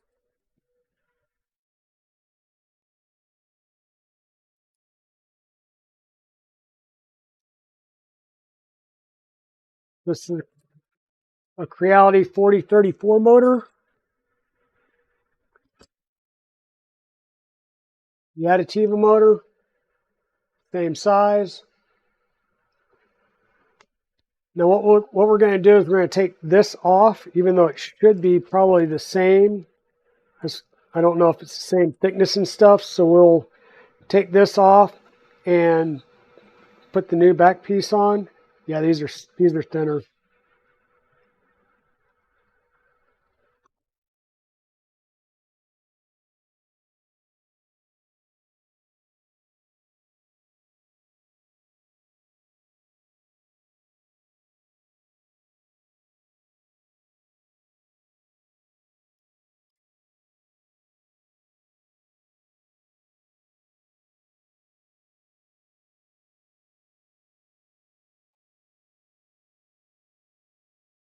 This is a Creality 4034 motor. The Adativa motor, same size. Now what we're going to do is we're going to take this off, even though it should be probably the same. I don't know if it's the same thickness and stuff, so we'll take this off and put the new back piece on. Yeah, these are thinner.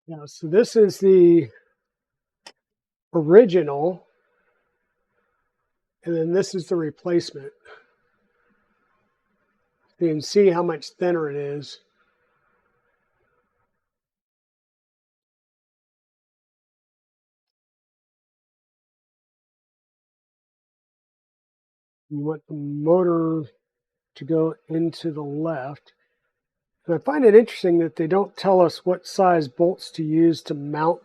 Yeah, so this is the original, and then this is the replacement. You can see how much thinner it is. You want the motor to go into the left. And I find it interesting that they don't tell us what size bolts to use to mount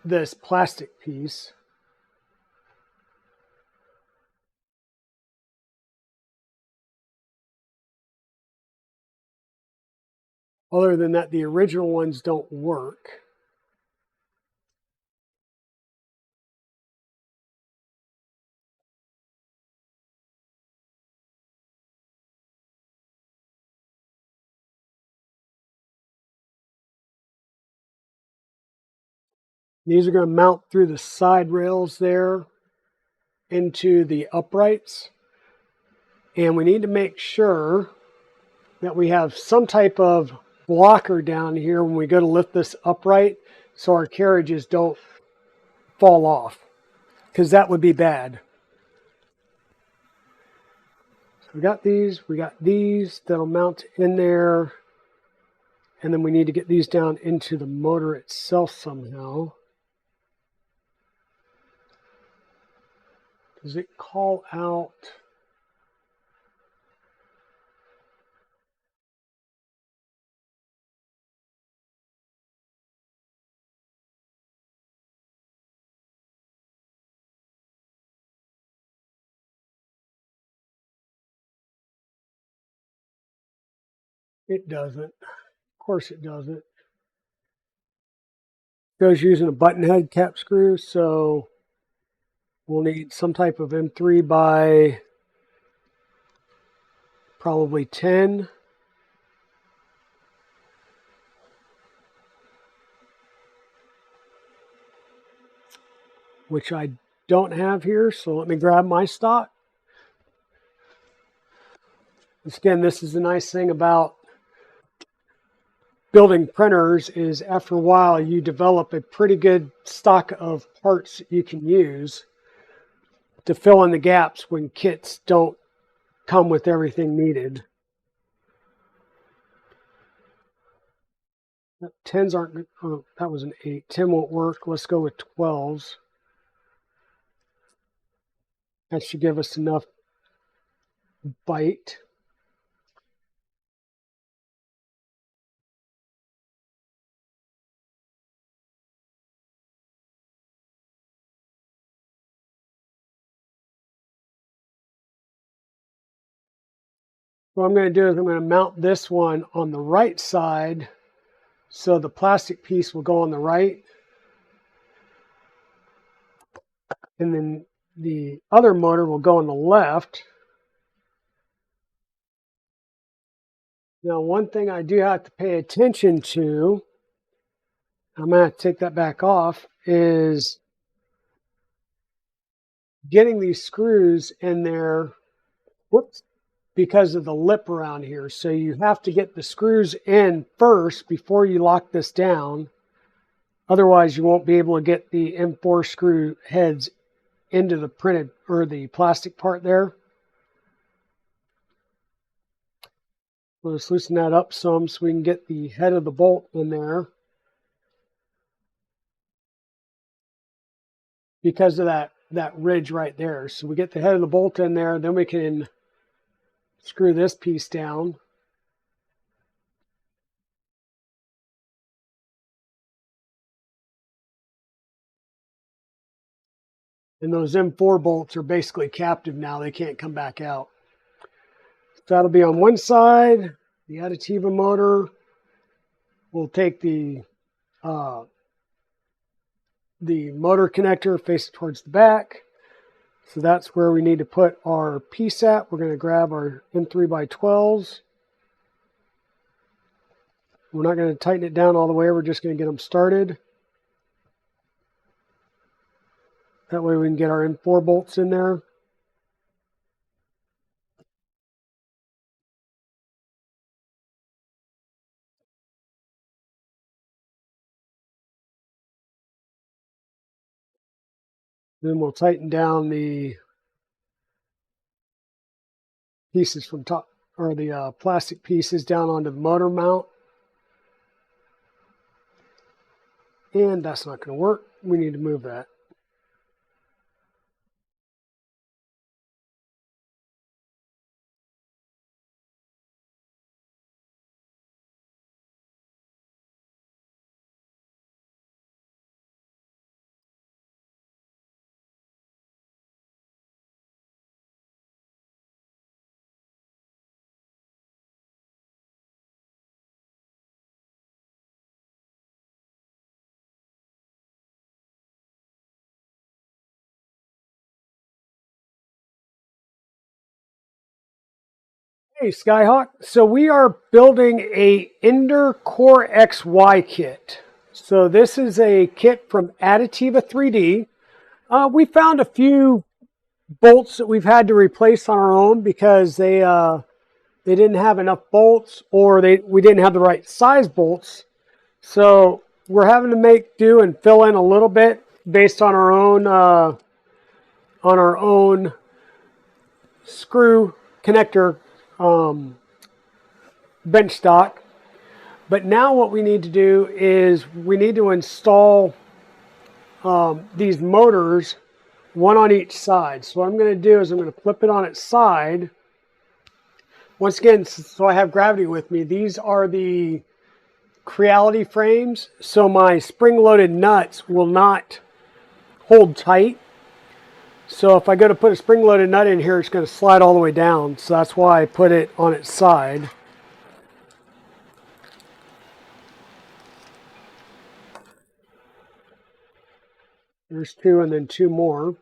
this plastic piece. Other than that, the original ones don't work. These are going to mount through the side rails there into the uprights. And we need to make sure that we have some type of blocker down here when we go to lift this upright so our carriages don't fall off, because that would be bad. So we got these that'll mount in there, and then we need to get these down into the motor itself somehow. Does it call out? It doesn't. Of course it doesn't. It goes using a button head cap screw, so we'll need some type of M3 by probably 10. Which I don't have here, so let me grab my stock. Again, this is the nice thing about building printers is after a while you develop a pretty good stock of parts you can use to fill in the gaps when kits don't come with everything needed. 10s aren't good. Oh, that was an 8. 10 won't work. Let's go with 12s. That should give us enough bite. What I'm going to do is I'm going to mount this one on the right side, so the plastic piece will go on the right, and then the other motor will go on the left. Now, one thing I do have to pay attention to, I'm going to have to take that back off, is getting these screws in there, whoops, because of the lip around here. So you have to get the screws in first before you lock this down. Otherwise, you won't be able to get the M4 screw heads into the printed or the plastic part there. We'll just loosen that up some so we can get the head of the bolt in there. Because of that ridge right there. So we get the head of the bolt in there, then we can screw this piece down. And those M4 bolts are basically captive now. They can't come back out. So that'll be on one side. The Adativa motor will take the motor connector, face it towards the back. So that's where we need to put our piece at. We're going to grab our M3x12s. We're not going to tighten it down all the way. We're just going to get them started. That way we can get our M4 bolts in there. Then we'll tighten down the pieces from top, or the plastic pieces down onto the motor mount. And that's not going to work. We need to move that. Hey Skyhawk, so we are building a Ender CoreXY kit. So this is a kit from Adativa 3D. We found a few bolts that we've had to replace on our own because they didn't have enough bolts, or we didn't have the right size bolts. So we're having to make do and fill in a little bit based on our own screw connector bench stock. But now what we need to do is we need to install these motors, one on each side. So what I'm going to do is I'm going to flip it on its side. Once again, so I have gravity with me, these are the CoreXY frames, so my spring-loaded nuts will not hold tight. So if I go to put a spring-loaded nut in here, it's going to slide all the way down. So that's why I put it on its side. There's two and then two more.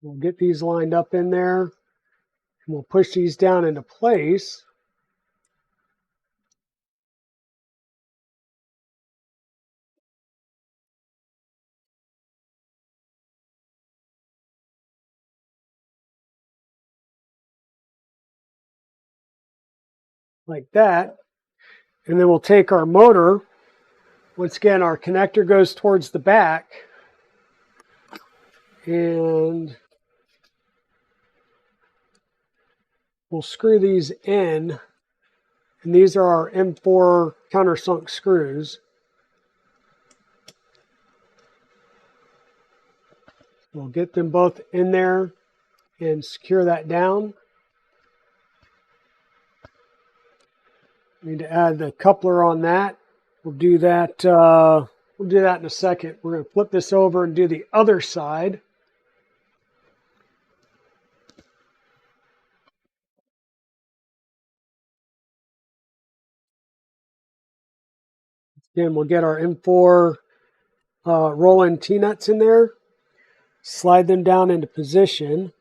We'll get these lined up in there, and we'll push these down into place. Like that. And then we'll take our motor. Once again, our connector goes towards the back. And we'll screw these in. And these are our M4 countersunk screws. We'll get them both in there and secure that down. Need to add the coupler on that. We'll do that. We'll do that in a second. We're going to flip this over and do the other side. Again, we'll get our M4 roll-in T-nuts in there. Slide them down into position.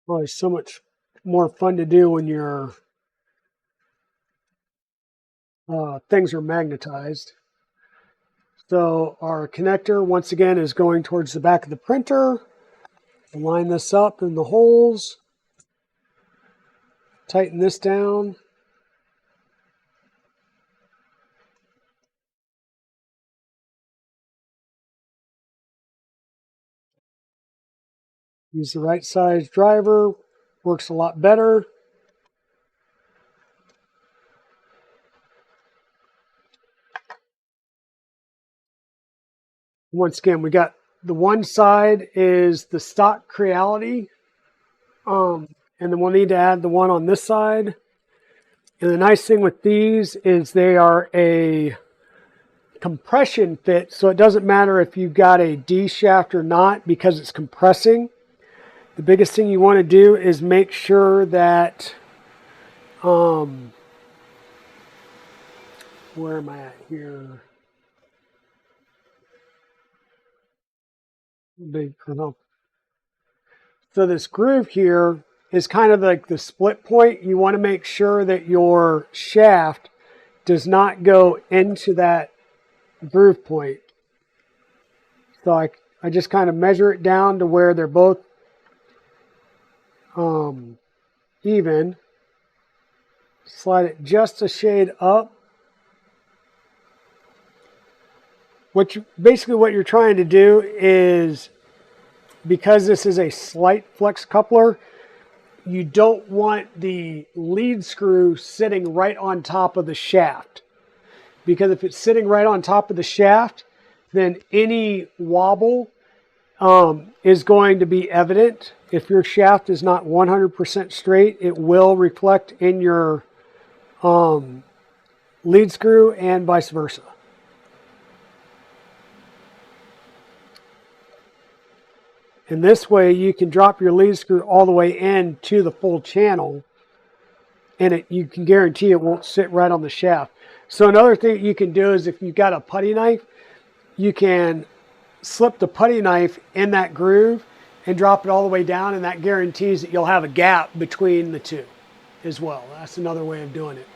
Oh, it's so much more fun to do when your things are magnetized. So our connector, once again, is going towards the back of the printer. We'll line this up in the holes. Tighten this down. Use the right size driver. Works a lot better. Once again, we got the one side is the stock CoreXY, and then we'll need to add the one on this side. And the nice thing with these is they are a compression fit, so it doesn't matter if you've got a D shaft or not because it's compressing. The biggest thing you want to do is make sure that where am I at here? Big enough. So this groove here is kind of like the split point. You want to make sure that your shaft does not go into that groove point. So I just kind of measure it down to where they're both even. Slide it just a shade up. Basically what you're trying to do is, because this is a slight flex coupler, you don't want the lead screw sitting right on top of the shaft. Because if it's sitting right on top of the shaft, then any wobble is going to be evident. If your shaft is not 100% straight, it will reflect in your lead screw and vice versa. And this way you can drop your lead screw all the way in to the full channel, and you can guarantee it won't sit right on the shaft. So another thing you can do is, if you've got a putty knife, you can slip the putty knife in that groove and drop it all the way down, and that guarantees that you'll have a gap between the two as well. That's another way of doing it.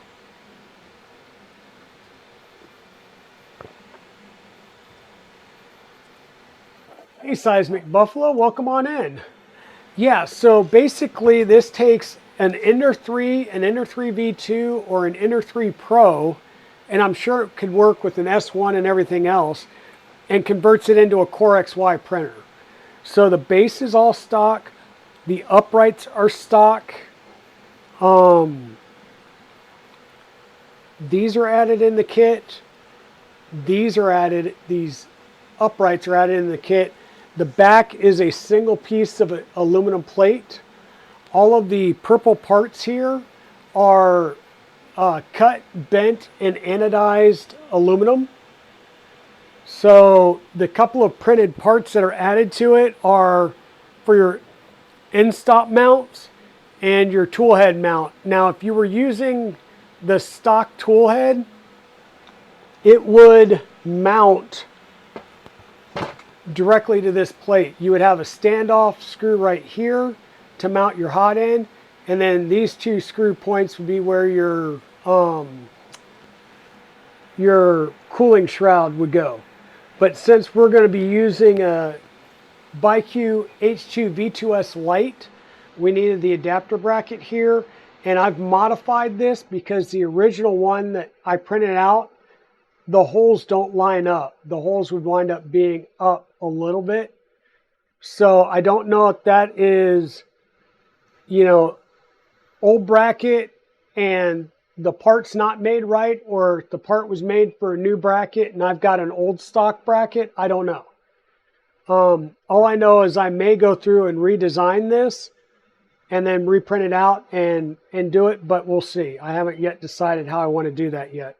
Hey, Seismic Buffalo, welcome on in. Yeah, so basically this takes an Ender 3, an Ender 3 V2, or an Ender 3 Pro, and I'm sure it could work with an S1 and everything else, and converts it into a CoreXY printer. So the base is all stock, the uprights are stock. These are added in the kit. These uprights are added in the kit. The back is a single piece of aluminum plate. All of the purple parts here are cut, bent, and anodized aluminum. So the couple of printed parts that are added to it are for your Endstop mounts and your tool head mount. Now, if you were using the stock tool head, it would mount directly to this plate. You would have a standoff screw right here to mount your hot end, and then these two screw points would be where your cooling shroud would go. But since we're going to be using a Biqu H2 V2S Lite, we needed the adapter bracket here, and I've modified this because the original one that I printed out, the holes don't line up. The holes would wind up being up a little bit. So I don't know if that is, old bracket and the part's not made right, or if the part was made for a new bracket and I've got an old stock bracket. I don't know. All I know is I may go through and redesign this and then reprint it out and do it, but we'll see. I haven't yet decided how I want to do that yet.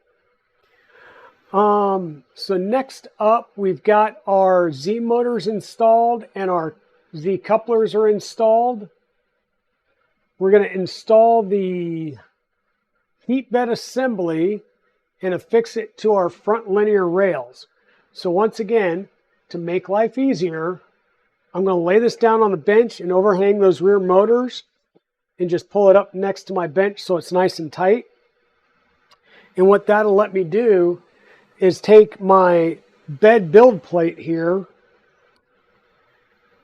So next up, we've got our Z motors installed and our Z couplers are installed. We're going to install the heat bed assembly and affix it to our front linear rails. So once again, to make life easier, I'm going to lay this down on the bench and overhang those rear motors and just pull it up next to my bench so it's nice and tight. And what that'll let me do is take my bed build plate here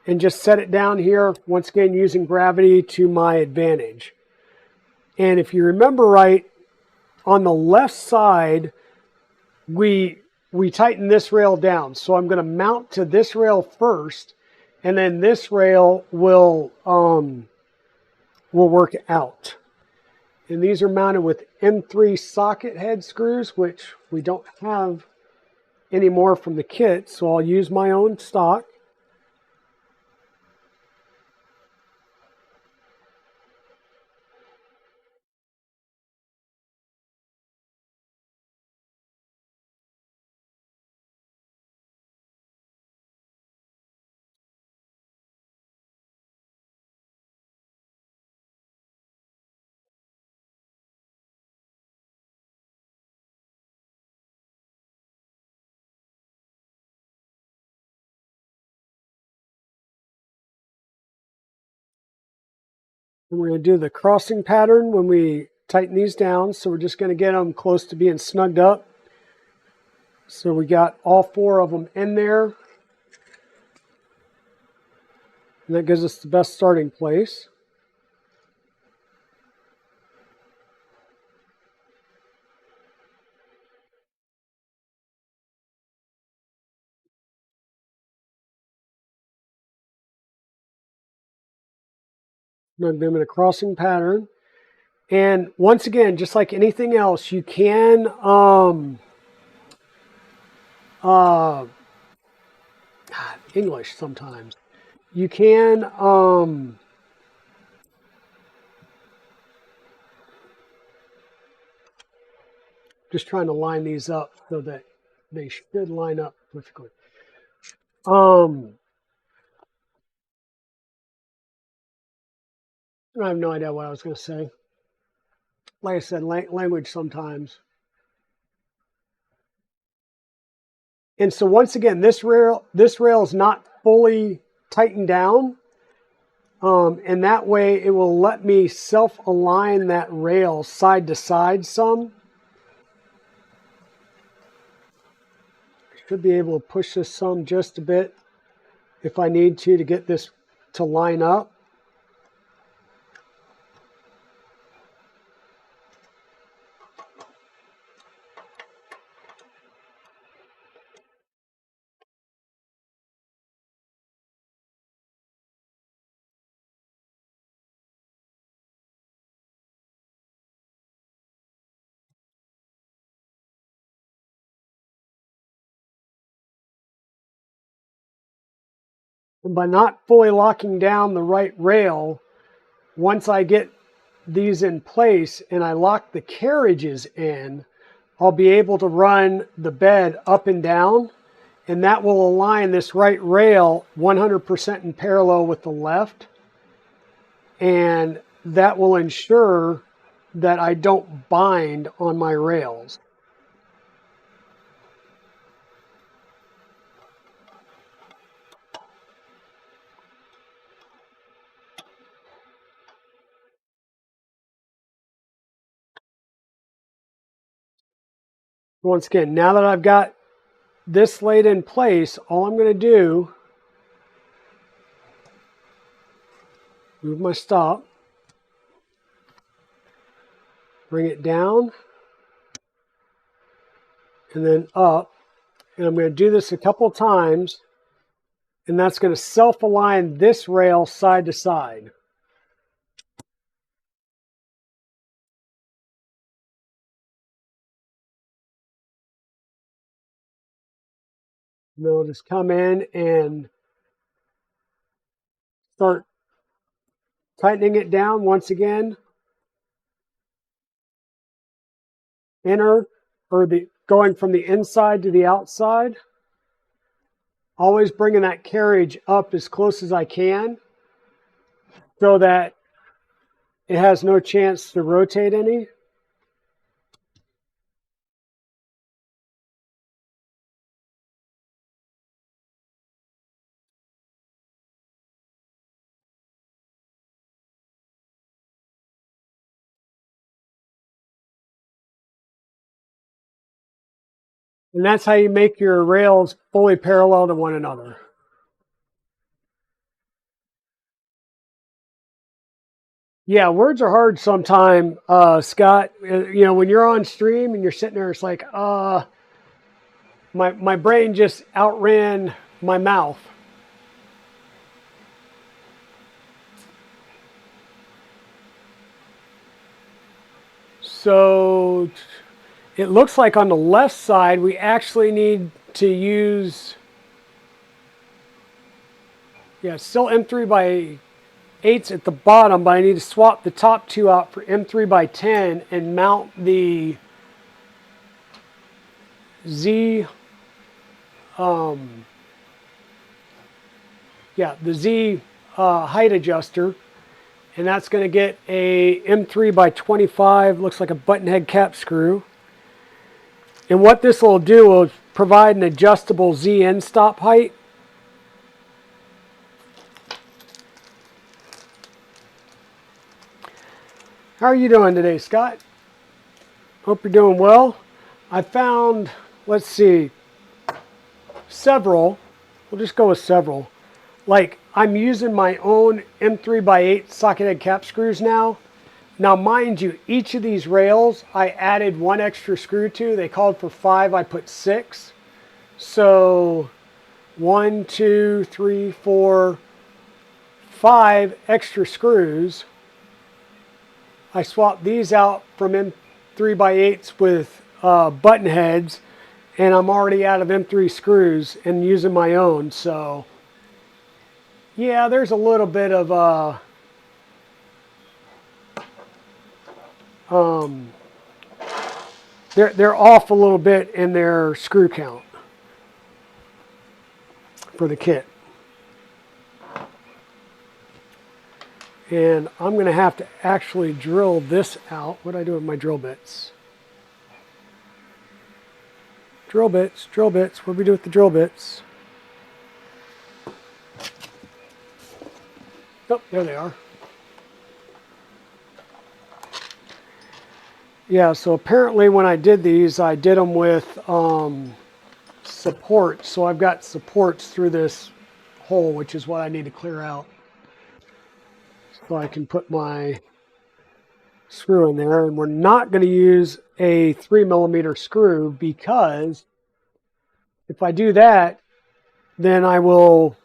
and just set it down here, once again using gravity to my advantage. And if you remember right, on the left side, we tighten this rail down. So I'm going to mount to this rail first, and then this rail will work out. And these are mounted with M3 socket head screws, which we don't have anymore from the kit, so I'll use my own stock. And we're going to do the crossing pattern when we tighten these down. So we're just going to get them close to being snugged up. So we got all 4 of them in there. And that gives us the best starting place. Snug them in a crossing pattern. And once again, just like anything else, you can English sometimes. You can just trying to line these up so that they should line up perfectly. I have no idea what I was going to say. Like I said, language sometimes. And so once again, this rail is not fully tightened down. And that way it will let me self-align that rail side to side some. Should be able to push this some just a bit if I need to get this to line up. And by not fully locking down the right rail, once I get these in place and I lock the carriages in, I'll be able to run the bed up and down, and that will align this right rail 100% in parallel with the left. And that will ensure that I don't bind on my rails. Once again, now that I've got this laid in place, all I'm going to do, move my stop, bring it down, and then up. And I'm going to do this a couple times, and that's going to self-align this rail side to side. And then I'll just come in and start tightening it down once again. Inner, or going from the inside to the outside. Always bringing that carriage up as close as I can so that it has no chance to rotate any. And that's how you make your rails fully parallel to one another. Yeah, words are hard sometimes, Scott. You know, when you're on stream and you're sitting there, it's like, my brain just outran my mouth. So it looks like on the left side, we actually need to use, still M3 by 8s at the bottom, but I need to swap the top 2 out for M3 by 10 and mount the Z, the Z height adjuster. And that's going to get a M3 by 25, looks like a button head cap screw. And what this will do will provide an adjustable Z Endstop height. How are you doing today, Scott? Hope you're doing well. I found, let's see, several. We'll just go with several. Like, I'm using my own M3x8 socket head cap screws now. Now, mind you, each of these rails, I added one extra screw to. They called for 5, I put 6. So, 1, 2, 3, 4, 5 extra screws. I swapped these out from M3x8s with button heads, and I'm already out of M3 screws and using my own. So, yeah, there's a little bit of they're off a little bit in their screw count for the kit. And I'm going to have to actually drill this out. What do I do with my drill bits? Drill bits, drill bits. What do we do with the drill bits? Oh, there they are. Yeah, so apparently when I did these, I did them with supports. So I've got supports through this hole, which is what I need to clear out. So I can put my screw in there. And we're not going to use a 3mm screw, because if I do that, then I will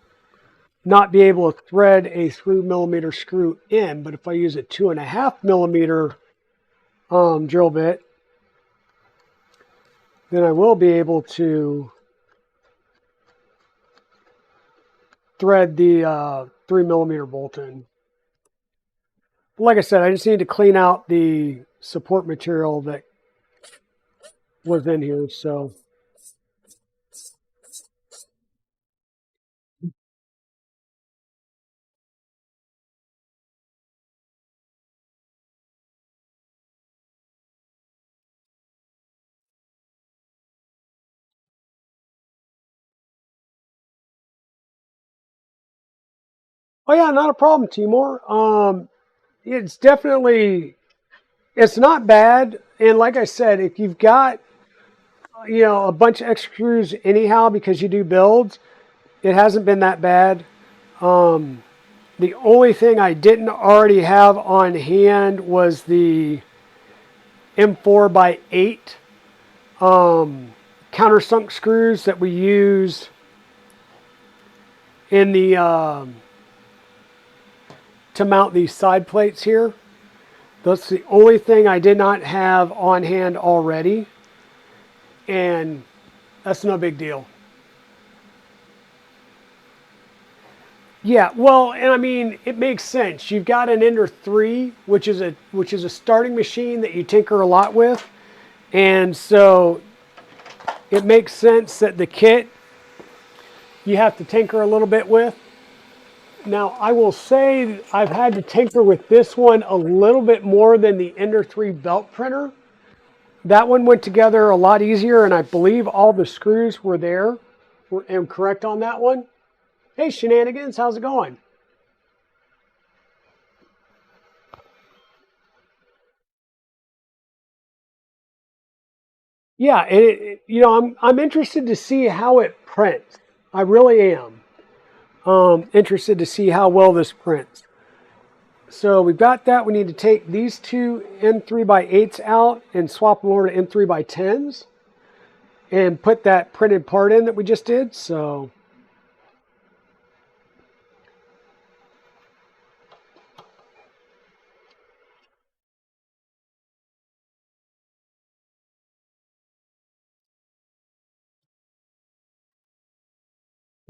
not be able to thread a 3mm screw in. But if I use a 2.5mm drill bit, then I will be able to thread the 3mm bolt in. But like I said, I just need to clean out the support material that was in here. So, oh yeah, not a problem, Timur. It's definitely, it's not bad. And like I said, if you've got, a bunch of extra screws anyhow because you do builds, it hasn't been that bad. The only thing I didn't already have on hand was the M4x8 countersunk screws that we use in the to mount these side plates here. That's the only thing I did not have on hand already, and that's no big deal. Yeah, well, and I mean, it makes sense. You've got an Ender 3, which is a starting machine that you tinker a lot with, and so it makes sense that the kit you have to tinker a little bit with. Now, I will say I've had to tinker with this one a little bit more than the Ender 3 belt printer. That one went together a lot easier, and I believe all the screws were there. Am correct on that one? Hey, Shenanigans, how's it going? Yeah, I'm interested to see how it prints. I really am interested to see how well this prints. So we've got that. We need to take these two M3x8s out and swap them over to M3x10s and put that printed part in that we just did. So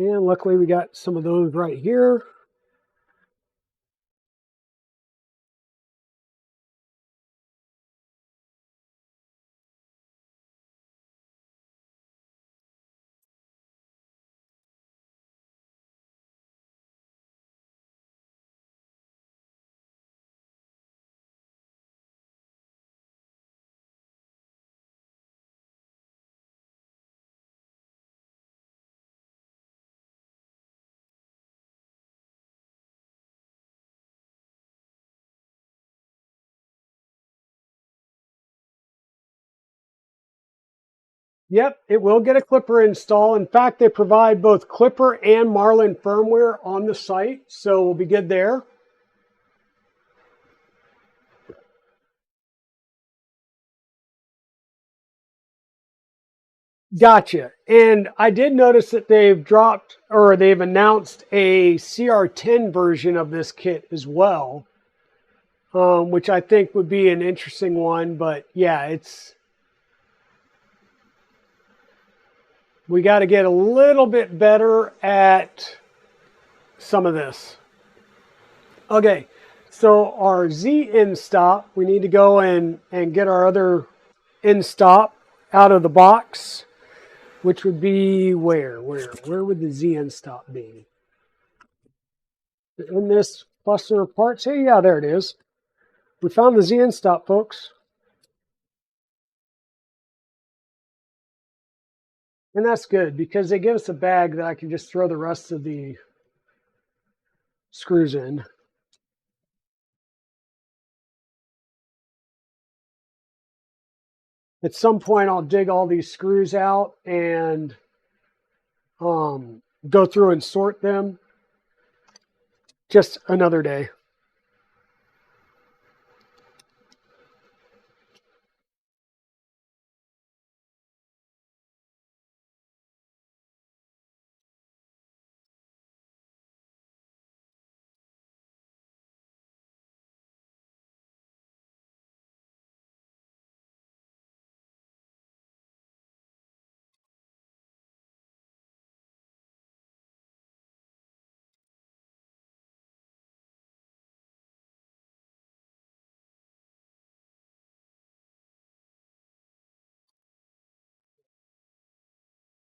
and luckily we got some of those right here. Yep, it will get a Clipper install. In fact, they provide both Clipper and Marlin firmware on the site, so we'll be good there. Gotcha. And I did notice that they've dropped or they've announced a CR10 version of this kit as well, which I think would be an interesting one. But yeah, we got to get a little bit better at some of this. Okay, so our Z Endstop, we need to go and get our other Endstop out of the box, which would be where would the Z Endstop be? In this cluster of parts. Hey, yeah, there it is. We found the Z Endstop, folks. And that's good because they give us a bag that I can just throw the rest of the screws in. At some point, I'll dig all these screws out and go through and sort them. Just another day.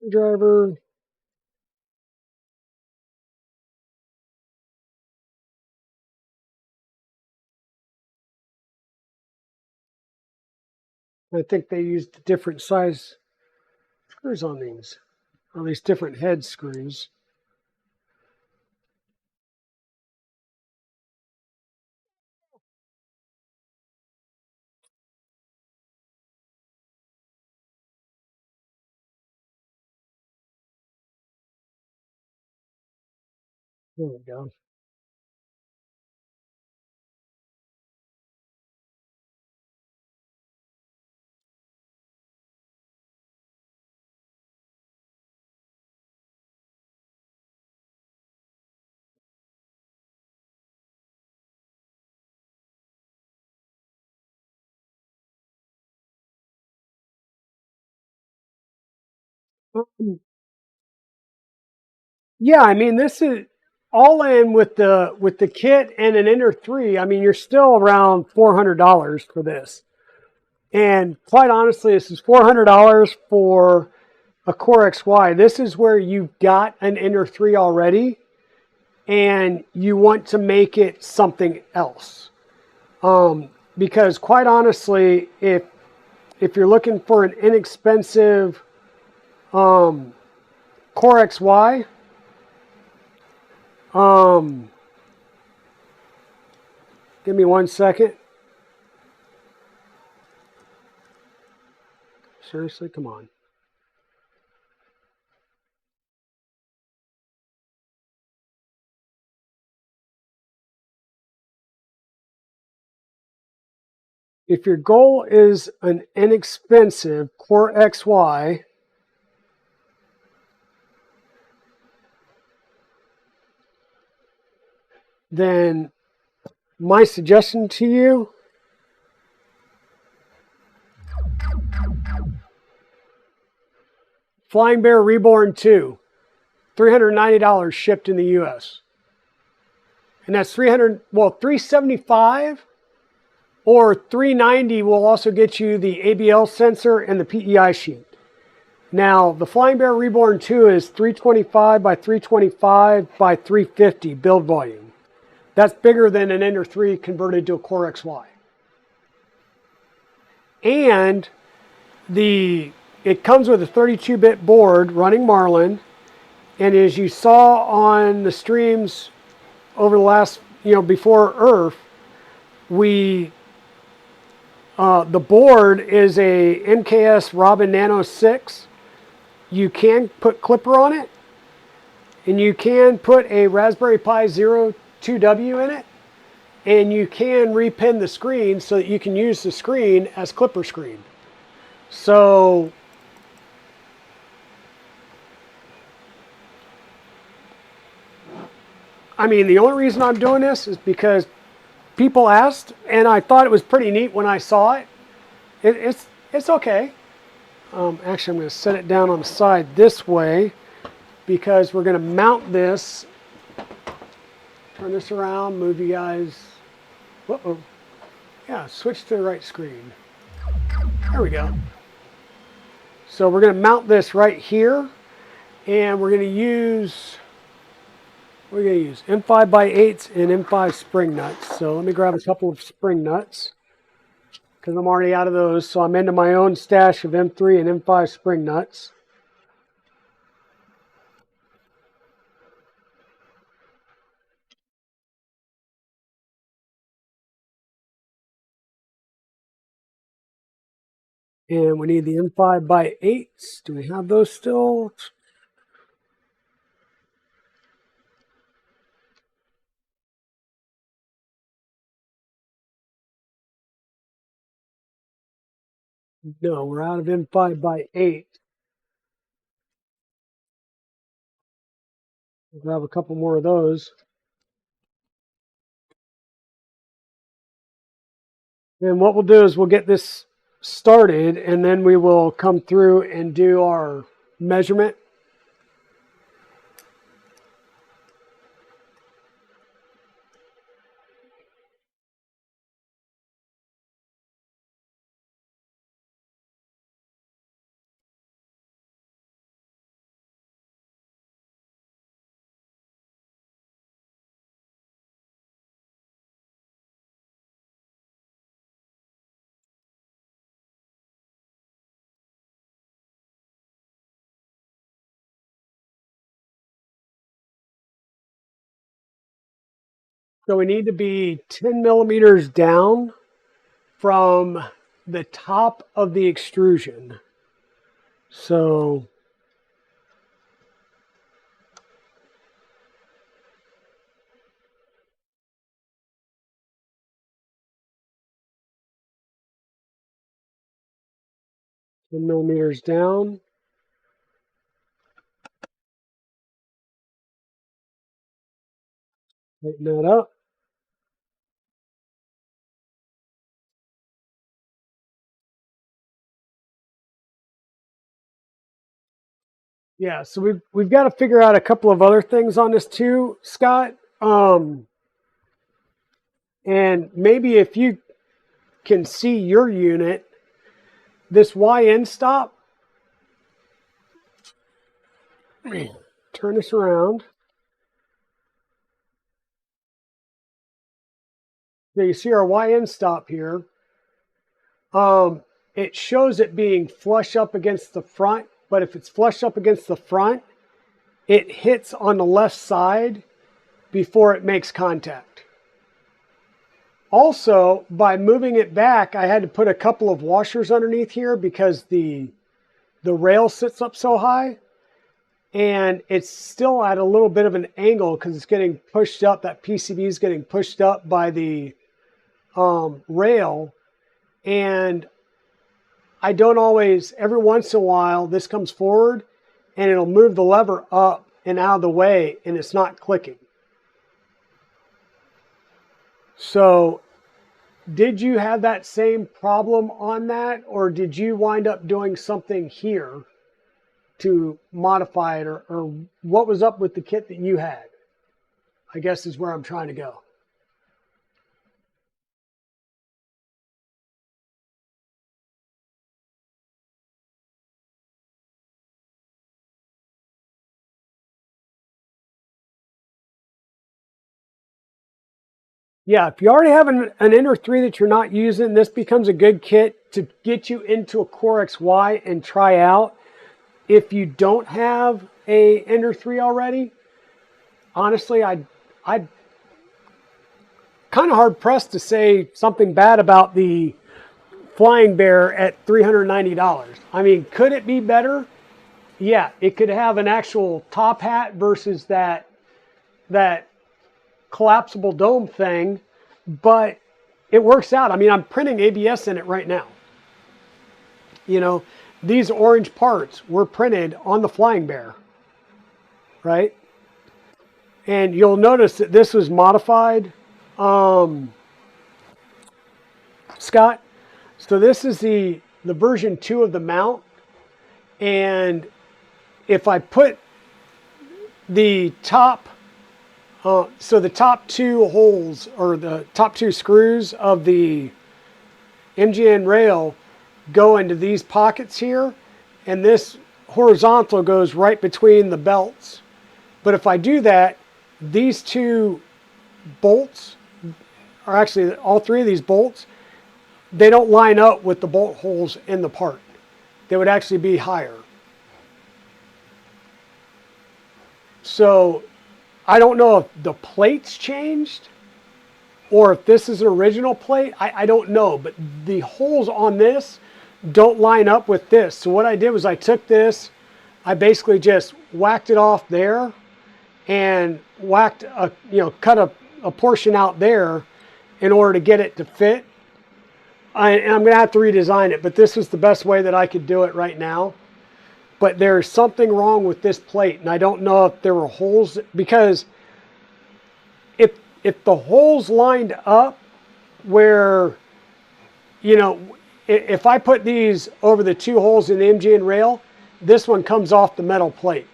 Driver. I think they used different size screws on these, or at least different head screws. There we go. Yeah, I mean this is all in with the kit and an Ender 3. I mean you're still around $400 for this. And quite honestly, this is $400 for a CoreXY. This is where you've got an Ender 3 already and you want to make it something else. Because quite honestly, if you're looking for an inexpensive CoreXY, give me 1 second. Seriously, come on. If your goal is an inexpensive CoreXY, then my suggestion to you, Flying Bear Reborn 2, $390 shipped in the US. And that's $375 or $390 will also get you the ABL sensor and the PEI sheet. Now, the Flying Bear Reborn 2 is 325 by 325 by 350 build volume. That's bigger than an Ender 3 converted to a CoreXY. And it comes with a 32-bit board running Marlin. And as you saw on the streams over the last, before Earth, we The board is a MKS Robin Nano 6. You can put clipper on it, and you can put a Raspberry Pi Zero 2W in it, and you can repin the screen so that you can use the screen as clipper screen. So I mean, the only reason I'm doing this is because people asked, and I thought it was pretty neat when I saw it. It's okay. Actually, I'm going to set it down on the side this way because we're going to mount this. Turn this around, move you guys. Uh-oh. Yeah, switch to the right screen. There we go. So we're going to mount this right here, and we're going to use, what are we going to use? M5x8s and M5 spring nuts. So let me grab a couple of spring nuts because I'm already out of those. So I'm into my own stash of M3 and M5 spring nuts. And we need the M5x8s. Do we have those still? No, we're out of M5x8. We'll grab a couple more of those. And what we'll do is we'll get this started, and then we will come through and do our measurement. So we need to be 10 millimeters down from the top of the extrusion. So millimeters down. Tighten that up. Yeah, so we've got to figure out a couple of other things on this too, Scott. And maybe if you can see your unit, this Endstop. Turn this around. Now you see our Endstop here. It shows it being flush up against the front, but if it's flush up against the front, it hits on the left side before it makes contact. Also, by moving it back, I had to put a couple of washers underneath here because the rail sits up so high, and it's still at a little bit of an angle because it's getting pushed up. That PCB is getting pushed up by the rail, and I don't always, every once in a while, this comes forward and it'll move the lever up and out of the way and it's not clicking. So did you have that same problem on that, or did you wind up doing something here to modify it, or what was up with the kit that you had? I guess is where I'm trying to go. Yeah, if you already have an Ender 3 that you're not using, this becomes a good kit to get you into a CoreXY and try out. If you don't have a Ender 3 already, honestly, I'd kind of hard pressed to say something bad about the Flying Bear at $390. I mean, could it be better? Yeah, it could have an actual top hat versus that collapsible dome thing, but it works out. I mean, I'm printing ABS in it right now. You know, these orange parts were printed on the Flying Bear, right? And you'll notice that this was modified, Scott. So this is the version 2 of the mount. And if I put the top, so the top 2 holes or the top 2 screws of the MGN rail go into these pockets here, and this horizontal goes right between the belts. But if I do that, these 2 bolts, or actually all 3 of these bolts, they don't line up with the bolt holes in the part. They would actually be higher. So I don't know if the plate's changed or if this is an original plate. I don't know, but the holes on this don't line up with this. So what I did was I took this, I basically just whacked it off there and whacked cut a portion out there in order to get it to fit. And I'm going to have to redesign it, but this was the best way that I could do it right now. But there's something wrong with this plate, and I don't know if there were holes, because if the holes lined up where, you know, if I put these over the 2 holes in the MGN rail, this one comes off the metal plate.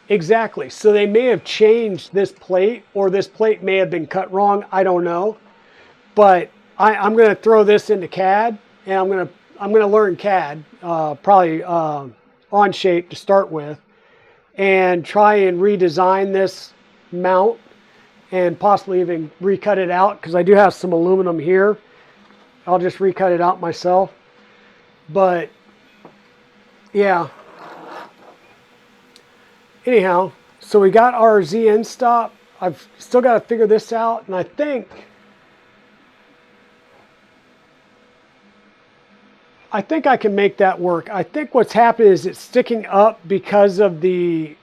Exactly. So they may have changed this plate, or this plate may have been cut wrong. I don't know. But I'm going to throw this into CAD, and I'm going to learn CAD, probably Onshape to start with, and try and redesign this mount and possibly even recut it out, because I do have some aluminum here. I'll just recut it out myself. But yeah. Anyhow, so we got our Z Endstop. I've still got to figure this out, and I think I can make that work. I think what's happened is it's sticking up because of the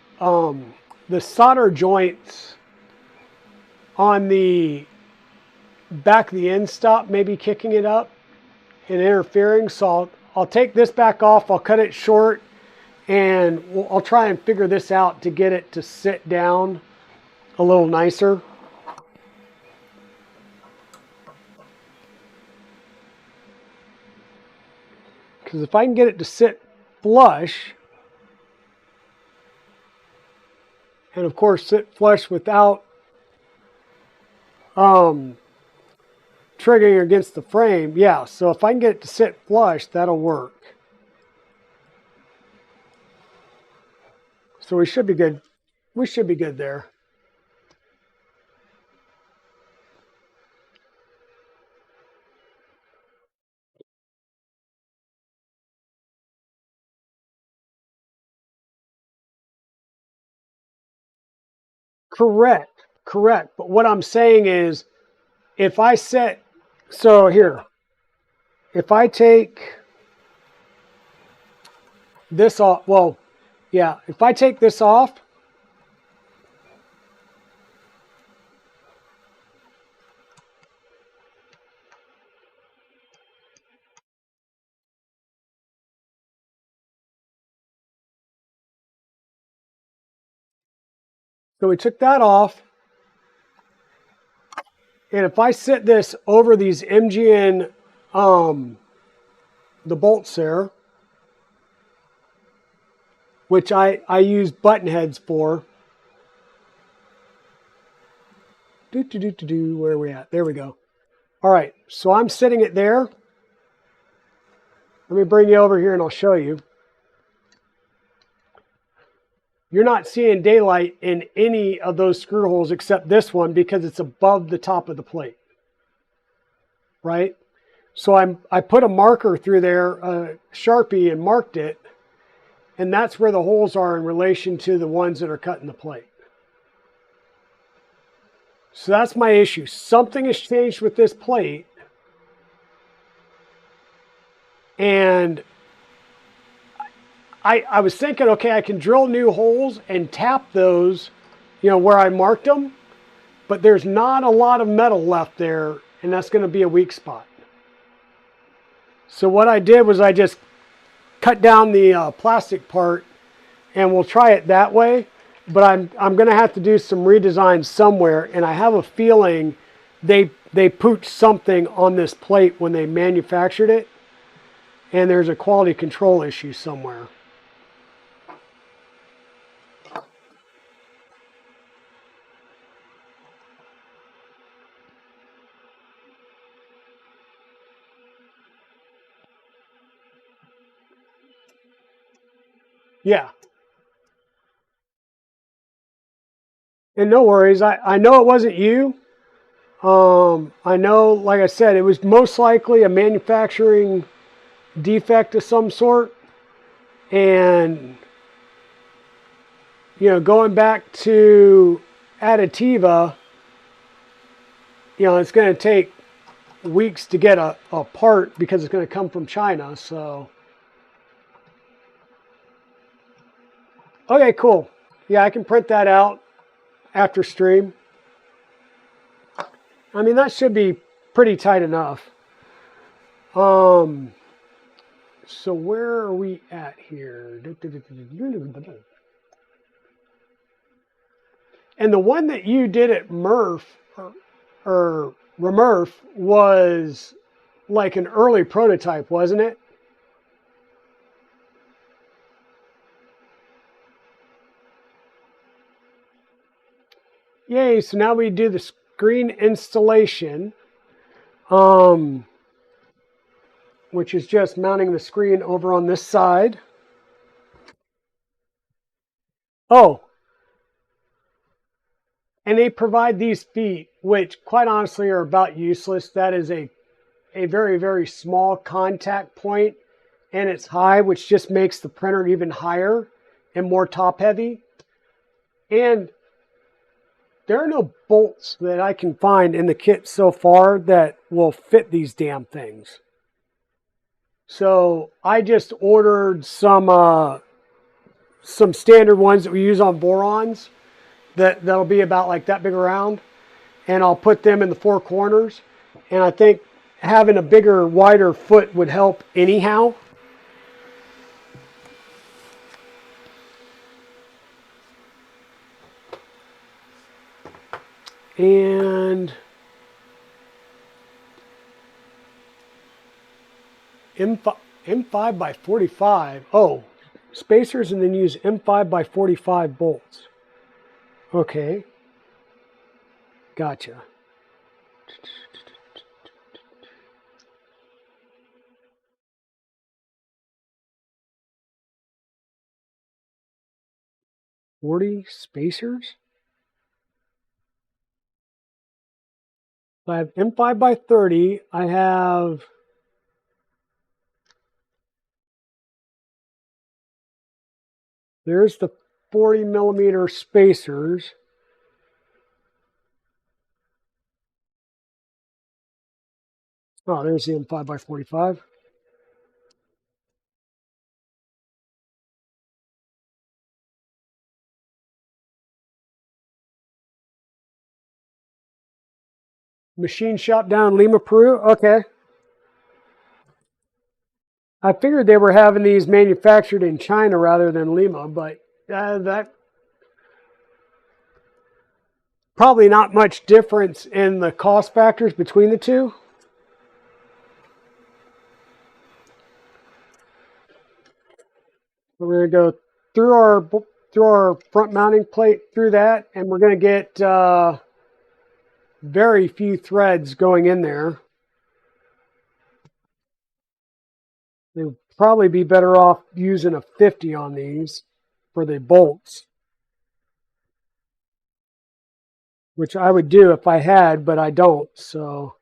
solder joints on the back of the Endstop, maybe kicking it up and interfering. So I'll take this back off, I'll cut it short, and I'll try and figure this out to get it to sit down a little nicer. Because if I can get it to sit flush, and of course sit flush without triggering against the frame, yeah, so if I can get it to sit flush, that'll work. So we should be good. We should be good there. Correct, correct. But what I'm saying is, if I set, so here, if I take this off, well, yeah, if I take this off, so we took that off, and if I set this over these MGN, the bolts there, which I use button heads for. Where are we at? There we go. All right, so I'm setting it there. Let me bring you over here and I'll show you. You're not seeing daylight in any of those screw holes except this one because it's above the top of the plate, right? So I put a marker through there, a Sharpie, and marked it, and that's where the holes are in relation to the ones that are cut in the plate. So that's my issue. Something has changed with this plate. And I was thinking, okay, I can drill new holes and tap those, where I marked them. But there's not a lot of metal left there, and that's going to be a weak spot. So what I did was I just cut down the plastic part, and we'll try it that way. But I'm going to have to do some redesign somewhere, and I have a feeling they pooched something on this plate when they manufactured it, and there's a quality control issue somewhere. Yeah. And no worries. I know it wasn't you. I know, like I said, it was most likely a manufacturing defect of some sort. And, going back to Adativa, it's going to take weeks to get a part because it's going to come from China. So, okay, cool. Yeah, I can print that out after stream. I mean, that should be pretty tight enough. So where are we at here? And the one that you did at Murph or Remurf was like an early prototype, wasn't it? Yay, so now we do the screen installation, which is just mounting the screen over on this side. Oh, and they provide these feet, which quite honestly are about useless. That is a very, very small contact point, and it's high, which just makes the printer even higher and more top heavy. And there are no bolts that I can find in the kit so far that will fit these damn things. So I just ordered some standard ones that we use on Borons that'll be about like that big around, and I'll put them in the four corners. And I think having a bigger, wider foot would help anyhow. And M5 by 45. Oh, spacers, and then use M5 by 45 bolts. Okay. Gotcha. $40 spacers? So I have M5 by 30. I have there's the 40 millimeter spacers. Oh, there's the M5 by 45. Machine shop down in Lima, Peru. Okay. I figured they were having these manufactured in China rather than Lima, but that probably not much difference in the cost factors between the two. We're going to go through our front mounting plate through that, and we're going to get very few threads going in there. They'll probably be better off using a 50 on these for the bolts, which I would do if I had, but I don't. So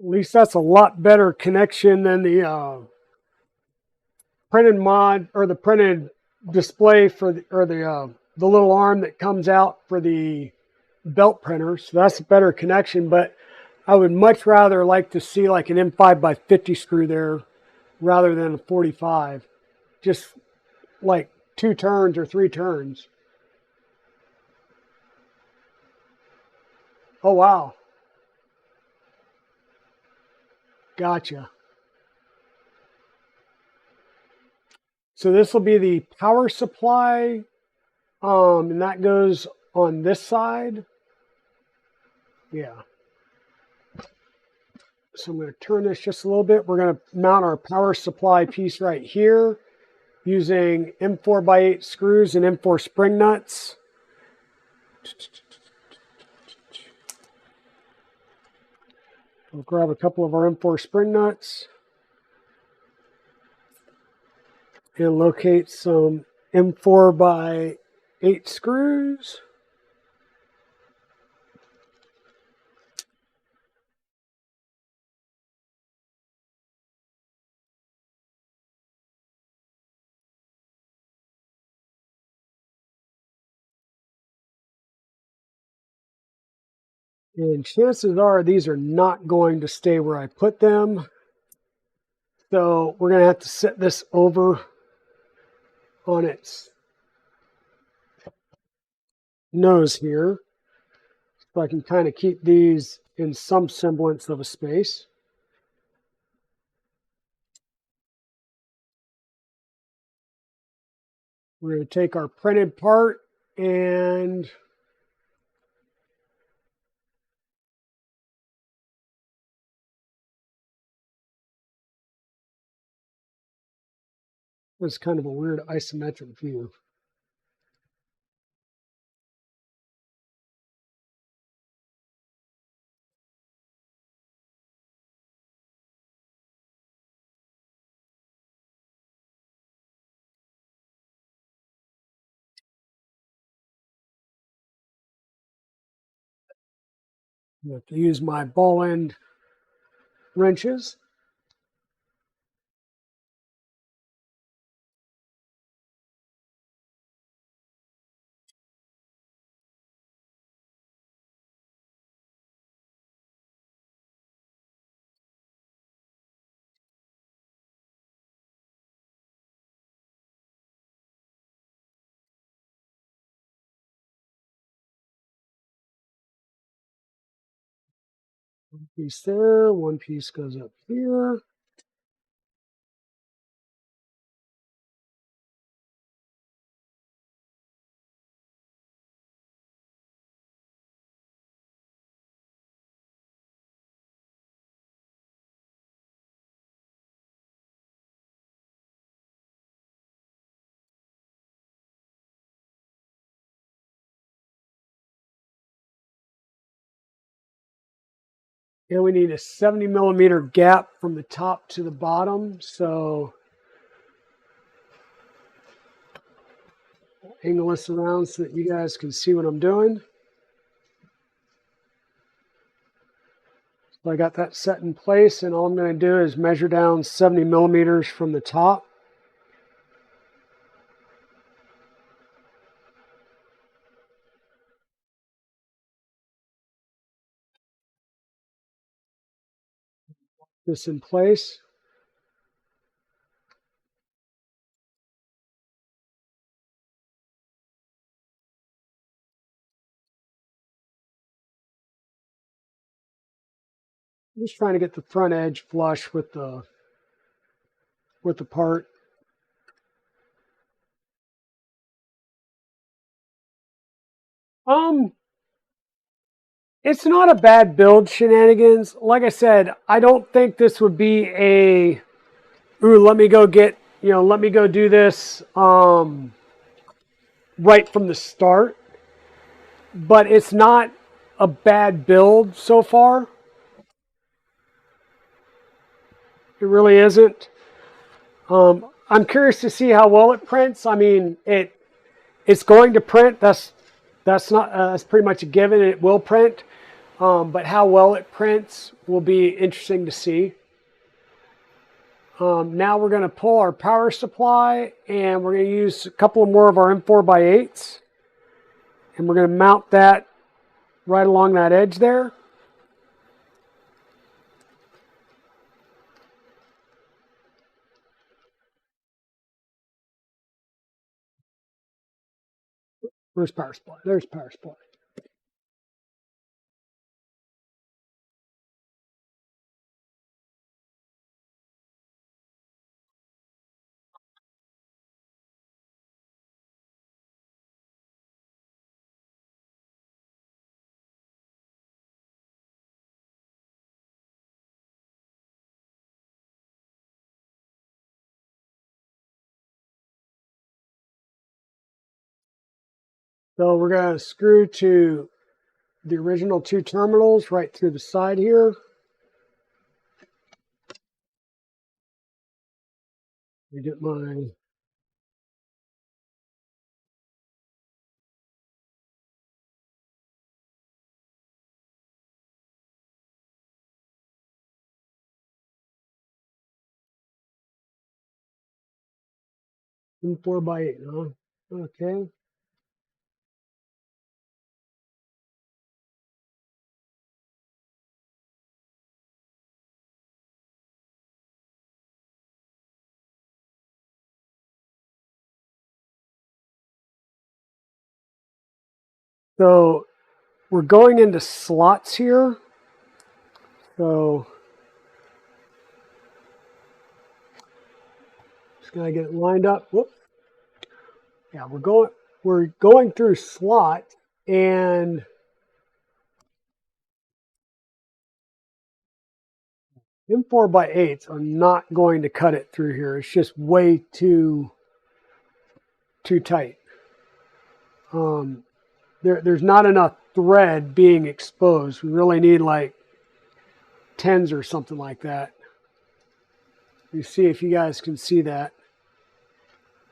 At least that's a lot better connection than the printed mod or the printed display for the little arm that comes out for the belt printer. So that's a better connection, but I would much rather like to see like an M5 by 50 screw there rather than a 45. Just like 2 turns or 3 turns. Oh, wow. Gotcha. So this will be the power supply, and that goes on this side. Yeah. So I'm going to turn this just a little bit. We're going to mount our power supply piece right here using M4 by 8 screws and M4 spring nuts. We'll grab a couple of our M4 spring nuts and locate some M4 by 8 screws. And chances are these are not going to stay where I put them. So we're going to have to set this over on its nose here. So I can kind of keep these in some semblance of a space. We're going to take our printed part and it's kind of a weird isometric view. I have to use my ball end wrenches. One piece there, one piece goes up here. And we need a 70 millimeter gap from the top to the bottom. So angle this around so that you guys can see what I'm doing. So I got that set in place, and all I'm going to do is measure down 70 millimeters from the top. This in place. I'm just trying to get the front edge flush with the part. It's not a bad build, Shenanigans. Like I said, I don't think this would be a ooh, let me go do this right from the start. But it's not a bad build so far. It really isn't. I'm curious to see how well it prints. I mean, it's going to print. That's pretty much a given. It will print. but how well it prints will be interesting to see. Now we're going to pull our power supply, and we're going to use a couple more of our M4x8s, and we're going to mount that right along that edge there. Where's power supply? There's power supply. So we're going to screw to the original two terminals right through the side here. We get my M4x8, huh? Okay. So we're going into slots here. So just gonna get it lined up. Whoop. Yeah, we're going through slot, and M4x8s are not going to cut it through here. It's just way too tight. There's not enough thread being exposed. We really need like tens or something like that. You see if you guys can see that.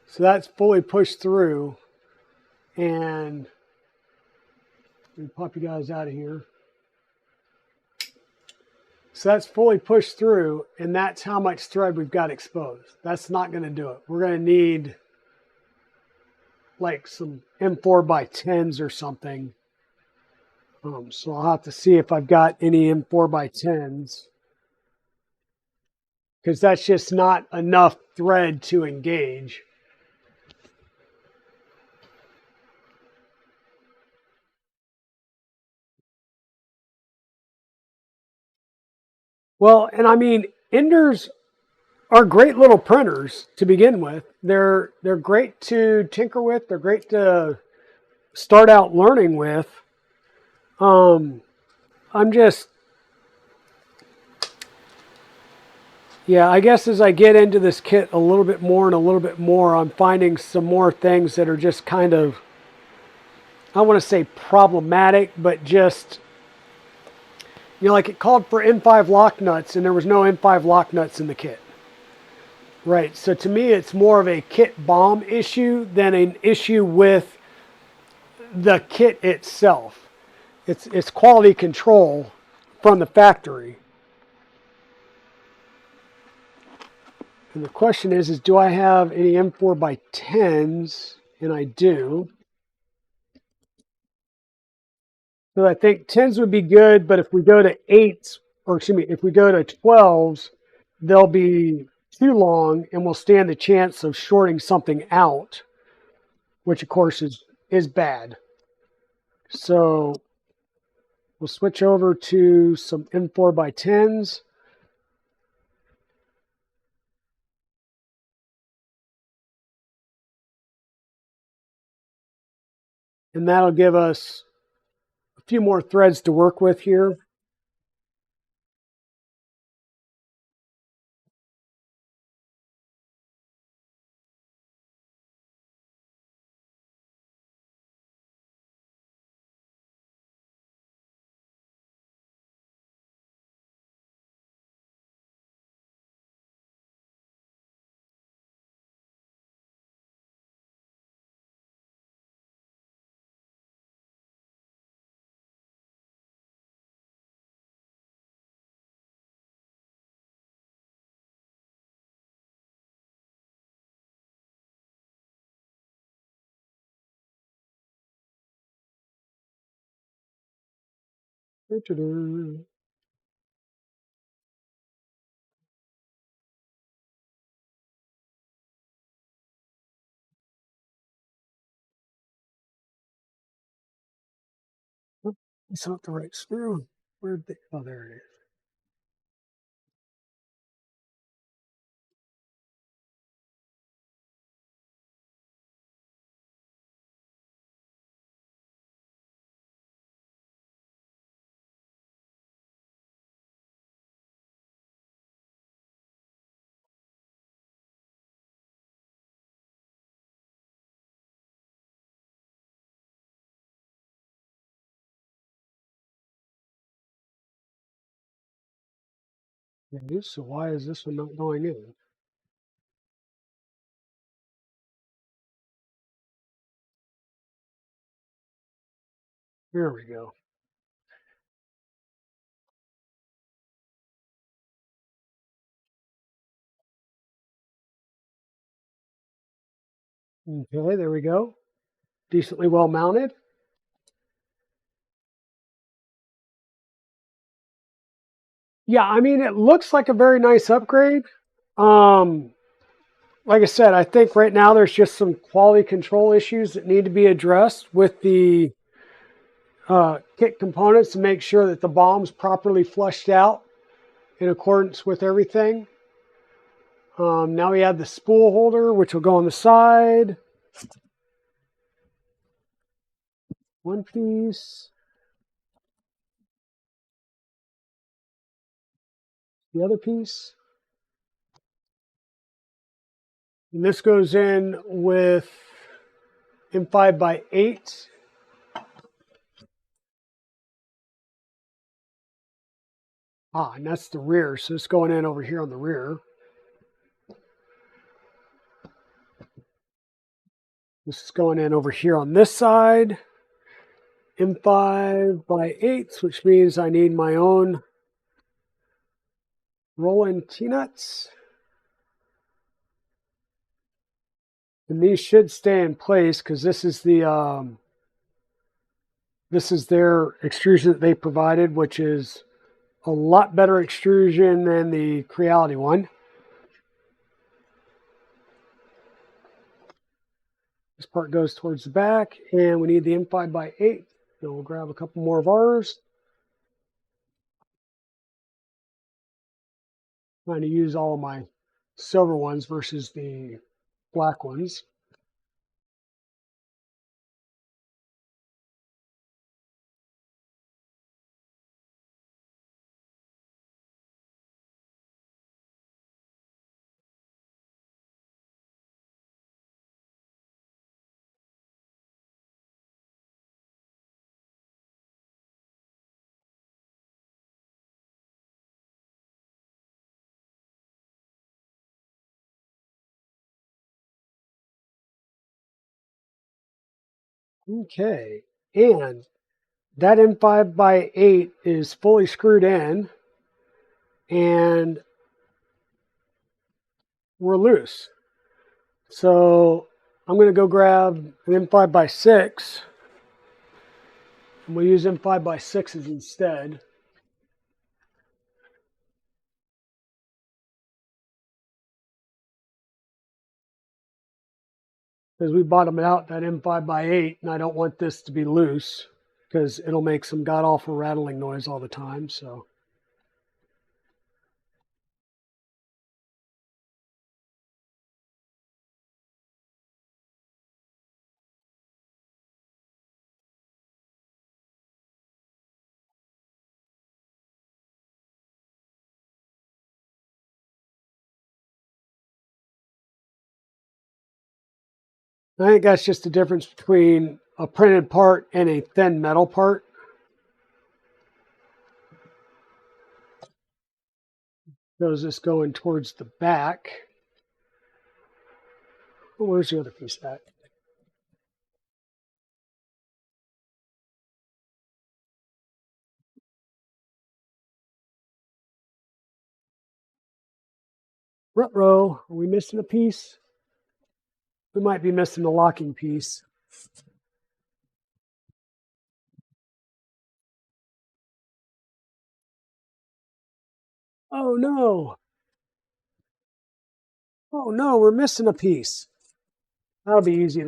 So that's fully pushed through, and let me pop you guys out of here. So that's fully pushed through, and that's how much thread we've got exposed. That's not going to do it. We're going to need like some M4x10s or something. So I'll have to see if I've got any M4x10s, because that's just not enough thread to engage. Well, and I mean, Enders are great little printers to begin with. They're great to tinker with. They're great to start out learning with. I'm just, yeah, I guess as I get into this kit a little bit more and a little bit more, I'm finding some more things that are just kind of, I don't want to say problematic, but just, like it called for M5 lock nuts, and there was no M5 lock nuts in the kit. Right, so to me it's more of a kit bomb issue than an issue with the kit itself. It's quality control from the factory. And the question is do I have any M4x10s? And I do. So I think 10s would be good, but if we go to 8s, or excuse me, if we go to 12s, they'll be too long and we'll stand the chance of shorting something out, which of course is bad. So we'll switch over to some M4x10s. And that'll give us a few more threads to work with here. It's not the right screw. Where'd they? Oh, there it is. Okay, so why is this one not going in? There we go. Okay, there we go. Decently well mounted. Yeah, I mean, it looks like a very nice upgrade. Like I said, I think right now there's just some quality control issues that need to be addressed with the kit components to make sure that the bomb's properly flushed out in accordance with everything. Now we have the spool holder, which will go on the side. One piece. The other piece. And this goes in with M5x8. And that's the rear. So it's going in over here on the rear. This is going in over here on this side. M5x8, which means I need my own roll-in T-nuts. And these should stay in place because this is the this is their extrusion that they provided, which is a lot better extrusion than the Creality one. This part goes towards the back, and we need the M5x8. So we'll grab a couple more of ours. Trying to use all of my silver ones versus the black ones. Okay, and that M5x8 is fully screwed in, and we're loose. So I'm going to go grab an M5x6, and we'll use M5x6s instead. Because we bottomed out that M5x8, and I don't want this to be loose because it'll make some god-awful rattling noise all the time. So I think that's just the difference between a printed part and a thin metal part. Shows this going towards the back. Oh, where's the other piece at? Ruh-roh, are we missing a piece? We might be missing the locking piece. Oh no. Oh no, we're missing a piece. That'll be easy.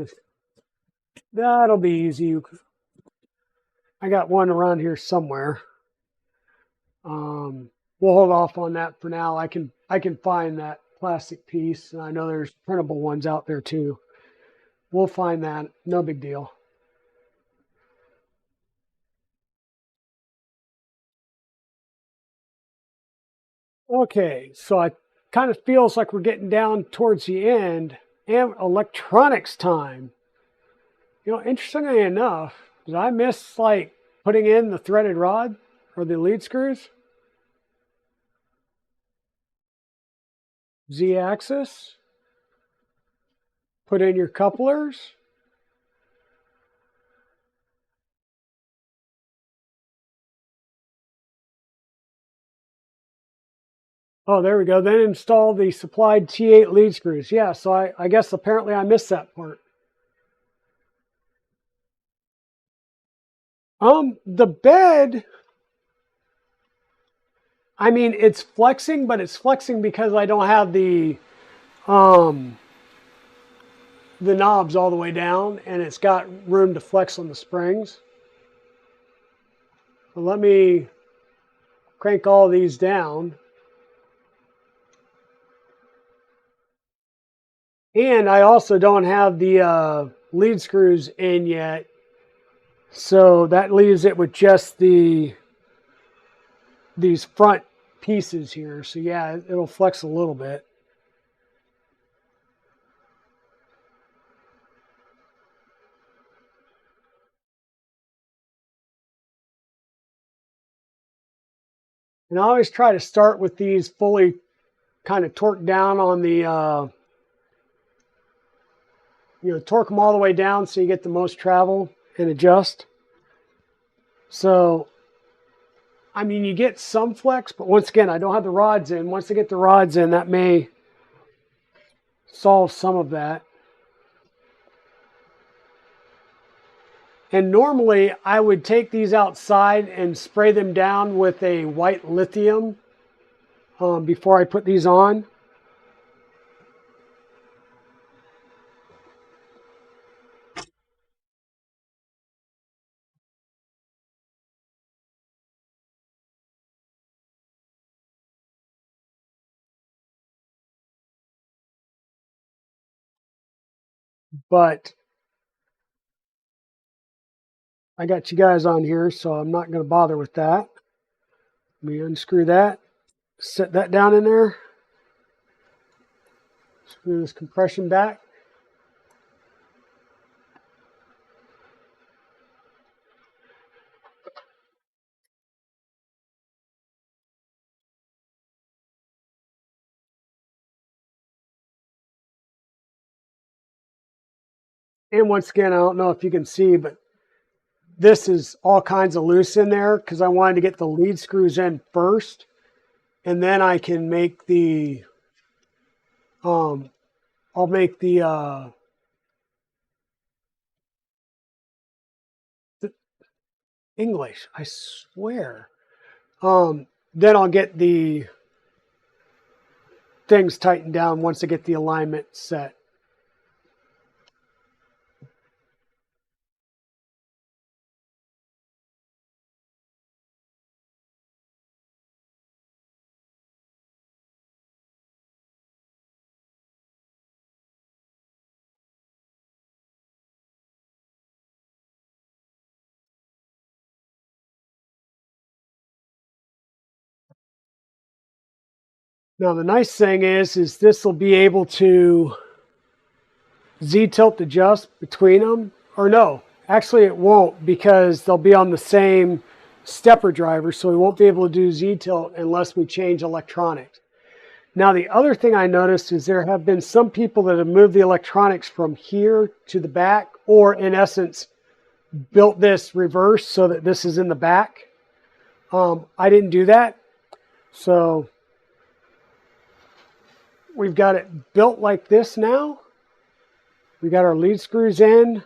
That'll be easy. I got one around here somewhere. We'll hold off on that for now. I can find that plastic piece, and I know there's printable ones out there too. We'll find that. No big deal. Okay, so it kind of feels like we're getting down towards the end, and electronics time. Interestingly enough, did I miss like putting in the threaded rod or the lead screws? Z-axis. Put in your couplers. Oh, there we go. Then install the supplied T8 lead screws. Yeah, so I guess apparently I missed that part. The bed, I mean, it's flexing, but it's flexing because I don't have the knobs all the way down, and it's got room to flex on the springs. So let me crank all these down. And I also don't have the lead screws in yet. So that leaves it with just these front pieces here. So yeah, it'll flex a little bit. And I always try to start with these fully kind of torqued down on the, torque them all the way down so you get the most travel and adjust. So, I mean, you get some flex, but once again, I don't have the rods in. Once I get the rods in, that may solve some of that. And normally I would take these outside and spray them down with a white lithium before I put these on. But I got you guys on here, so I'm not going to bother with that. Let me unscrew that, set that down in there, screw this compression back. And once again, I don't know if you can see, but this is all kinds of loose in there because I wanted to get the lead screws in first, and then I can make the, I'll make the English, I swear. Then I'll get the things tightened down once I get the alignment set. Now the nice thing is this will be able to Z-tilt adjust between them. Or no, actually it won't because they'll be on the same stepper driver, so we won't be able to do Z-tilt unless we change electronics. Now the other thing I noticed is there have been some people that have moved the electronics from here to the back, or in essence built this reverse so that this is in the back. I didn't do that. So we've got it built like this now. We got our lead screws in.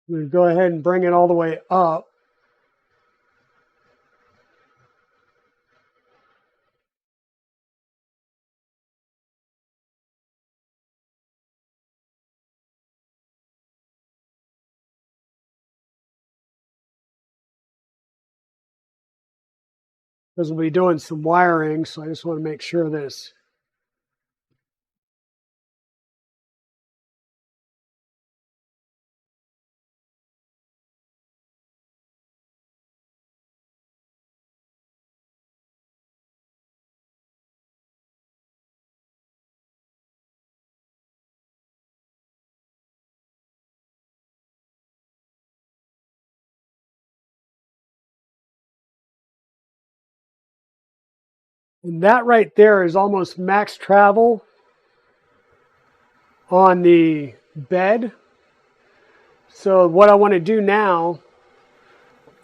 I'm going to go ahead and bring it all the way up. Because we'll be doing some wiring, so I just want to make sure this. And that right there is almost max travel on the bed. So what I want to do now,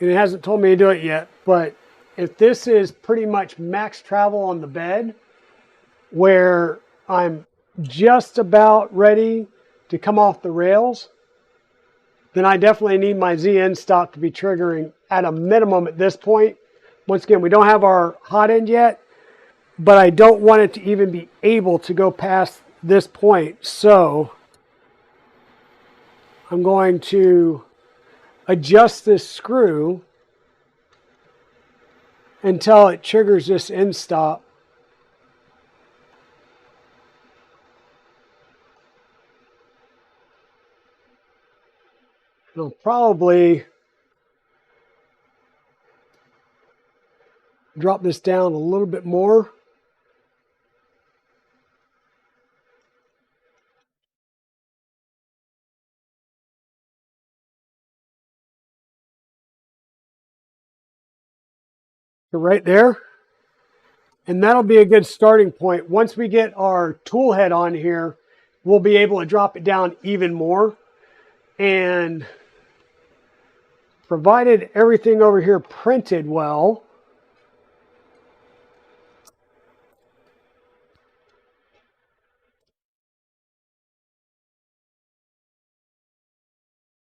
and it hasn't told me to do it yet, but if this is pretty much max travel on the bed, where I'm just about ready to come off the rails, then I definitely need my Z Endstop to be triggering at a minimum at this point. Once again, we don't have our hot end yet, but I don't want it to even be able to go past this point. So I'm going to adjust this screw until it triggers this Endstop. I'll probably drop this down a little bit more. So right there. And that'll be a good starting point. Once we get our tool head on here, we'll be able to drop it down even more. And provided everything over here printed well,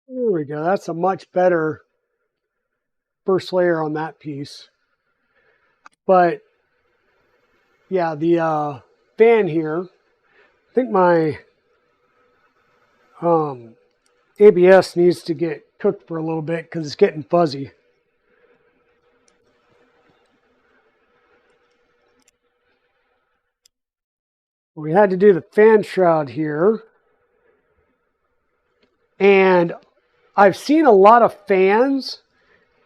there we go. That's a much better first layer on that piece. But yeah, the fan here, I think my ABS needs to get cooked for a little bit because it's getting fuzzy. We had to do the fan shroud here. And I've seen a lot of fans,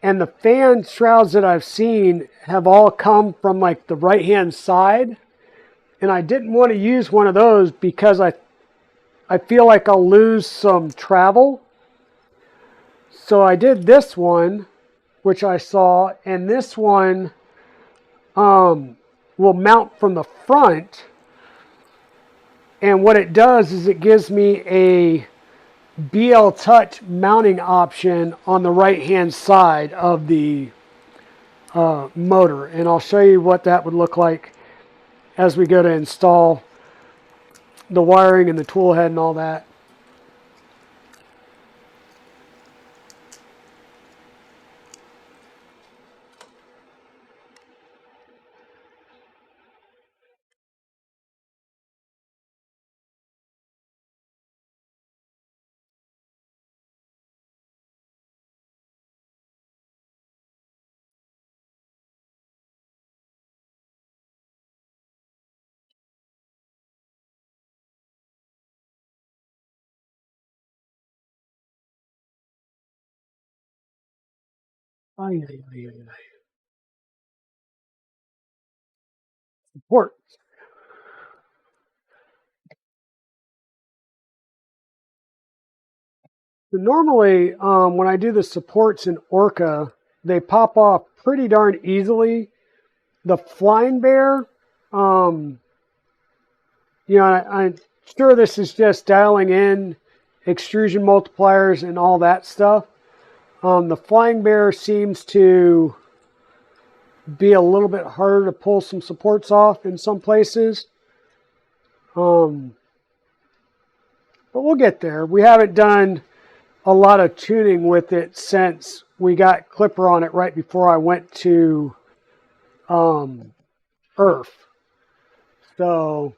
and the fan shrouds that I've seen have all come from like the right hand side. And I didn't want to use one of those because I feel like I'll lose some travel. So I did this one, which I saw, and this one will mount from the front. And what it does is it gives me a BL Touch mounting option on the right hand side of the motor. And I'll show you what that would look like as we go to install the wiring and the tool head and all that. Support. So normally, when I do the supports in Orca, they pop off pretty darn easily. The Flying Bear, I'm sure this is just dialing in extrusion multipliers and all that stuff. The Flying Bear seems to be a little bit harder to pull some supports off in some places. But we'll get there. We haven't done a lot of tuning with it since we got clipper on it right before I went to Earth. So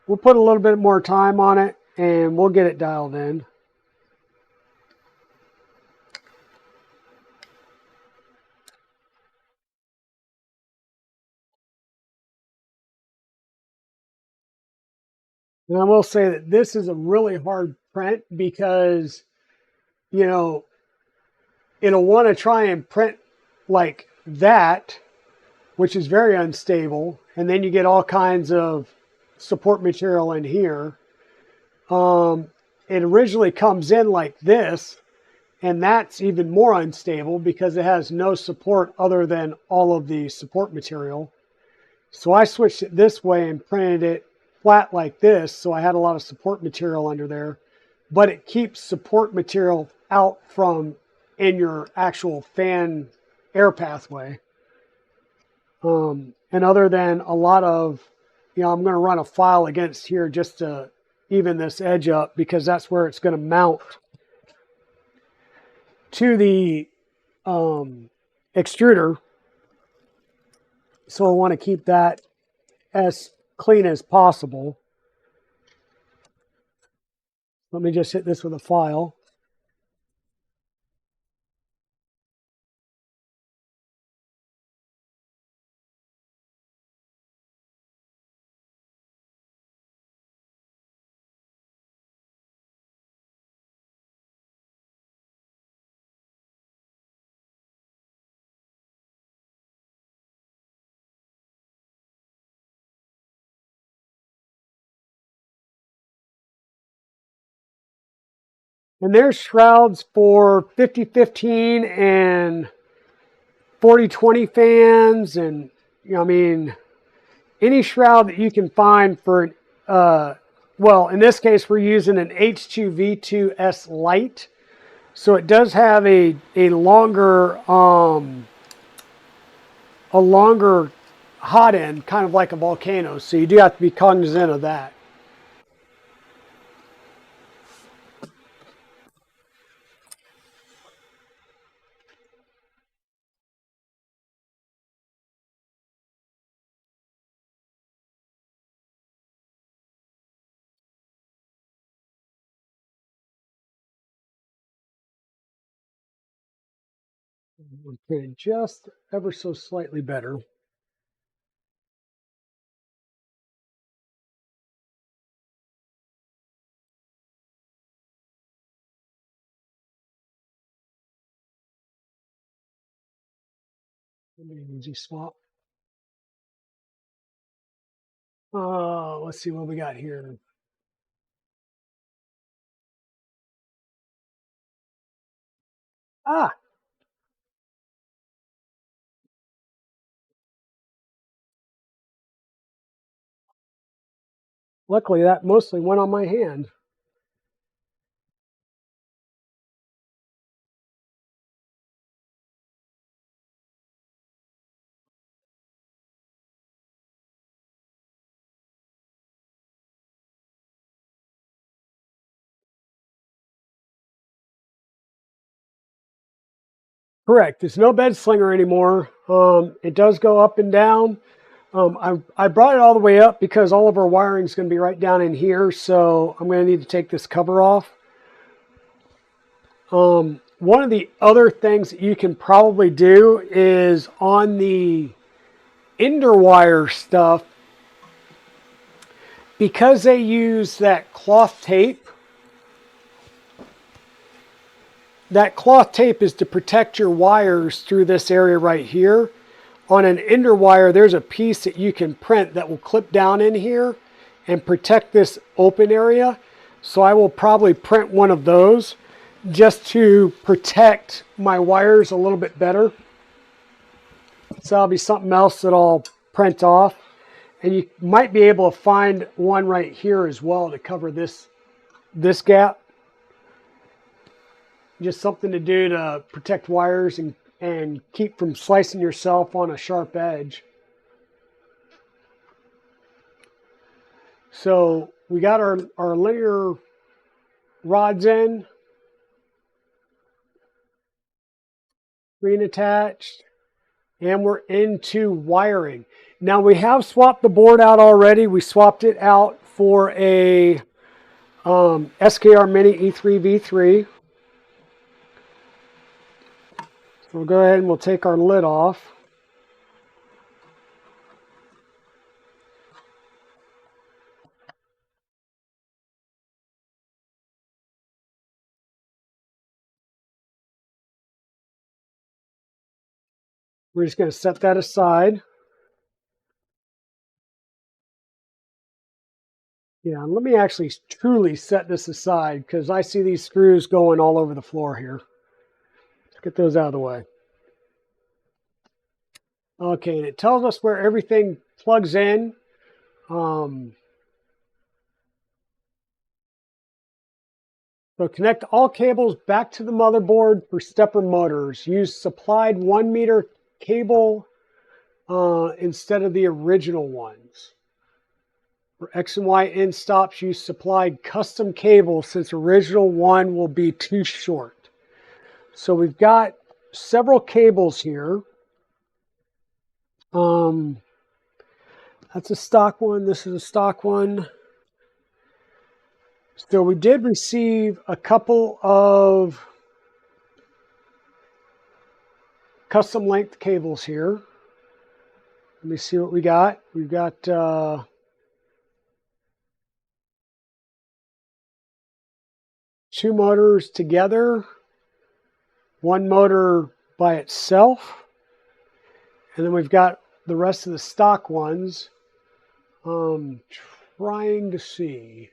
we'll put a little bit more time on it and we'll get it dialed in. And I will say that this is a really hard print because, you know, it'll want to try and print like that, which is very unstable. And then you get all kinds of support material in here. It originally comes in like this, and that's even more unstable because it has no support other than all of the support material. So I switched it this way and printed it flat like this, so I had a lot of support material under there, but it keeps support material out from in your actual fan air pathway. And other than a lot of, I'm going to run a file against here just to even this edge up because that's where it's going to mount to the extruder. So I want to keep that as clean as possible. Let me just hit this with a file. And there's shrouds for 50-15 and 40-20 fans, and I mean, any shroud that you can find for, well, in this case, we're using an H2 V2S Lite. So it does have a longer hot end, kind of like a volcano. So you do have to be cognizant of that. Okay, just ever so slightly better. Easy swap. Let's see what we got here. Ah, luckily that mostly went on my hand. Correct. It's no bed slinger anymore. It does go up and down. I brought it all the way up because all of our wiring is going to be right down in here. So I'm going to need to take this cover off. One of the other things that you can probably do is on the EnderXY stuff, because they use that cloth tape. That cloth tape is to protect your wires through this area right here. On an EnderXY, there's a piece that you can print that will clip down in here and protect this open area. So I will probably print one of those just to protect my wires a little bit better. So that'll be something else that I'll print off. And you might be able to find one right here as well to cover this gap. Just something to do to protect wires and keep from slicing yourself on a sharp edge. So we got our linear rods in. screen attached, and we're into wiring. Now we have swapped the board out already. We swapped it out for a SKR Mini E3 V3. So we'll go ahead and we'll take our lid off. We're just going to set that aside. Yeah, let me actually truly set this aside because I see these screws going all over the floor here. Let's get those out of the way. Okay, and it tells us where everything plugs in. So connect all cables back to the motherboard for stepper motors. Use supplied 1 meter cable instead of the original ones. For X and Y Endstops, use supplied custom cable since original one will be too short. So we've got several cables here. That's a stock one. This is a stock one. So we did receive a couple of custom length cables here. Let me see what we got. We've got 2 motors together, 1 motor by itself, and then we've got the rest of the stock ones. Trying to see.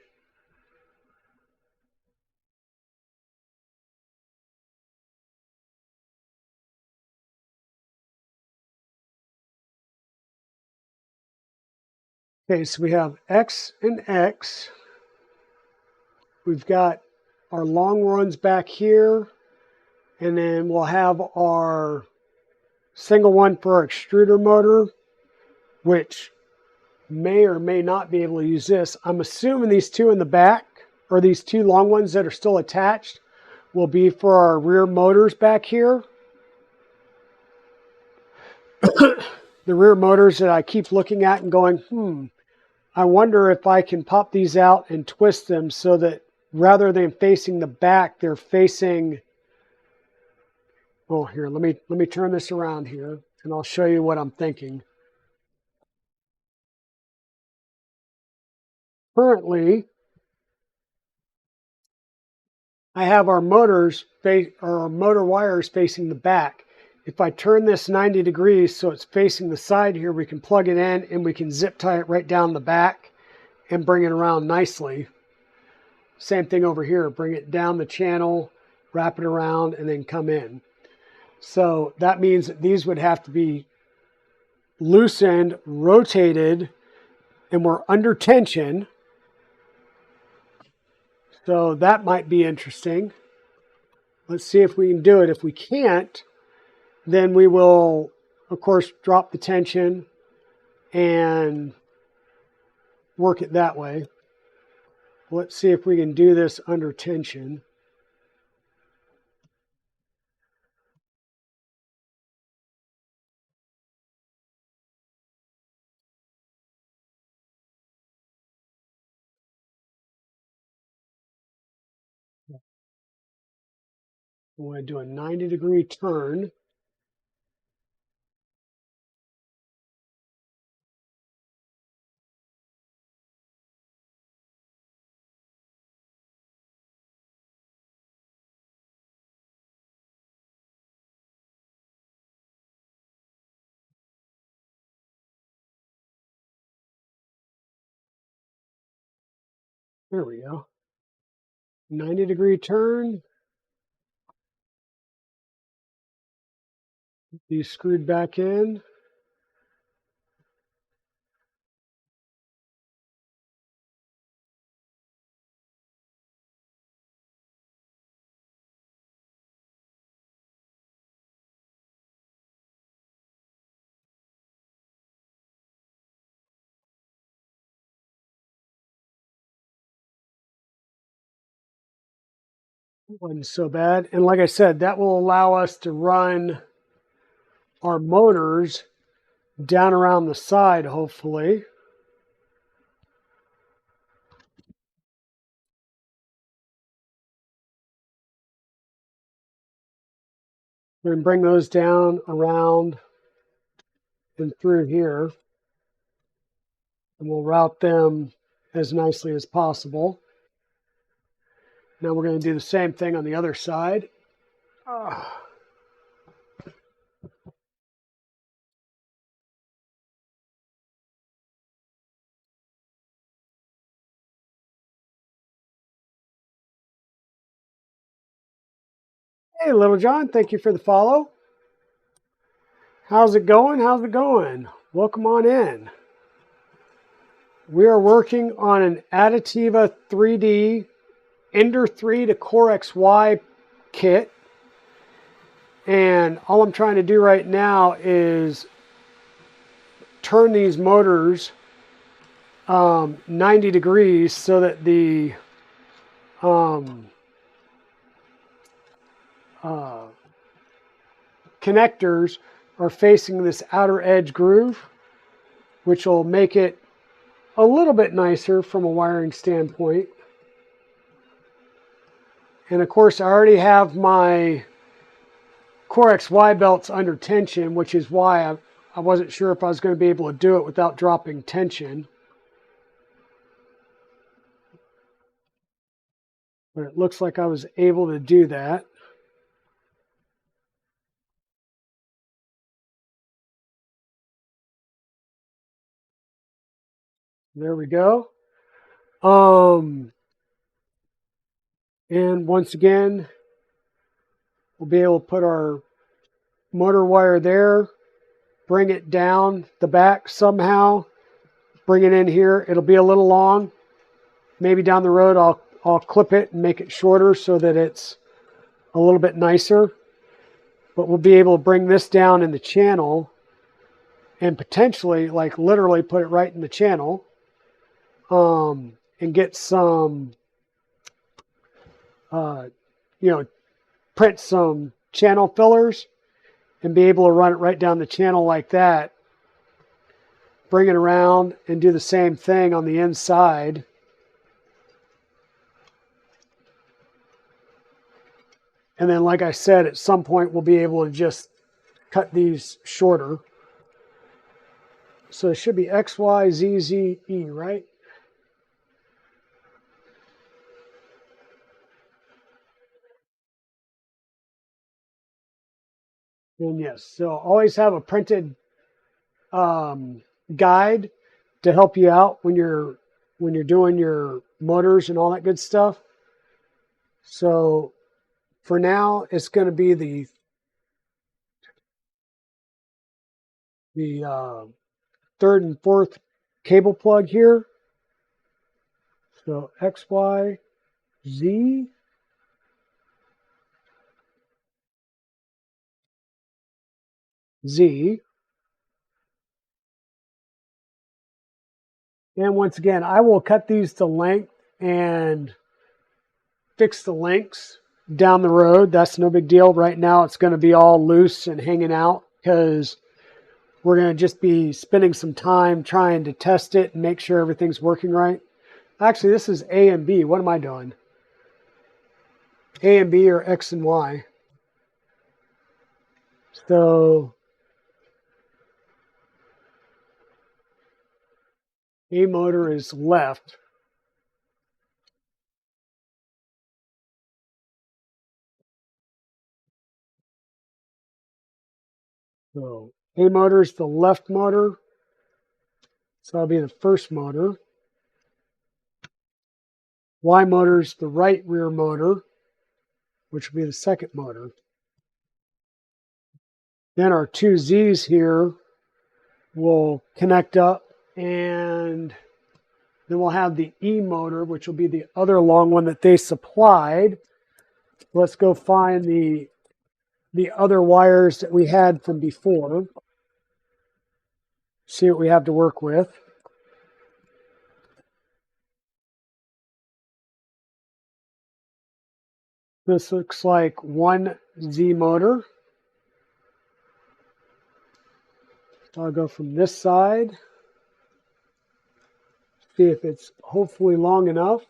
Okay, so we have X and X. We've got our long runs back here, and then we'll have our single one for our extruder motor, which may or may not be able to use this. I'm assuming these 2 in the back, or these 2 long ones that are still attached, will be for our rear motors back here. The rear motors that I keep looking at and going, I wonder if I can pop these out and twist them so that rather than facing the back, they're facing, oh, here, let me turn this around here and I'll show you what I'm thinking. Currently, I have our motors, or our motor wires facing the back. If I turn this 90 degrees so it's facing the side here, we can plug it in and we can zip tie it right down the back and bring it around nicely. Same thing over here, bring it down the channel, wrap it around, and then come in. So that means that these would have to be loosened, rotated, and we're under tension. So that might be interesting. Let's see if we can do it. If we can't, then we will, of course, drop the tension and work it that way. Let's see if we can do this under tension. I want to do a 90-degree turn. There we go. 90-degree turn. These screwed back in. Wasn't so bad. And like I said, that will allow us to run our motors down around the side, hopefully. We're going to bring those down around and through here. And we'll route them as nicely as possible. Now we're going to do the same thing on the other side. Hey, Little John, thank you for the follow. How's it going? How's it going? Welcome on in. We are working on an Adativa 3D Ender 3 to CoreXY kit. And all I'm trying to do right now is turn these motors 90 degrees so that the connectors are facing this outer edge groove, which will make it a little bit nicer from a wiring standpoint. And of course, I already have my CoreXY belts under tension, which is why I wasn't sure if I was going to be able to do it without dropping tension. But it looks like I was able to do that. There we go. And once again, we'll be able to put our motor wire there, bring it down the back somehow, bring it in here. It'll be a little long. Maybe down the road I'll clip it and make it shorter so that it's a little bit nicer. But we'll be able to bring this down in the channel and potentially, like literally put it right in the channel, and get some, print some channel fillers and be able to run it right down the channel like that. Bring it around and do the same thing on the inside. And then, like I said, at some point we'll be able to just cut these shorter. So it should be X, Y, Z, Z, E, right? And yes, so always have a printed guide to help you out when you're doing your motors and all that good stuff. So for now, it's going to be the third and fourth cable plug here. So X, Y, Z. Z. And once again, I will cut these to length and fix the links down the road. That's no big deal. Right now, it's going to be all loose and hanging out because we're going to just be spending some time trying to test it and make sure everything's working right. Actually, this is A and B. What am I doing? A and B are X and Y. So A motor is left. So A motor is the left motor. So that'll be the first motor. Y motor is the right rear motor, which will be the second motor. Then our two Z's here will connect up, and then we'll have the E motor, which will be the other long one that they supplied. Let's go find the other wires that we had from before. See what we have to work with. This looks like one Z motor. So I'll go from this side, see if it's hopefully long enough.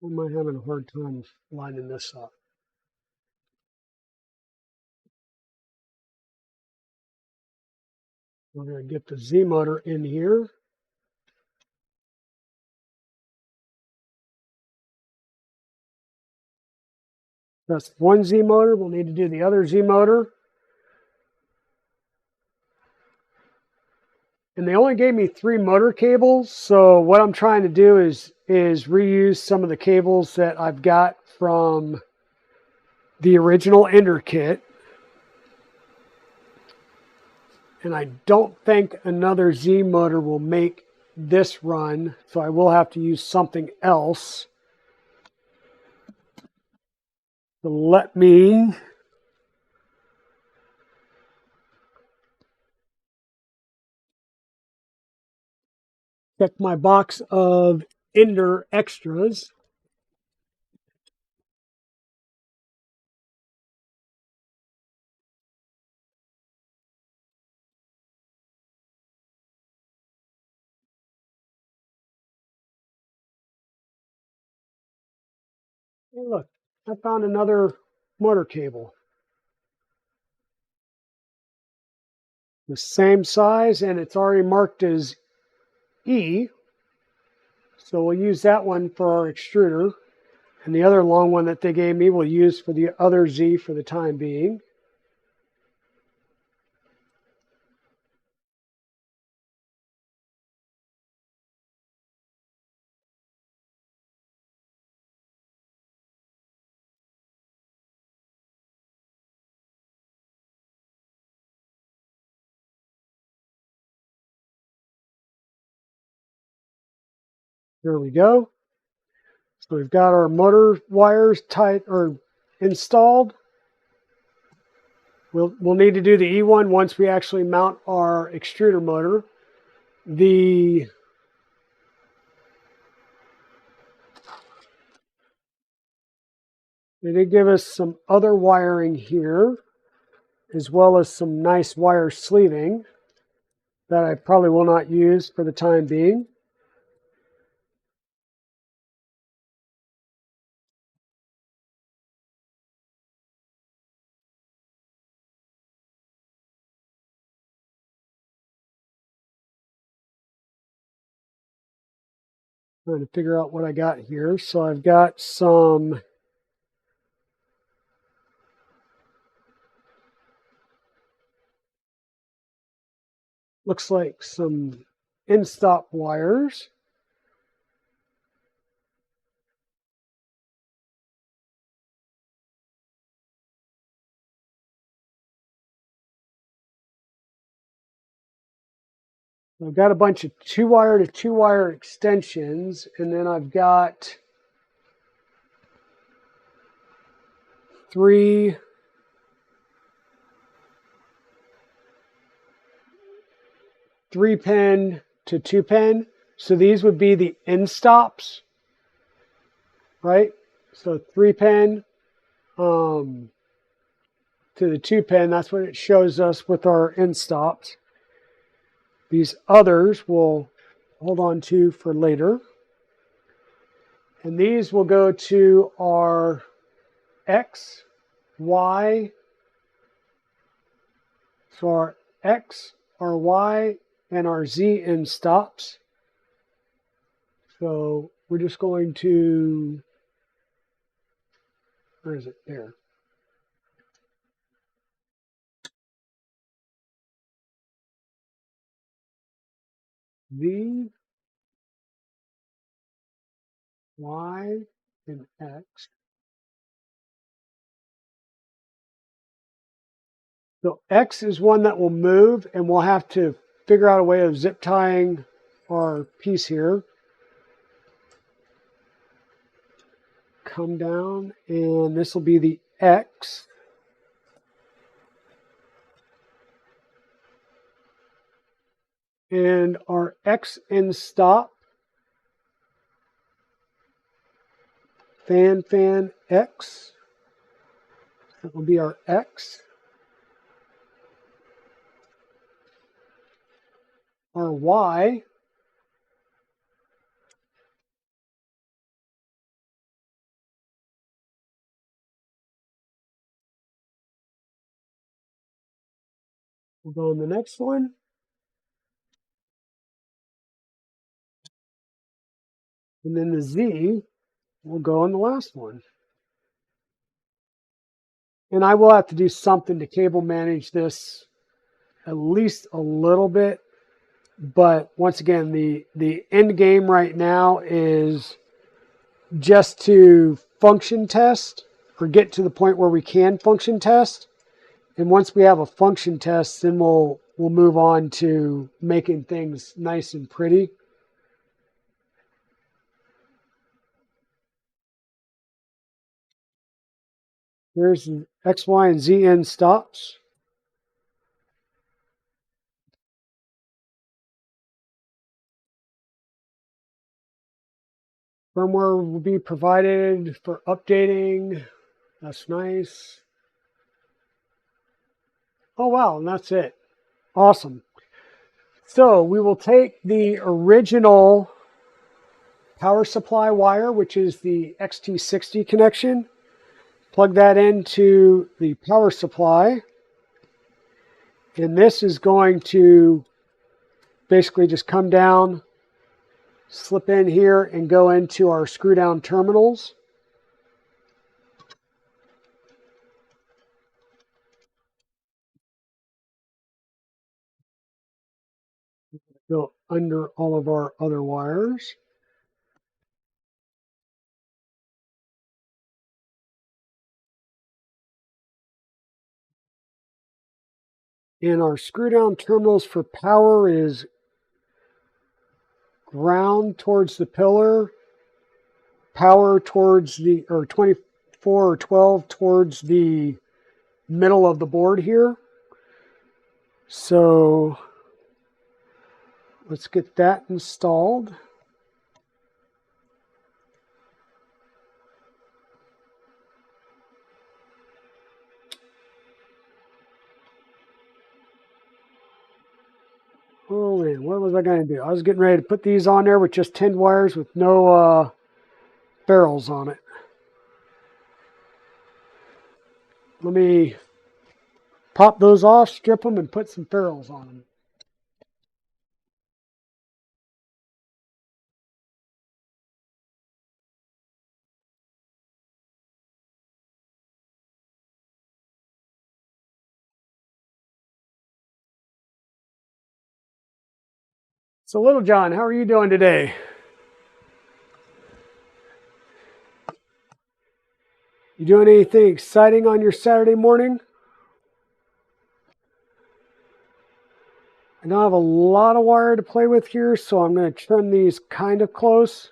Am I having a hard time lining this up? We're going to get the Z motor in here. That's one Z motor. We'll need to do the other Z motor. And they only gave me 3 motor cables. So what I'm trying to do is reuse some of the cables that I've got from the original Ender kit. And I don't think another Z motor will make this run, so I will have to use something else. So let me check my box of EnderXYs. Hey, look, I found another motor cable. The same size, and it's already marked as E. So we'll use that one for our extruder. And the other long one that they gave me we'll use for the other Z for the time being. There we go. So we've got our motor wires tight or installed. We'll need to do the E one once we actually mount our extruder motor. They did give us some other wiring here, as well as some nice wire sleeving that I probably will not use for the time being. Trying to figure out what I got here. So I've got some looks like some Endstop wires. I've got a bunch of 2-wire to 2-wire extensions, and then I've got 3 3-pin to 2-pin. So these would be the end stops, right? So 3-pin to the 2-pin. That's what it shows us with our end stops. These others we'll hold on to for later. And these will go to our X, Y. So our X, our Y, and our Z end stops. So we're just going to, where is it? There. V, Y, and X. So X is one that will move, and we'll have to figure out a way of zip tying our piece here. come down, and this will be the X. And our X Endstop, fan X, that will be our X. Our Y will go in the next one. And then the Z will go in the last one. And I will have to do something to cable manage this at least a little bit. But once again, the end game right now is just to function test or get to the point where we can function test. And once we have a function test, then we'll move on to making things nice and pretty. There's X, Y, and Z end stops. Firmware will be provided for updating. That's nice. Oh, wow, and that's it. Awesome. So we will take the original power supply wire, which is the XT60 connection, plug that into the power supply, and this is going to basically just come down, slip in here, and go into our screw down terminals. Go under all of our other wires. And our screw down terminals for power is ground towards the pillar, power towards the, or 24 or 12 towards the middle of the board here. So let's get that installed. Oh man, what was I going to do? I was getting ready to put these on there with just 10 wires with no ferrules on it. Let me pop those off, strip them, and put some ferrules on them. So Little John, how are you doing today? You doing anything exciting on your Saturday morning? I don't have a lot of wire to play with here, so I'm going to trim these kind of close.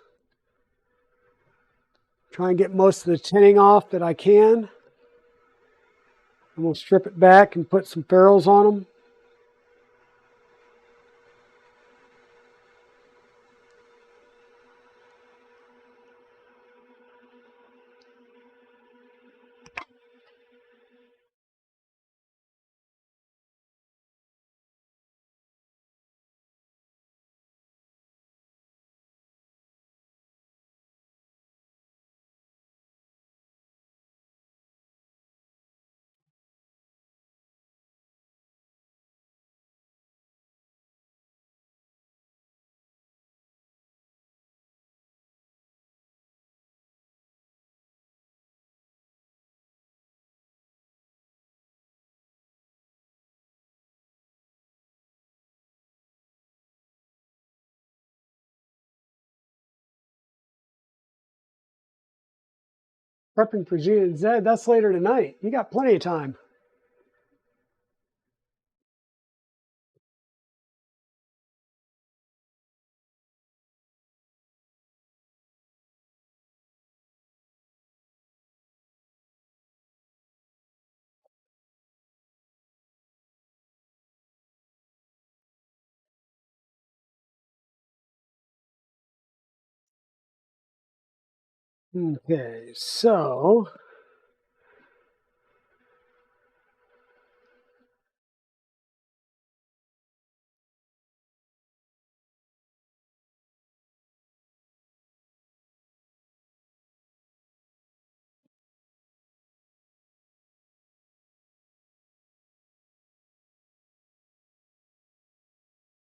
Try and get most of the tinning off that I can. And we'll strip it back and put some ferrules on them. Prepping for G and Z, that's later tonight. You got plenty of time. Okay, so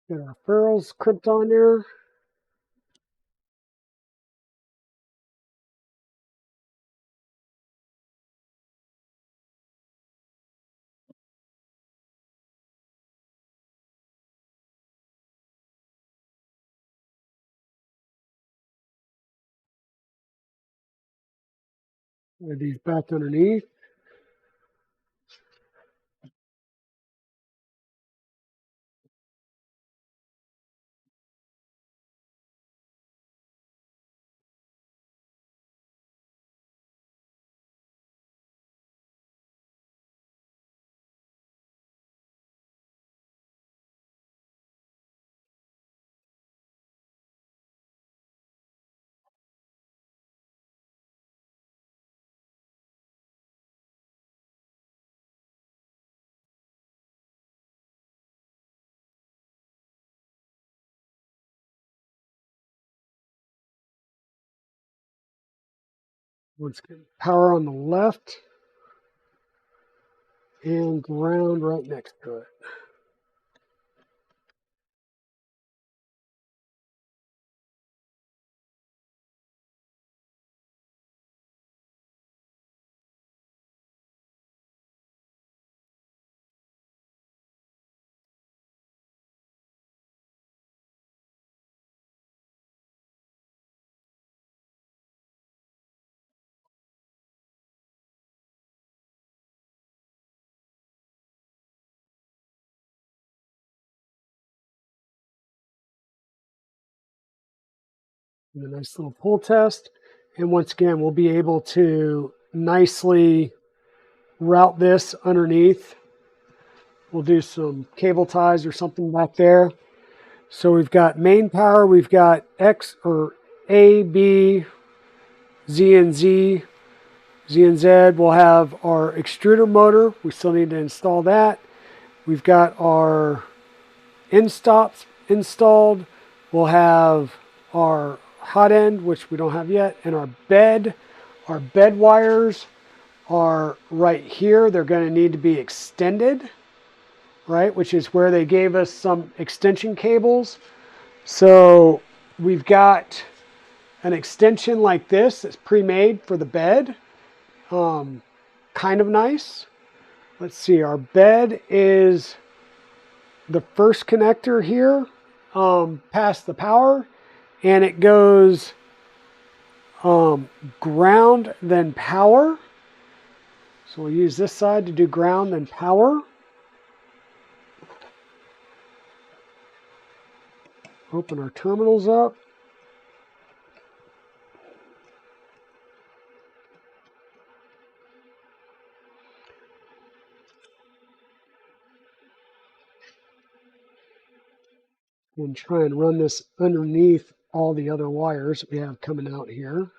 got our ferrules crimped on there. With these back underneath. Once again, power on the left and ground right next to it. And a nice little pull test. And once again, we'll be able to nicely route this underneath. We'll do some cable ties or something back there. So we've got main power, we've got X or A, B, Z and Z, Z and Z. We'll have our extruder motor. We still need to install that. We've got our Endstops installed. We'll have our hot end, which we don't have yet, and our bed. Our bed wires are right here. They're going to need to be extended, right? Which is where they gave us some extension cables. So we've got an extension like this that's pre-made for the bed. Kind of nice. Let's see, our bed is the first connector here, past the power, and it goes ground, then power. So we'll use this side to do ground, then power. Open our terminals up. And try and run this underneath all the other wires we have coming out here.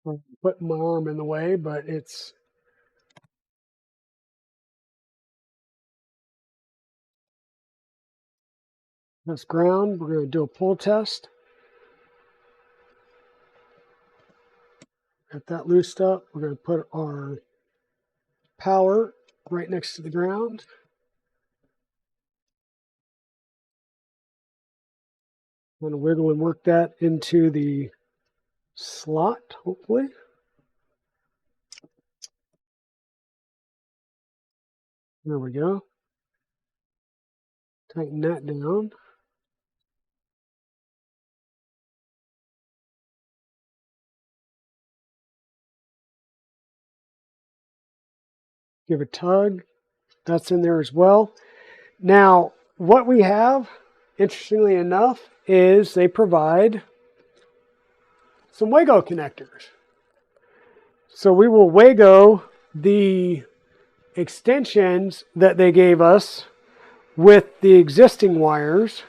I'm putting my arm in the way, but that's ground. We're going to do a pull test. Get that loosed up. We're going to put our power right next to the ground. I'm going to wiggle and work that into the slot, hopefully. There we go. Tighten that down. Give a tug. That's in there as well. Now, what we have, interestingly enough, is they provide some Wago connectors. So we will Wago the extensions that they gave us with the existing wires.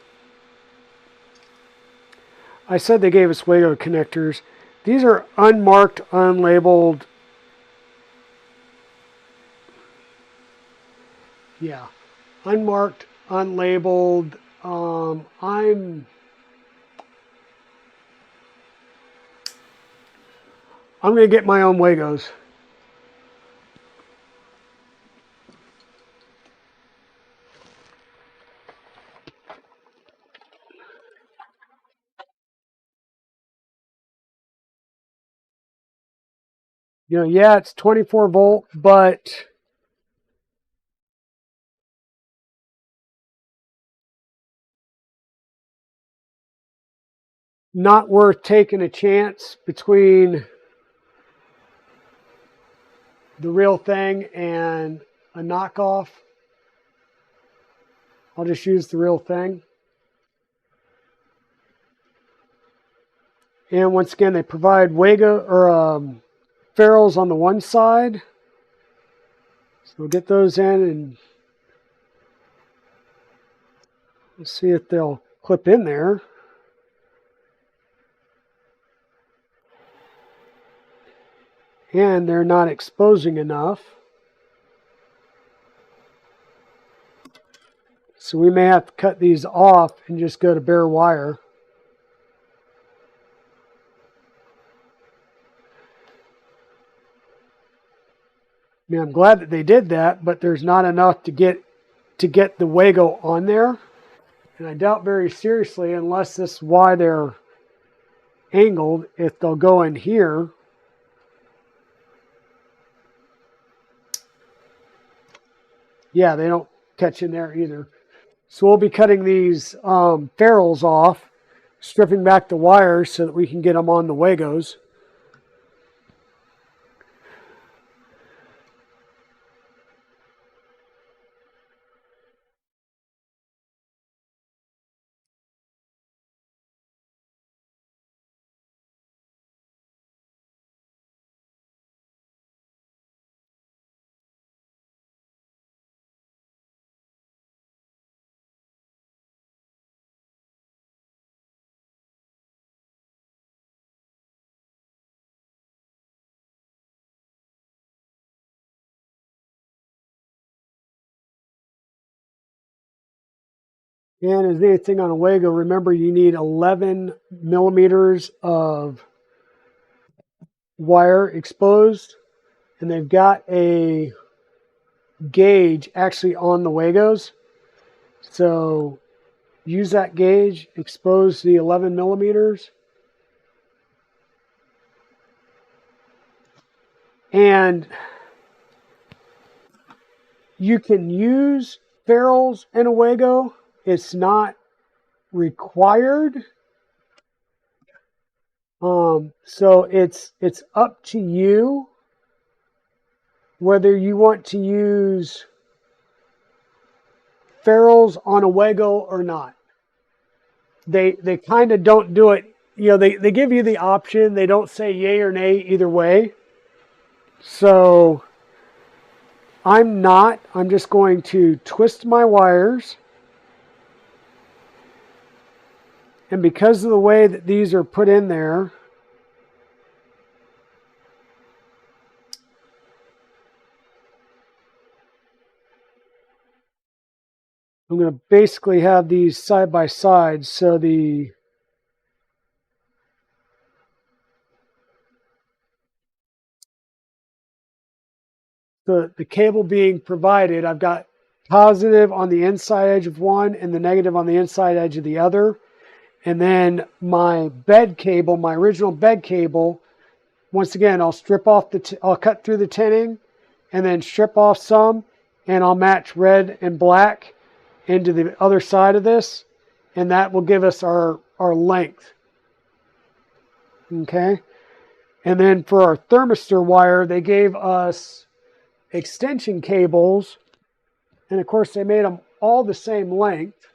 I said they gave us Wago connectors. These are unmarked, unlabeled. Yeah, unmarked, unlabeled. I'm going to get my own Wagos. You know, yeah, it's 24 volt, but not worth taking a chance between the real thing and a knockoff. I'll just use the real thing. And once again, they provide Wago or ferrules on the one side. So we'll get those in and we'll see if they'll clip in there. And they're not exposing enough. So we may have to cut these off and just go to bare wire. I mean, I'm glad that they did that, but there's not enough to get the Wago on there. And I doubt very seriously, unless this is why they're angled, if they'll go in here. Yeah, they don't catch in there either. So we'll be cutting these ferrules off, stripping back the wires so that we can get them on the Wagos. And as anything on a Wago, remember you need 11 millimeters of wire exposed. And they've got a gauge actually on the Wagos. So use that gauge, expose the 11 millimeters. And you can use ferrules in a Wago. It's not required. So it's up to you whether you want to use ferrules on a Wago or not. They kind of don't do it. You know, they give you the option. They don't say yay or nay either way. So I'm just going to twist my wires. And because of the way that these are put in there, I'm going to basically have these side by side. So the cable being provided, I've got positive on the inside edge of one and the negative on the inside edge of the other. And then my bed cable, my original bed cable, once again, I'll strip off I'll cut through the tinning and then strip off some, and I'll match red and black. into the other side of this, and that will give us our length. Okay. And then for our thermistor wire, they gave us extension cables, and of course they made them all the same length,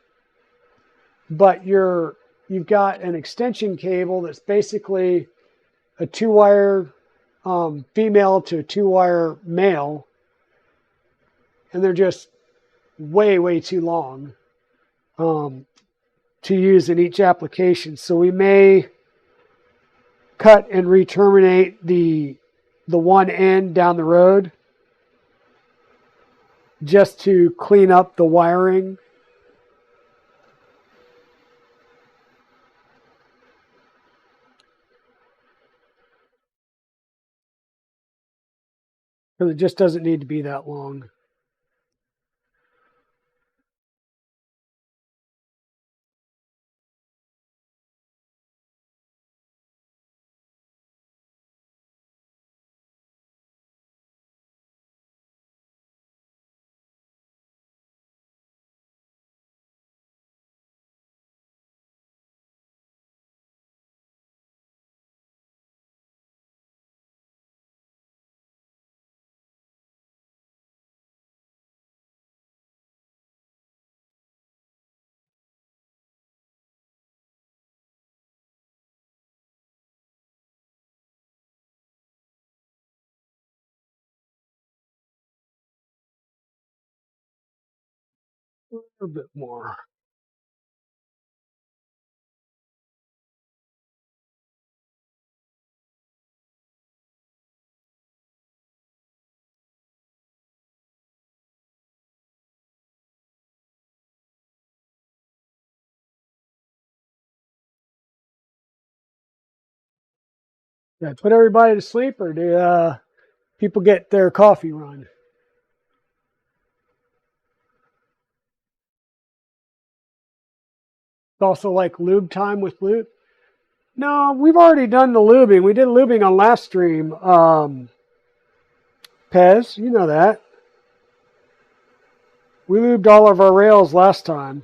but you've got an extension cable that's basically a 2-wire female to a 2-wire male, and they're just way too long to use in each application. So we may cut and re-terminate the one end down the road just to clean up the wiring. Because it just doesn't need to be that long. A little bit more. Did I put everybody to sleep, or do people get their coffee run? It's also like lube time with lube. No, we've already done the lubing. We did lubing on last stream. Pez, you know that. We lubed all of our rails last time.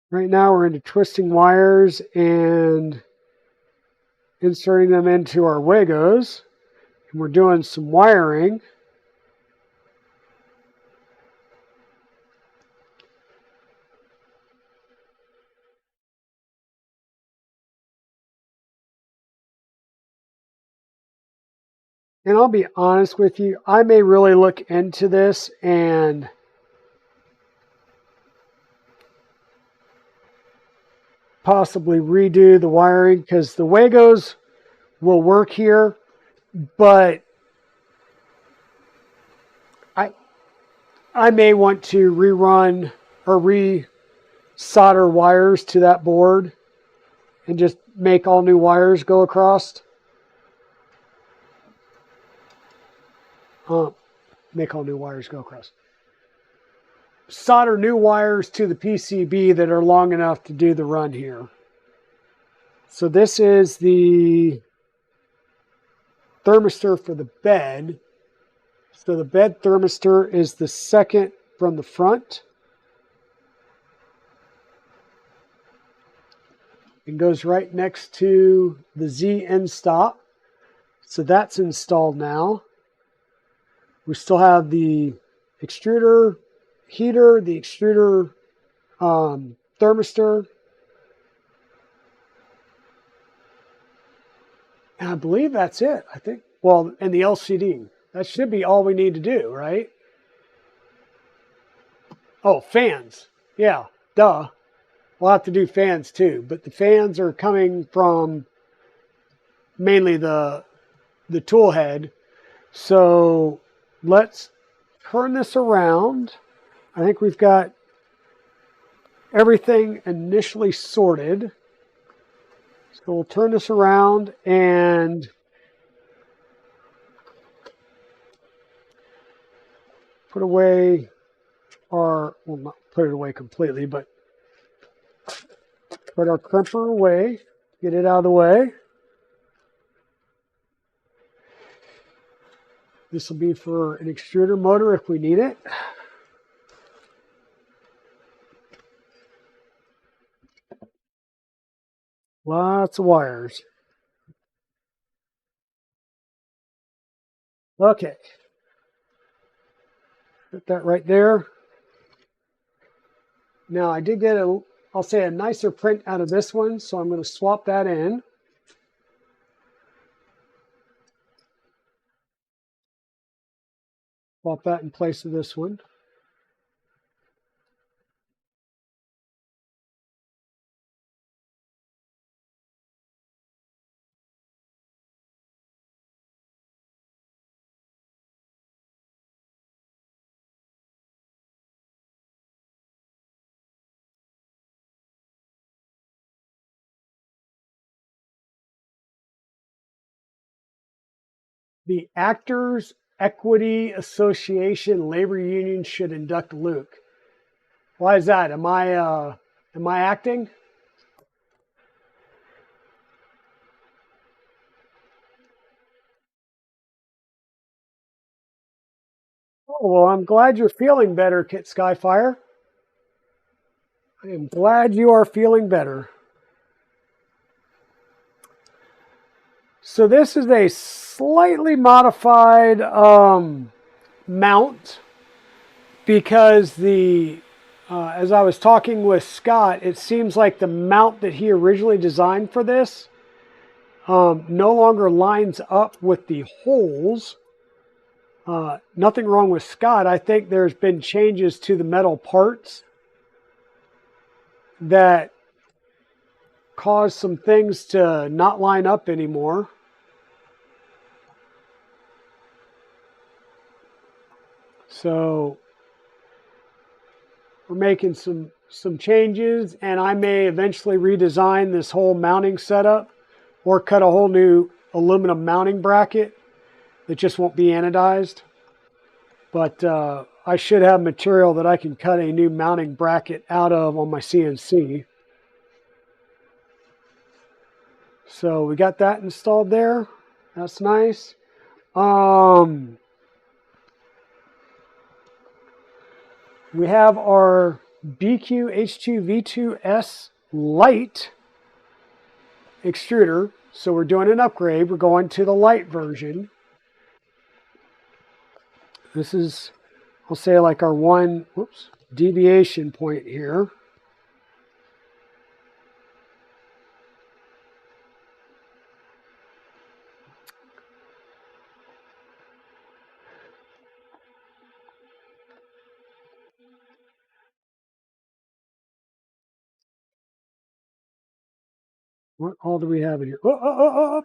Right now we're into twisting wires and inserting them into our Wagos. And we're doing some wiring. And I'll be honest with you, I may really look into this and possibly redo the wiring, because the Wagos will work here, but I may want to rerun or re-solder wires to that board and just make all new wires go across. Make all new wires go across. Solder new wires to the PCB that are long enough to do the run here. So this is the thermistor for the bed. So the bed thermistor is the second from the front. It goes right next to the Z Endstop. So that's installed now. We still have the extruder heater, the extruder thermistor. And I believe that's it. I think, well, and the LCD. That should be all we need to do, right? Oh, fans. Yeah, duh. We'll have to do fans too, but the fans are coming from mainly the tool head. So let's turn this around. I think we've got everything initially sorted. So we'll turn this around and put away our, well, not put it away completely, but put our crimper away, get it out of the way. This will be for an extruder motor if we need it. Lots of wires. Okay. Put that right there. Now I did get I'll say a nicer print out of this one, so I'm going to swap that in. Swap that in place of this one. The Actors Equity Association Labor Union should induct Luke. Why is that? Am I acting? Oh, well, I'm glad you're feeling better, Kit Skyfire. I am glad you are feeling better. So this is a slightly modified mount because as I was talking with Scott, it seems like the mount that he originally designed for this no longer lines up with the holes. Nothing wrong with Scott. I think there's been changes to the metal parts that cause some things to not line up anymore. So we're making some changes, and I may eventually redesign this whole mounting setup or cut a whole new aluminum mounting bracket that just won't be anodized. But I should have material that I can cut a new mounting bracket out of on my CNC. So we got that installed there. That's nice. We have our Biqu H2 V2S Lite extruder. So we're doing an upgrade. We're going to the Lite version. This is, I'll say, like our one deviation point here. What all do we have in here? Oh.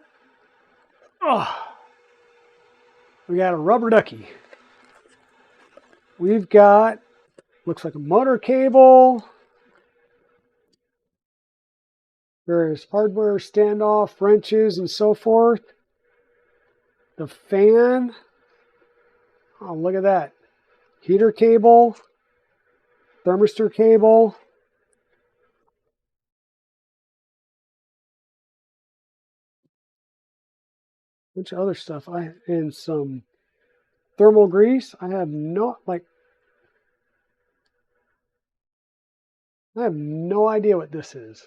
We got a rubber ducky. We've got, looks like a motor cable, various hardware standoff, wrenches, and so forth. The fan. Oh, look at that. Heater cable, thermistor cable. Bunch of other stuff. And some thermal grease. I have no idea what this is.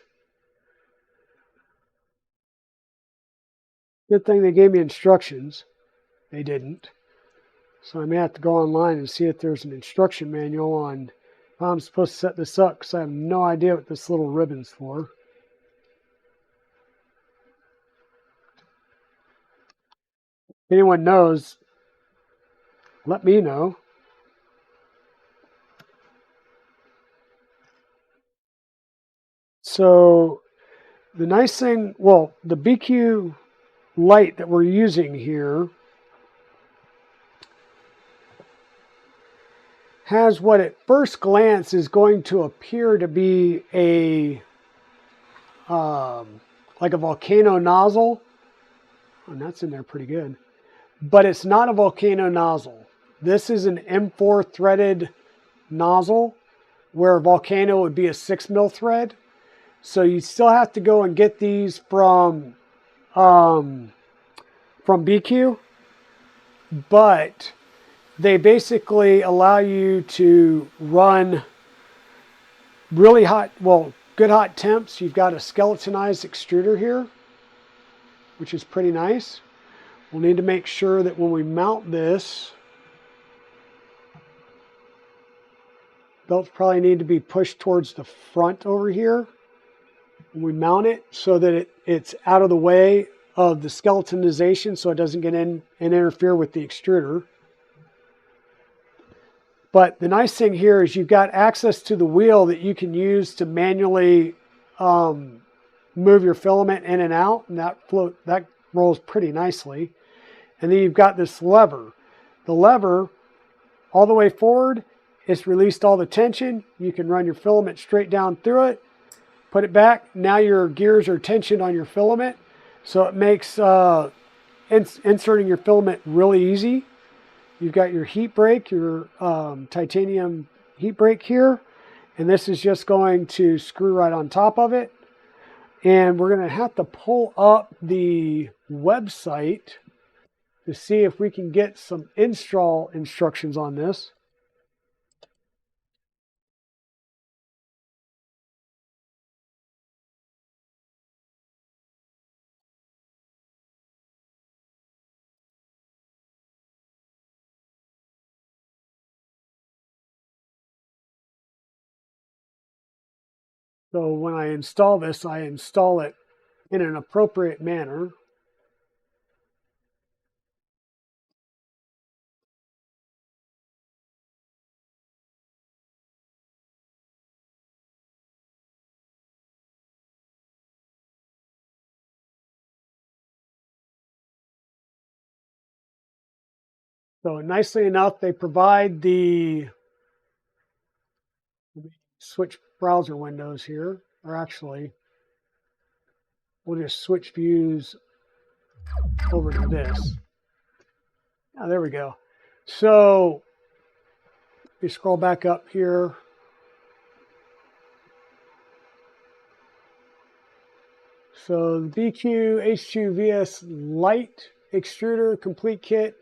Good thing they gave me instructions. They didn't. So I may have to go online and see if there's an instruction manual on how I'm supposed to set this up, because I have no idea what this little ribbon's for. If anyone knows, let me know. So the nice thing, well, the Biqu light that we're using here has what at first glance is going to appear to be a like a volcano nozzle. And that's in there pretty good. But it's not a volcano nozzle. This is an M4 threaded nozzle, where a volcano would be a 6 mil thread. So you still have to go and get these from Biqu. but they basically allow you to run really hot, well, good hot temps. You've got a skeletonized extruder here, which is pretty nice. We'll need to make sure that when we mount this, belts probably need to be pushed towards the front over here when we mount it, so that it's out of the way of the skeletonization, so it doesn't get in and interfere with the extruder. But the nice thing here is you've got access to the wheel that you can use to manually move your filament in and out, and that rolls pretty nicely. And then you've got this lever. The lever, all the way forward, it's released all the tension. You can run your filament straight down through it, put it back. Now your gears are tensioned on your filament, so it makes inserting your filament really easy. You've got your heat brake, your titanium heat brake here, and this is just going to screw right on top of it. And we're going to have to pull up the website to see if we can get some install instructions on this. So when I install this, I install it in an appropriate manner. So nicely enough, they provide the, let me switch browser windows here, or actually, we'll just switch views over to this. Oh, there we go. So we scroll back up here. So the Biqu H2 V2S Lite extruder complete kit,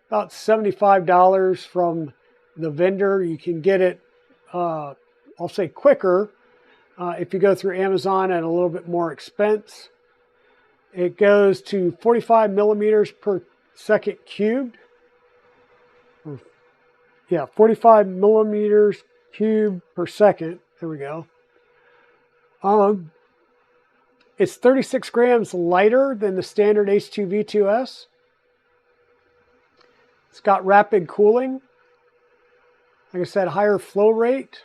about $75 from the vendor. You can get it, I'll say quicker, if you go through Amazon at a little bit more expense. It goes to 45 millimeters per second cubed. Yeah, 45 millimeters cubed per second. There we go. It's 36 grams lighter than the standard H2 V2S. It's got rapid cooling. Like I said, higher flow rate.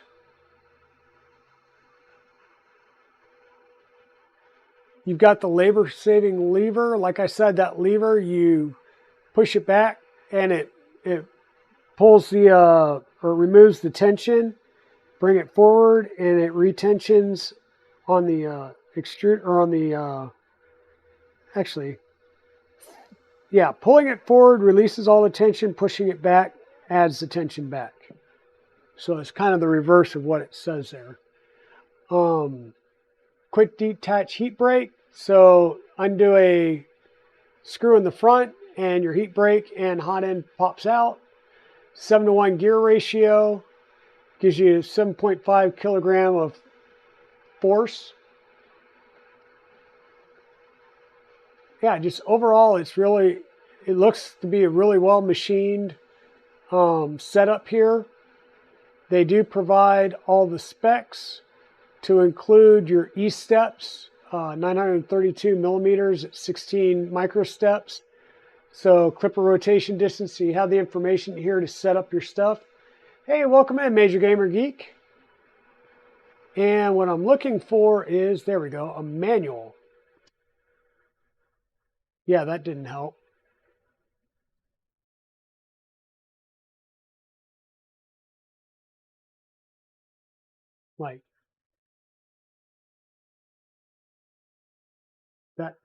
You've got the labor-saving lever. Like I said, that lever, you push it back and it pulls the, or removes the tension, bring it forward, and it retensions on the extrude, or on the, actually, yeah, pulling it forward releases all the tension, pushing it back adds the tension back. So it's kind of the reverse of what it says there. Quick detach heat brake. So undo a screw in the front and your heat brake and hot end pops out. 7:1 gear ratio gives you 7.5 kilogram of force. Yeah, just overall, it looks to be a really well machined setup here. They do provide all the specs to include your E-steps, 932 millimeters at 16 microsteps. So clipper rotation distance, so you have the information here to set up your stuff. Hey, welcome in, Major Gamer Geek. And what I'm looking for is, there we go, a manual. Yeah, that didn't help. Like, that.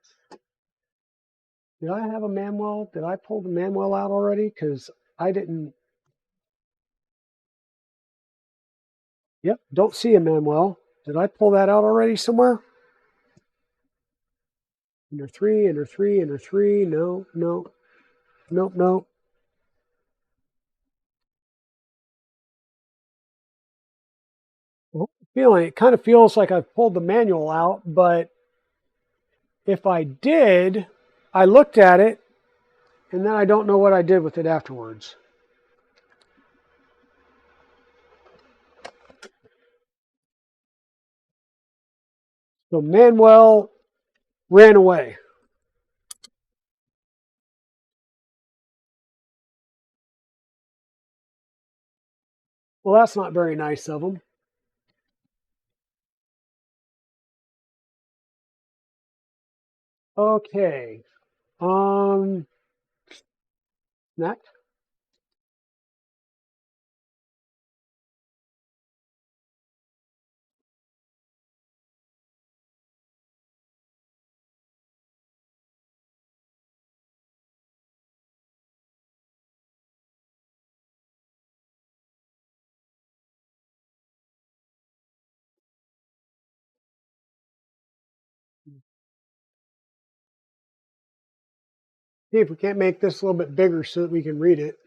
Did I have a manual? Did I pull the manual out already? Because I didn't. Yep, don't see a manual. Did I pull that out already somewhere? Ender 3, Ender 3, Ender 3. No, no, nope, nope. feeling. It kind of feels like I've pulled the manual out, but if I did, I looked at it, and then I don't know what I did with it afterwards. So Manuel ran away. Well, that's not very nice of him. Okay. Next. See if we can't make this a little bit bigger so that we can read it.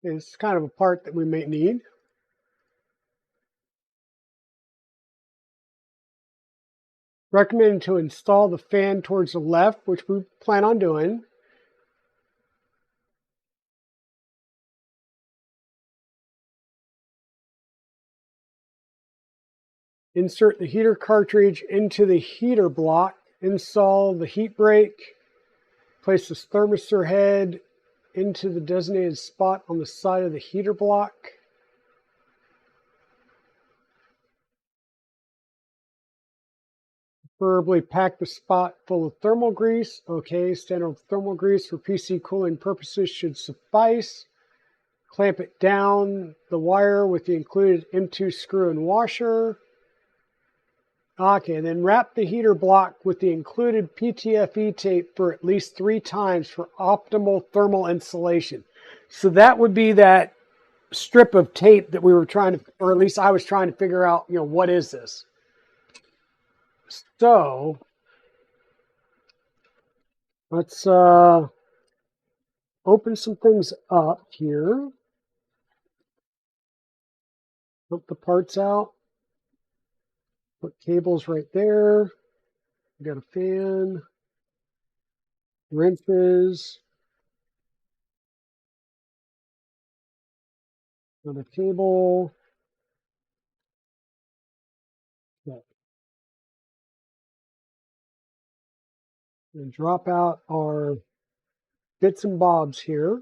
It's kind of a part that we may need. Recommended to install the fan towards the left, which we plan on doing. Insert the heater cartridge into the heater block. Install the heat break. Place the thermistor head into the designated spot on the side of the heater block. Preferably pack the spot full of thermal grease. Okay, standard thermal grease for PC cooling purposes should suffice. Clamp it down the wire with the included M2 screw and washer. Okay, then wrap the heater block with the included PTFE tape for at least 3 times for optimal thermal insulation. So that would be that strip of tape that we were trying to, or at least I was trying to figure out, what is this? So let's open some things up here. Put the parts out. Put cables right there. We got a fan, wrenches, another cable. Okay. And drop out our bits and bobs here.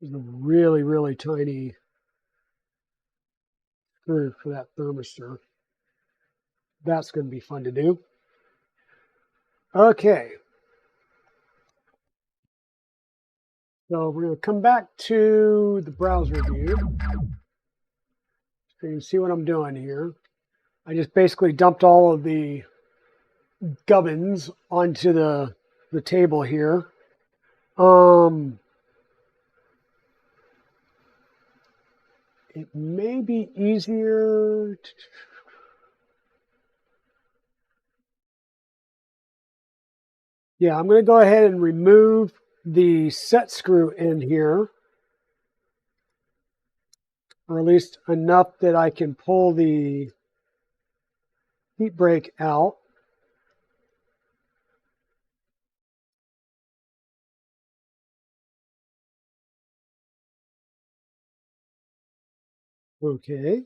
There's a really, really tiny screw for that thermistor. That's going to be fun to do. Okay. So we're going to come back to the browser view. So you can see what I'm doing here. I just basically dumped all of the gubbins onto the table here. It may be easier to, yeah, I'm going to go ahead and remove the set screw in here, or at least enough that I can pull the heat break out. Okay.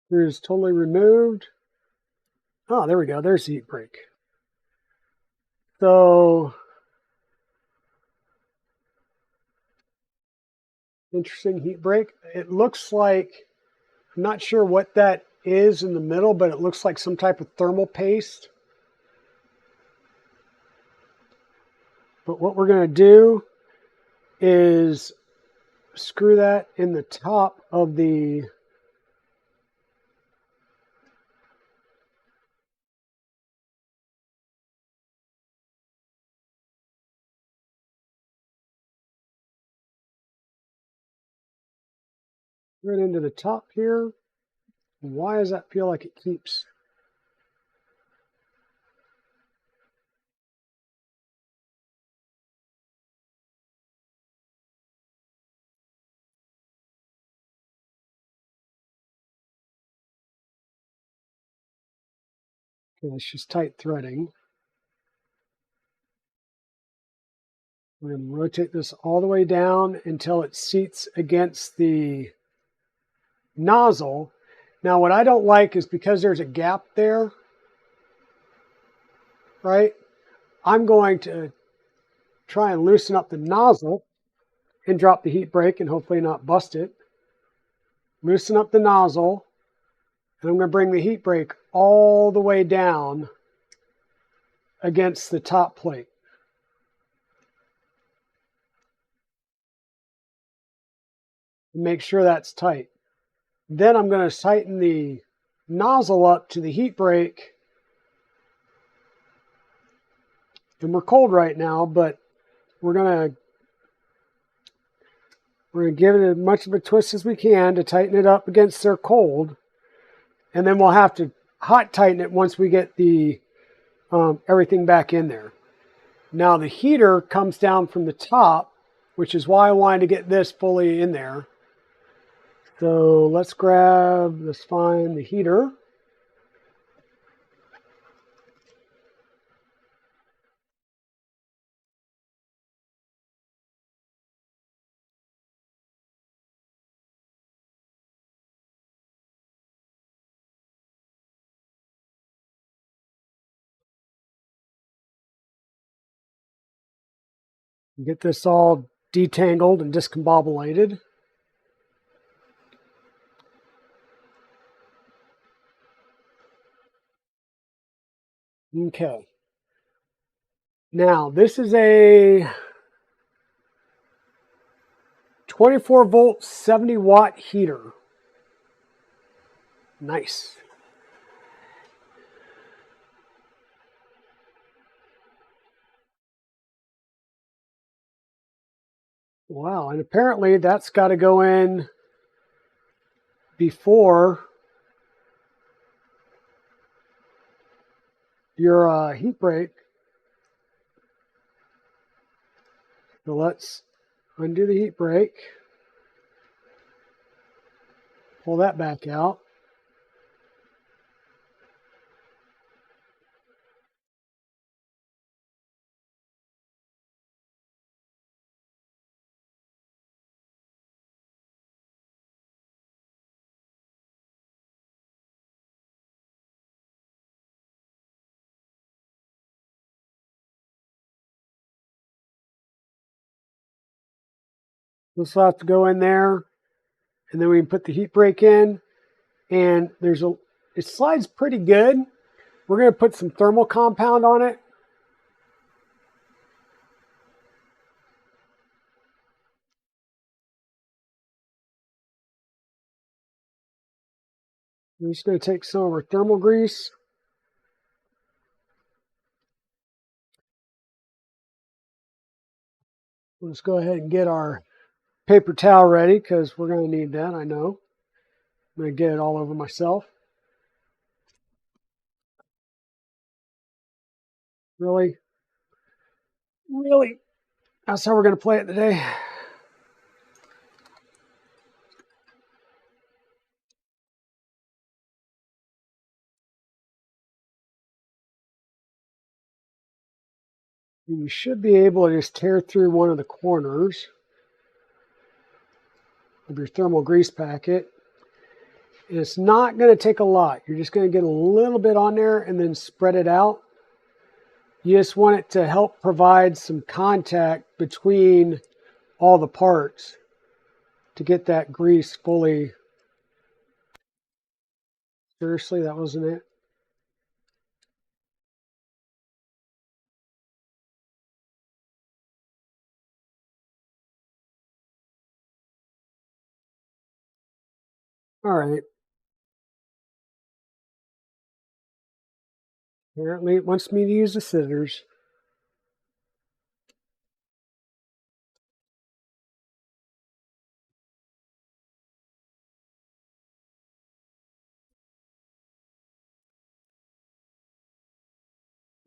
Screw is totally removed. Oh, there we go. There's the heat break. So, interesting heat break. It looks like, I'm not sure what that is in the middle, but it looks like some type of thermal paste. But what we're going to do is screw that in the top of the right into the top here. Why does that feel like it keeps? Okay, it's just tight threading. We're going to rotate this all the way down until it seats against the nozzle. Now, what I don't like is because there's a gap there, right? I'm going to try and loosen up the nozzle and drop the heat brake and hopefully not bust it. Loosen up the nozzle, and I'm going to bring the heat brake all the way down against the top plate. Make sure that's tight. Then I'm going to tighten the nozzle up to the heat brake. And we're cold right now, but we're going to give it as much of a twist as we can to tighten it up against their cold. And then we'll have to hot tighten it once we get the everything back in there. Now the heater comes down from the top, which is why I wanted to get this fully in there. So let's find the heater. Get this all detangled and discombobulated. Okay. Now this is a 24 volt, 70 watt heater. Nice. Wow, and apparently that's got to go in before your heat brake. So let's undo the heat brake. Pull that back out. This will have to go in there, and then we can put the heat brake in. And it slides pretty good. We're going to put some thermal compound on it. We're just going to take some of our thermal grease. Let's go ahead and get our paper towel ready because we're going to need that, I know. I'm going to get it all over myself. Really? Really? That's how we're going to play it today. You should be able to just tear through one of the corners of your thermal grease packet. And it's not going to take a lot. You're just going to get a little bit on there and then spread it out. You just want it to help provide some contact between all the parts to get that grease fully. Seriously, that wasn't it? All right. Apparently it wants me to use the scissors.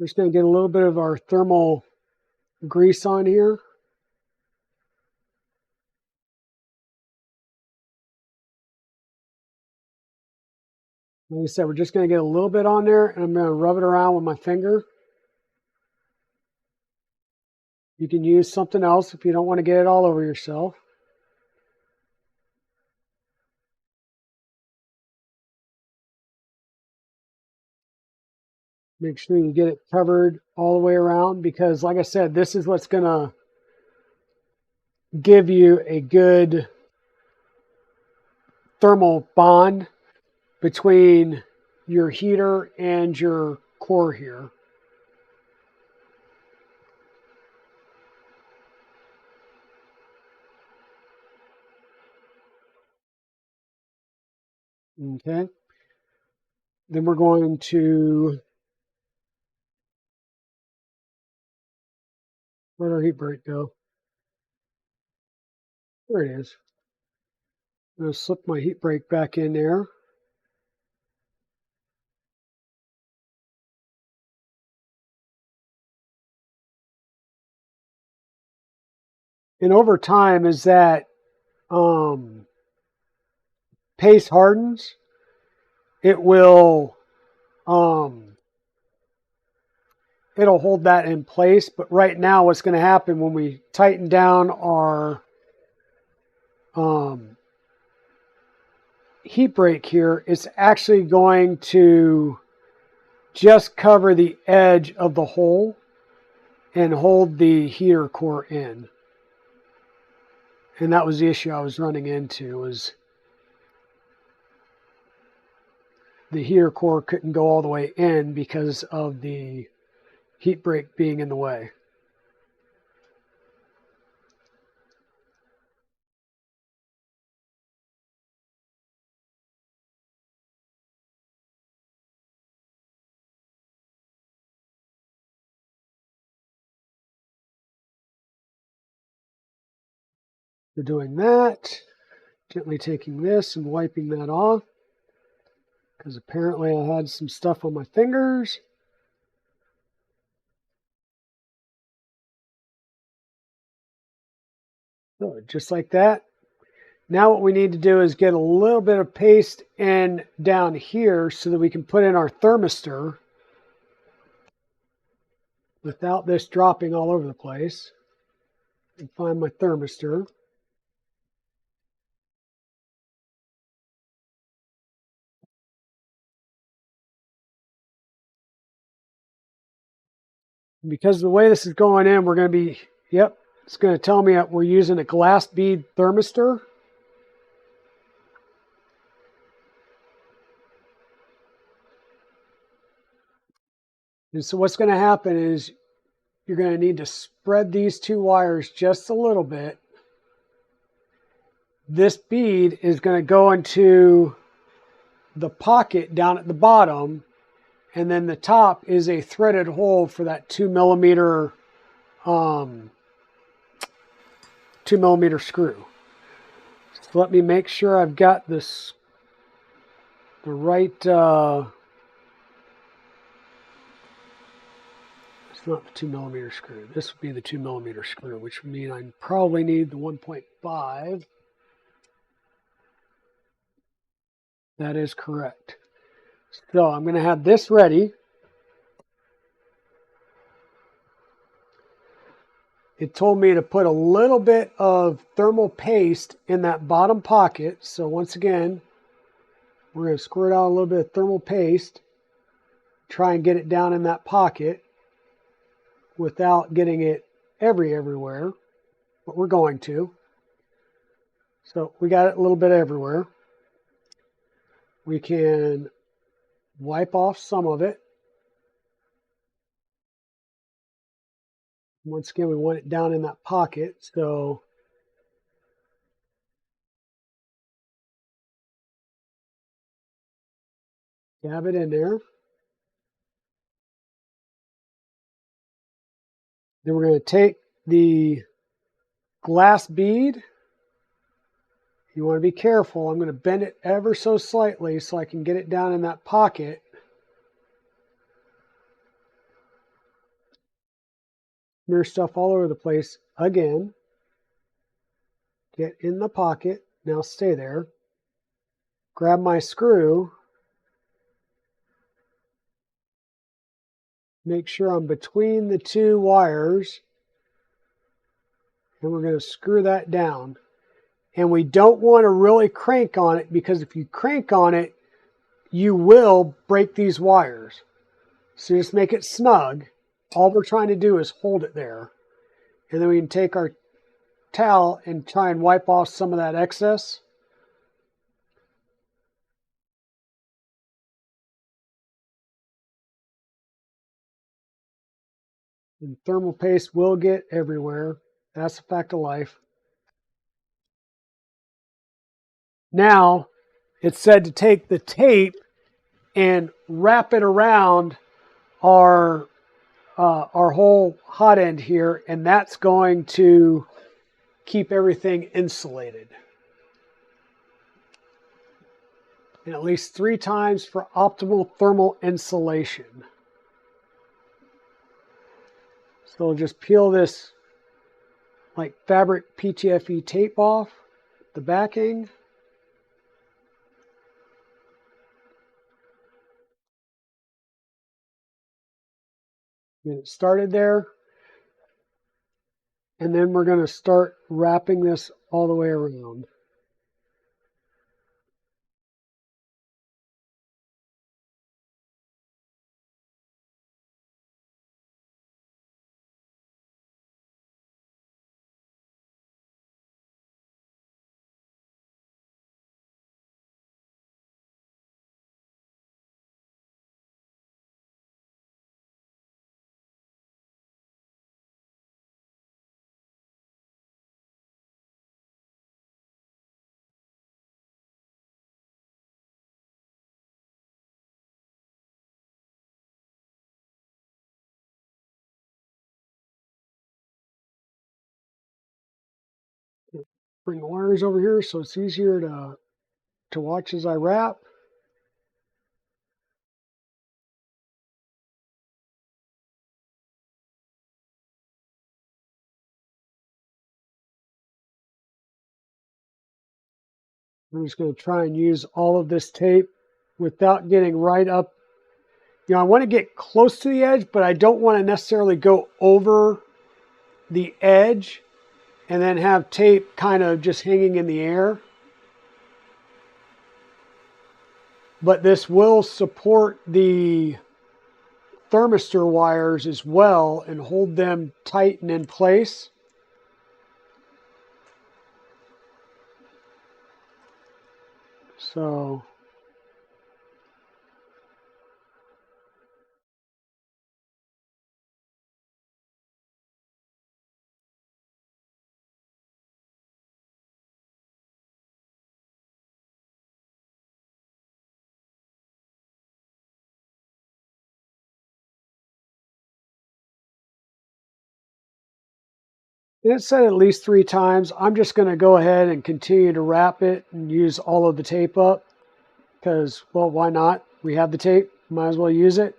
We're just going to get a little bit of our thermal grease on here. Like I said, we're just going to get a little bit on there, and I'm going to rub it around with my finger. You can use something else if you don't want to get it all over yourself. Make sure you get it covered all the way around, because like I said, this is what's going to give you a good thermal bond between your heater and your core here. Okay. Then we're going to, where'd our heat break go? There it is. I'm going to slip my heat break back in there. And over time, as that paste hardens, it will it'll hold that in place. But right now, what's going to happen when we tighten down our heat break here, it's actually going to just cover the edge of the hole and hold the heater core in. And that was the issue I was running into, was the heater core couldn't go all the way in because of the heat break being in the way. So doing that, gently taking this and wiping that off, because apparently I had some stuff on my fingers. So just like that. Now what we need to do is get a little bit of paste in down here so that we can put in our thermistor without this dropping all over the place. And find my thermistor. Because of the way this is going in, we're going to be, yep, it's going to tell me that we're using a glass bead thermistor. And so what's going to happen is you're going to need to spread these two wires just a little bit. This bead is going to go into the pocket down at the bottom, and then the top is a threaded hole for that 2mm 2mm screw. So let me make sure I've got this the right it's not the 2mm screw. This would be the 2mm screw, which would mean I probably need the 1.5. That is correct. So I'm going to have this ready. It told me to put a little bit of thermal paste in that bottom pocket. So once again, we're going to squirt out a little bit of thermal paste. Try and get it down in that pocket without getting it everywhere. But we're going to. So we got it a little bit everywhere. We can wipe off some of it. Once again, we want it down in that pocket, so dab it in there. Then we're going to take the glass bead. You want to be careful. I'm going to bend it ever so slightly so I can get it down in that pocket. There's stuff all over the place again. Get in the pocket. Now stay there. Grab my screw. Make sure I'm between the two wires. And we're going to screw that down. And we don't want to really crank on it, because if you crank on it, you will break these wires. So just make it snug. All we're trying to do is hold it there. And then we can take our towel and try and wipe off some of that excess. And thermal paste will get everywhere. That's a fact of life. Now, it's said to take the tape and wrap it around our whole hot end here, and that's going to keep everything insulated. And at least 3 times for optimal thermal insulation. So we'll just peel this like fabric PTFE tape off the backing. Get it started there. And then we're going to start wrapping this all the way around. Bring the wires over here so it's easier to watch as I wrap. I'm just going to try and use all of this tape without getting right up. You know, I want to get close to the edge, but I don't want to necessarily go over the edge and then have tape kind of just hanging in the air. But this will support the thermistor wires as well and hold them tight and in place. So it said at least 3 times. I'm just going to go ahead and continue to wrap it and use all of the tape up because, well, why not? We have the tape, might as well use it.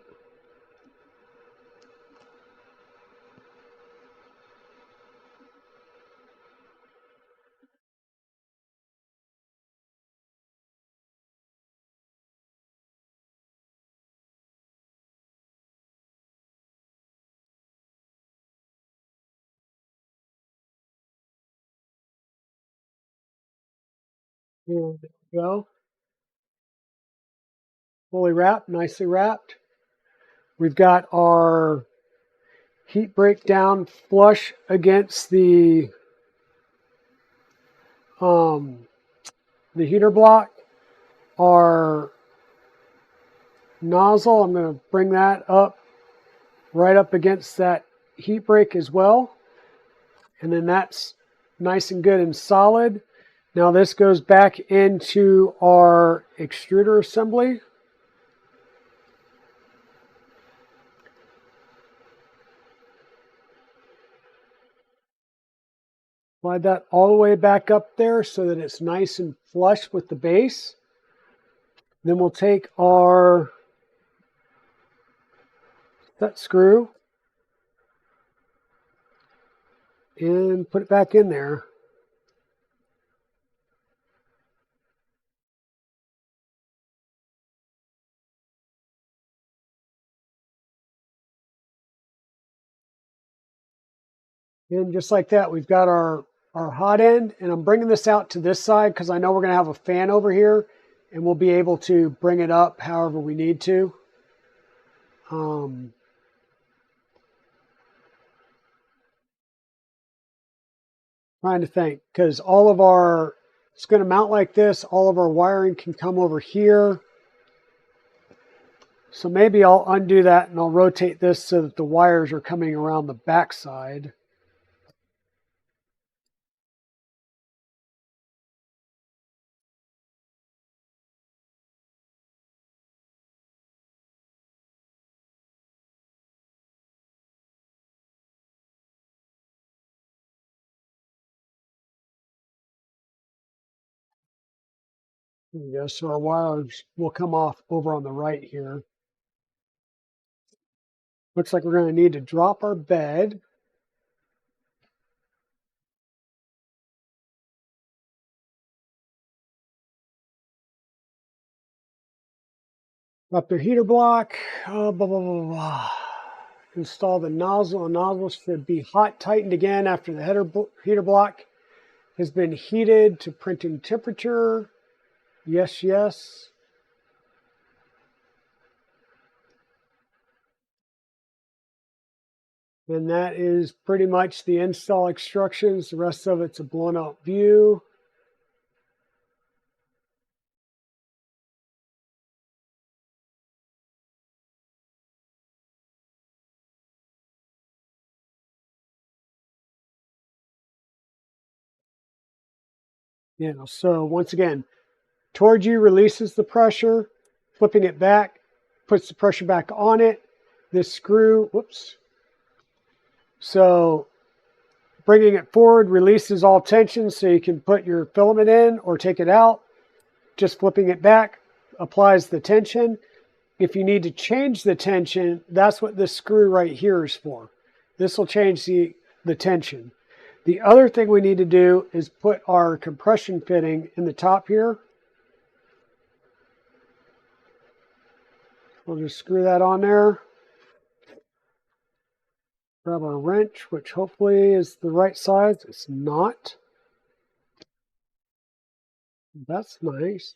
And there we go. Fully wrapped, nicely wrapped. We've got our heat breakdown flush against the heater block. Our nozzle, I'm going to bring that up right up against that heat break as well. And then that's nice and good and solid. Now this goes back into our extruder assembly. Slide that all the way back up there so that it's nice and flush with the base. Then we'll take our set screw and put it back in there. And just like that, we've got our hot end, and I'm bringing this out to this side because I know we're going to have a fan over here, and we'll be able to bring it up however we need to. Trying to think, because all of our, it's going to mount like this, all of our wiring can come over here. So maybe I'll undo that and I'll rotate this so that the wires are coming around the back side. There we go. So our wires will come off over on the right here. Looks like we're going to need to drop our bed. Drop their heater block. Blah, blah, blah, blah. Install the nozzle. The nozzle should be hot tightened again after the heater block has been heated to printing temperature. Yes, yes. And that is pretty much the install instructions. The rest of it's a blown out view. You know, so once again, towards you releases the pressure, flipping it back puts the pressure back on it. This screw, whoops. So bringing it forward releases all tension so you can put your filament in or take it out. Just flipping it back applies the tension. If you need to change the tension, that's what this screw right here is for. This will change the tension. The other thing we need to do is put our compression fitting in the top here. We'll just screw that on there. Grab our wrench, which hopefully is the right size. It's not. That's nice.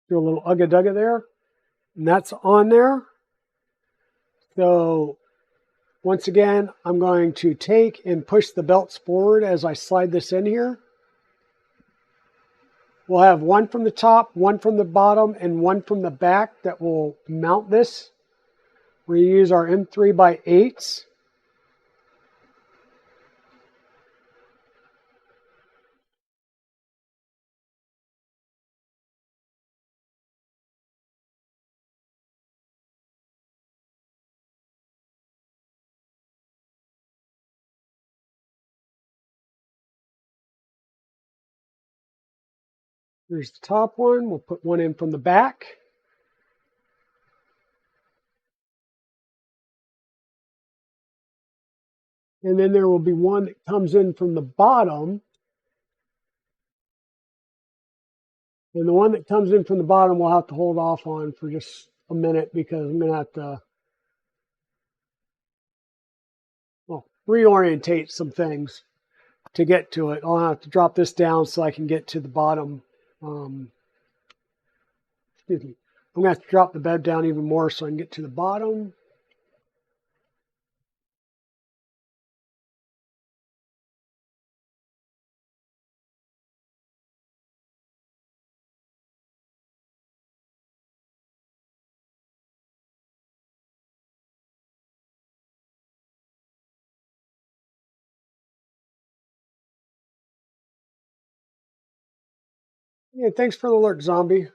Do a little ugga-dugga there. And that's on there. So once again, I'm going to take and push the belts forward as I slide this in here. We'll have one from the top, one from the bottom, and one from the back that will mount this. We use our M3x8s. Here's the top one. We'll put one in from the back. And then there will be one that comes in from the bottom. And the one that comes in from the bottom we'll have to hold off on for just a minute because I'm going to have to reorientate some things to get to it. I'll have to drop this down so I can get to the bottom. Excuse me. I'm going to have to drop the bed down even more so I can get to the bottom. Yeah, thanks for the alert, zombie.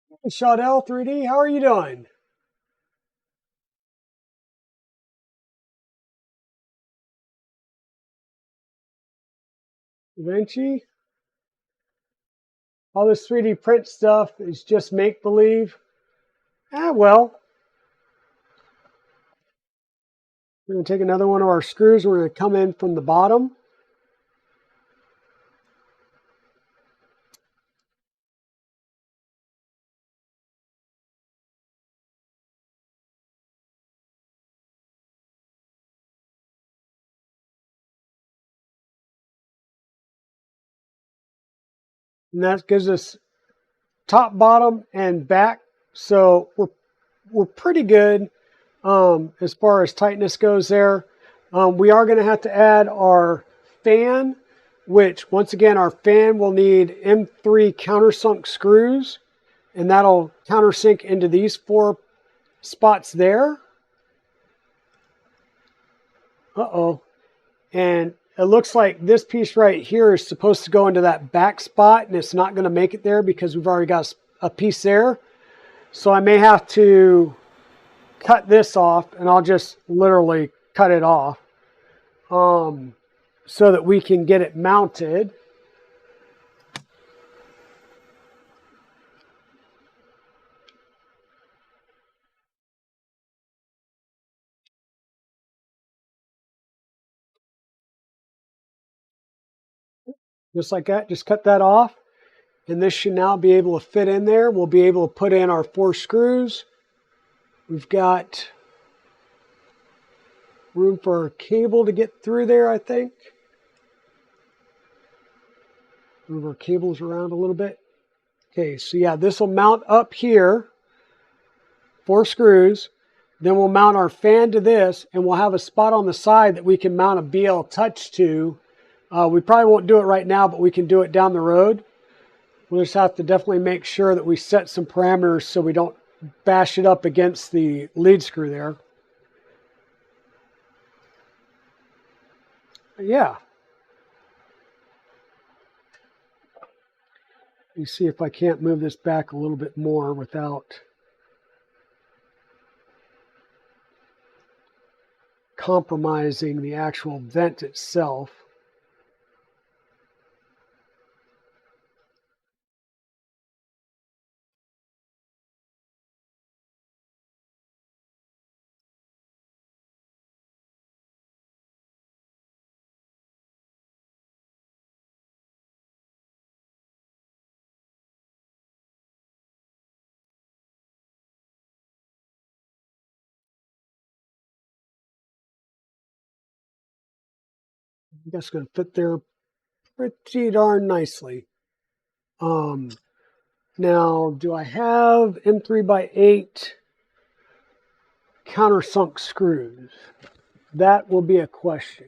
Hey, Shaudel 3D, how are you doing? Vinci? All this 3D print stuff is just make-believe. Well, we're going to take another one of our screws. We're going to come in from the bottom. And that gives us top, bottom, and back. So we're pretty good as far as tightness goes there. We are going to have to add our fan, which once again, our fan will need M3 countersunk screws, and that'll countersink into these 4 spots there. Uh-oh. And it looks like this piece right here is supposed to go into that back spot, and it's not going to make it there because we've already got a piece there. So I may have to cut this off, and I'll just literally cut it off so that we can get it mounted. Just like that, just cut that off. And this should now be able to fit in there. We'll be able to put in our 4 screws. We've got room for our cable to get through there, I think. Move our cables around a little bit. Okay, so yeah, this will mount up here, 4 screws. Then we'll mount our fan to this, and we'll have a spot on the side that we can mount a BL touch to. We probably won't do it right now, but we can do it down the road. We'll just have to definitely make sure that we set some parameters so we don't bash it up against the lead screw there. Yeah. Let me see if I can't move this back a little bit more without compromising the actual vent itself. I guess it's going to fit there pretty darn nicely. Now, do I have M3x8 countersunk screws? That will be a question.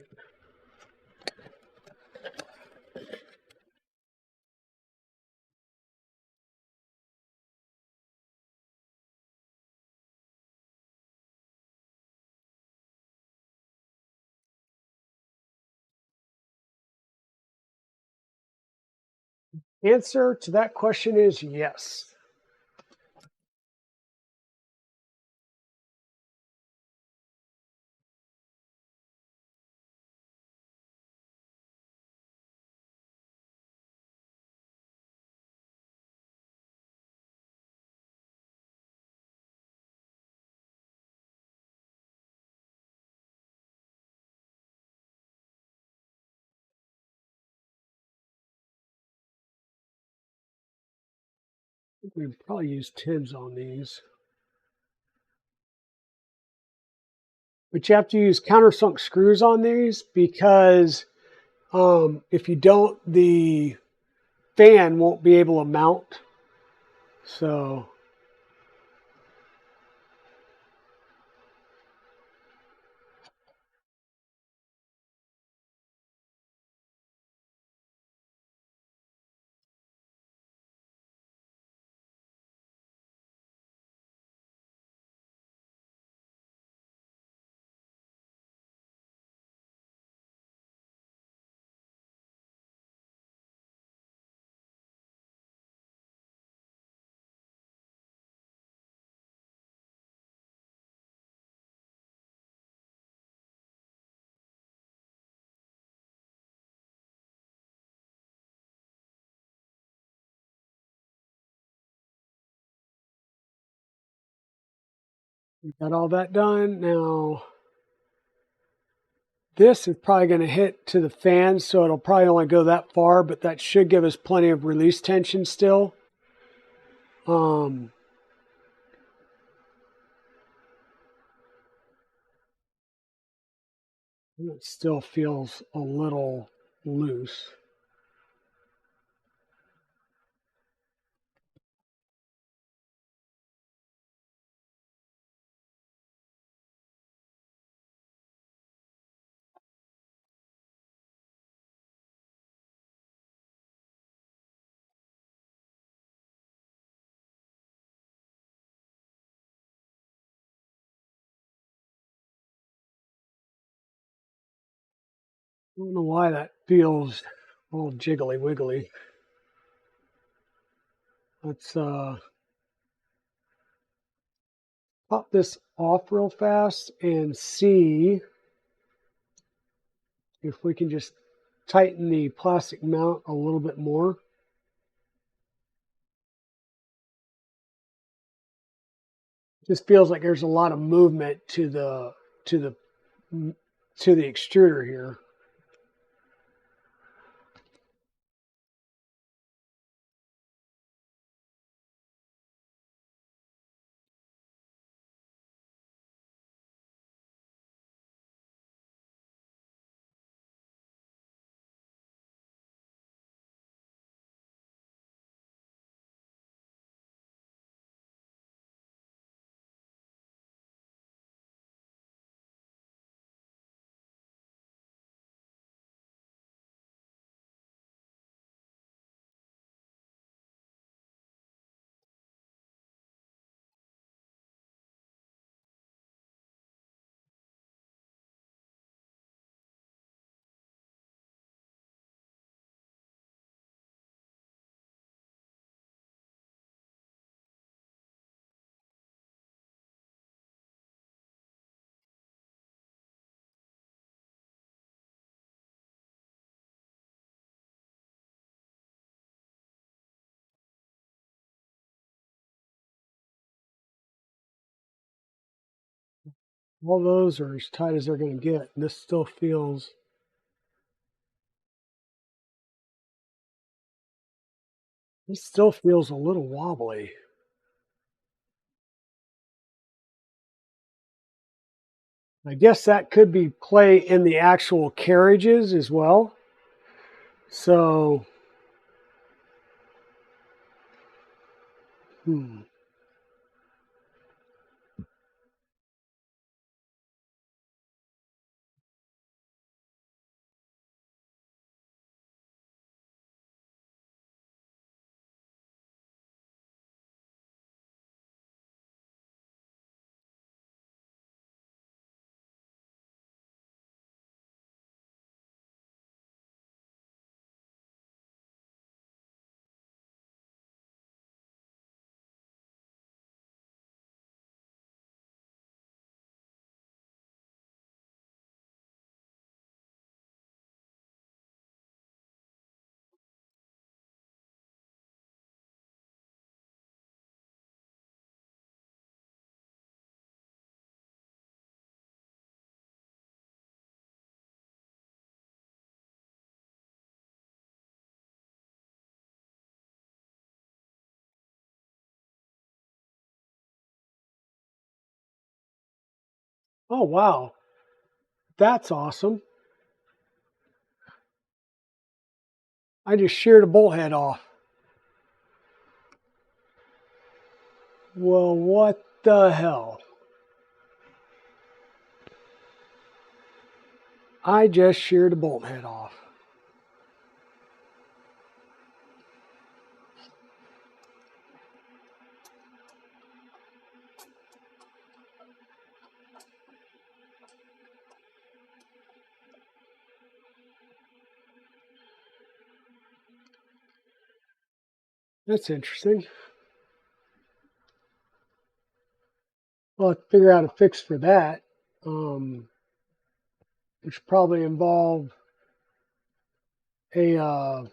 Answer to that question is yes. We probably use tens on these. But you have to use countersunk screws on these because if you don't, the fan won't be able to mount. So We got all that done. Now, this is probably going to hit to the fan, so it'll probably only go that far, but that should give us plenty of release tension still. It still feels a little loose. I don't know why that feels all jiggly wiggly. Let's pop this off real fast and see if we can just tighten the plastic mount a little bit more. Just feels like there's a lot of movement to the extruder here. All those are as tight as they're going to get. And this still feels a little wobbly. I guess that could be play in the actual carriages as well. So, oh wow, that's awesome. I just sheared a bolt head off. Well, what the hell? I just sheared a bolt head off. That's interesting. I'll have to figure out a fix for that, which probably involve a I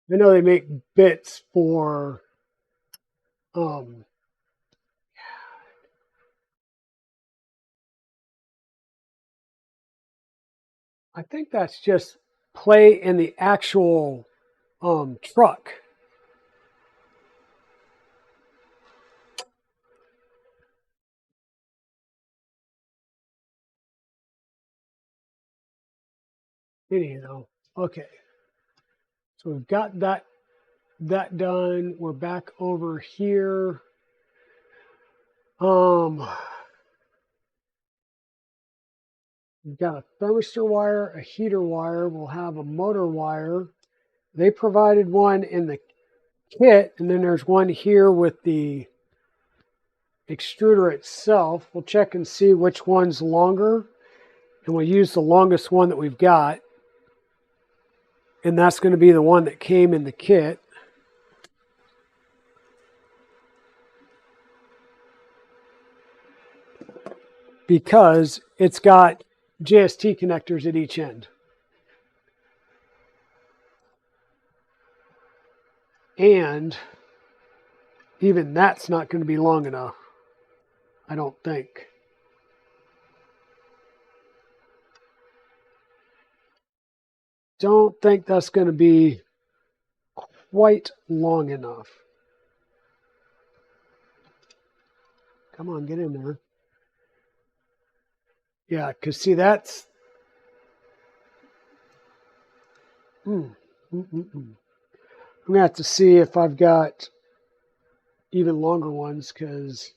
know they make bits for Um, I think that's just play in the actual truck. Anyhow, okay. So we've got that done. We're back over here. We've got a thermistor wire, a heater wire. We'll have a motor wire. They provided one in the kit, and then there's one here with the extruder itself. We'll check and see which one's longer, and we'll use the longest one that we've got, and that's going to be the one that came in the kit. Because it's got JST connectors at each end. And even that's not going to be long enough, I don't think. Don't think that's going to be quite long enough. Come on, get in there. Yeah, because see, that's... I'm going to have to see if I've got even longer ones, because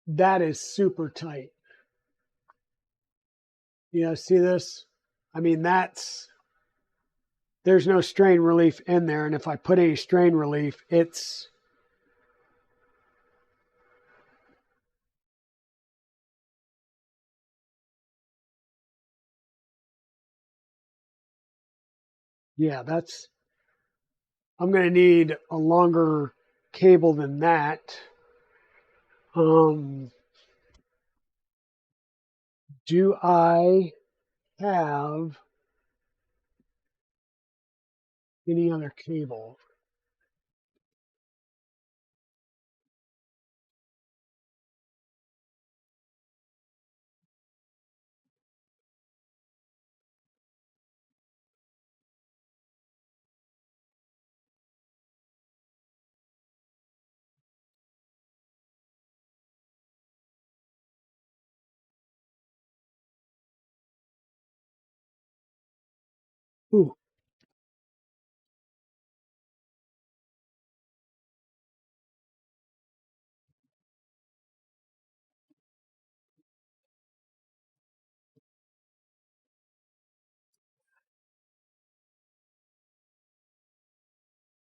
that is super tight. You know, see this? I mean, there's no strain relief in there, and if I put any strain relief, it's... Yeah, I'm going to need a longer cable than that. Do I have any other cable? Ooh.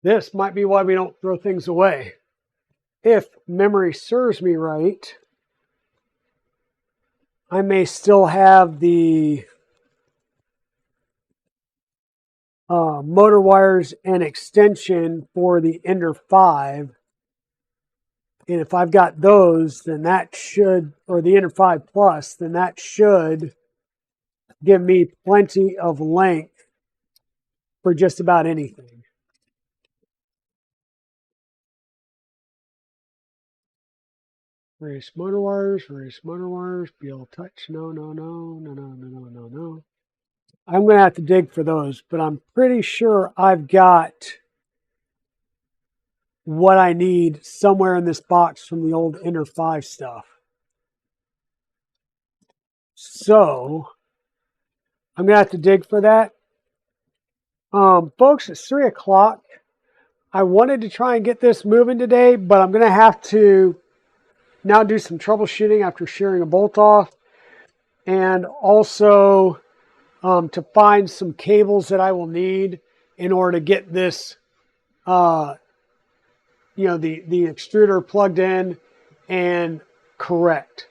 This might be why we don't throw things away. If memory serves me right, I may still have the motor wires and extension for the Ender 5. And if I've got those, then that should, or the Ender 5 Plus, then that should give me plenty of length for just about anything. Race motor wires, be able to touch. No. I'm going to have to dig for those, but I'm pretty sure I've got what I need somewhere in this box from the old Ender 5 stuff. So I'm going to have to dig for that. Folks, it's 3 o'clock. I wanted to try and get this moving today, but I'm going to have to now do some troubleshooting after shearing a bolt off, and also to find some cables that I will need in order to get this, the extruder plugged in and correct.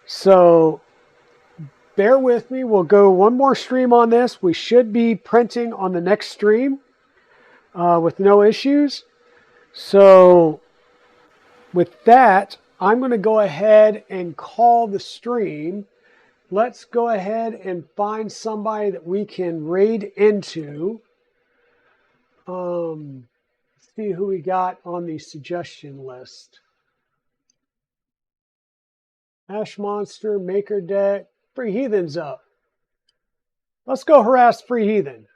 So bear with me. We'll go one more stream on this. We should be printing on the next stream with no issues. So with that, I'm going to go ahead and call the stream. Let's go ahead and find somebody that we can raid into. Let's see who we got on the suggestion list. Ash Monster, Maker Deck, Free Heathen's up. Let's go harass Free Heathen.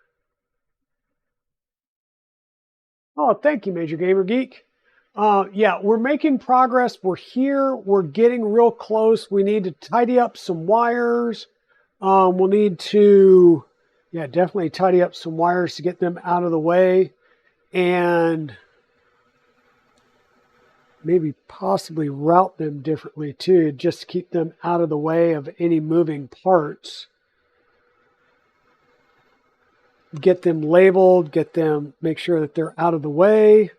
Oh, thank you, Major Gamer Geek. Yeah, we're making progress. We're here. We're getting real close. We need to tidy up some wires. We'll need to, yeah, definitely tidy up some wires to get them out of the way. And maybe possibly route them differently too, just to keep them out of the way of any moving parts. Get them labeled, make sure that they're out of the way.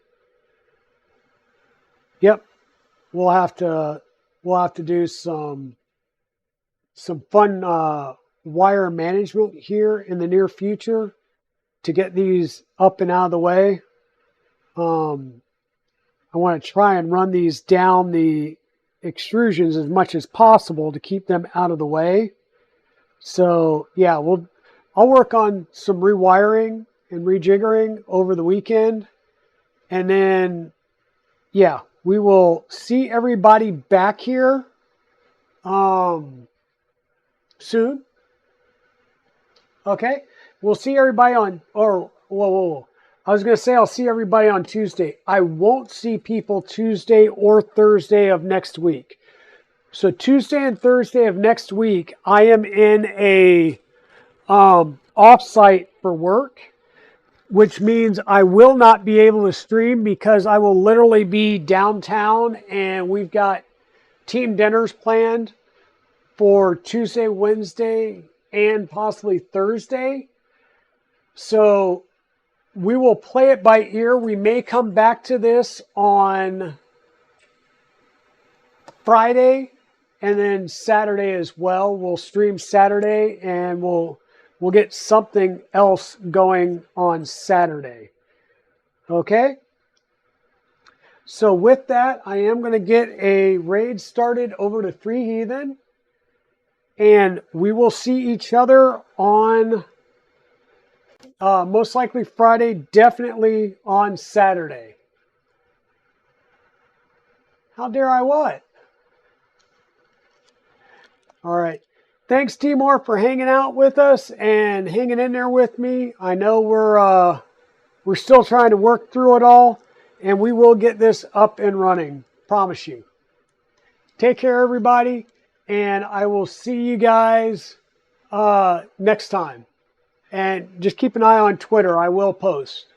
Yep, we'll have to do some fun wire management here in the near future to get these up and out of the way. I want to try and run these down the extrusions as much as possible to keep them out of the way. So yeah, I'll work on some rewiring and rejiggering over the weekend. And then, yeah, we will see everybody back here soon. Okay, we'll see everybody on, whoa. I was going to say I'll see everybody on Tuesday. I won't see people Tuesday or Thursday of next week. So Tuesday and Thursday of next week, I am in a off-site for work, which means I will not be able to stream because I will literally be downtown and we've got team dinners planned for Tuesday, Wednesday, and possibly Thursday. So we will play it by ear. We may come back to this on Friday and then Saturday as well. We'll stream Saturday and we'll get something else going on Saturday. Okay? So with that, I am going to get a raid started over to Free Heathen. And we will see each other on most likely Friday, definitely on Saturday. How dare I what? All right. Thanks, Timor, for hanging out with us and hanging in there with me. I know we're still trying to work through it all, and we will get this up and running. Promise you. Take care, everybody, and I will see you guys next time. And just keep an eye on Twitter. I will post.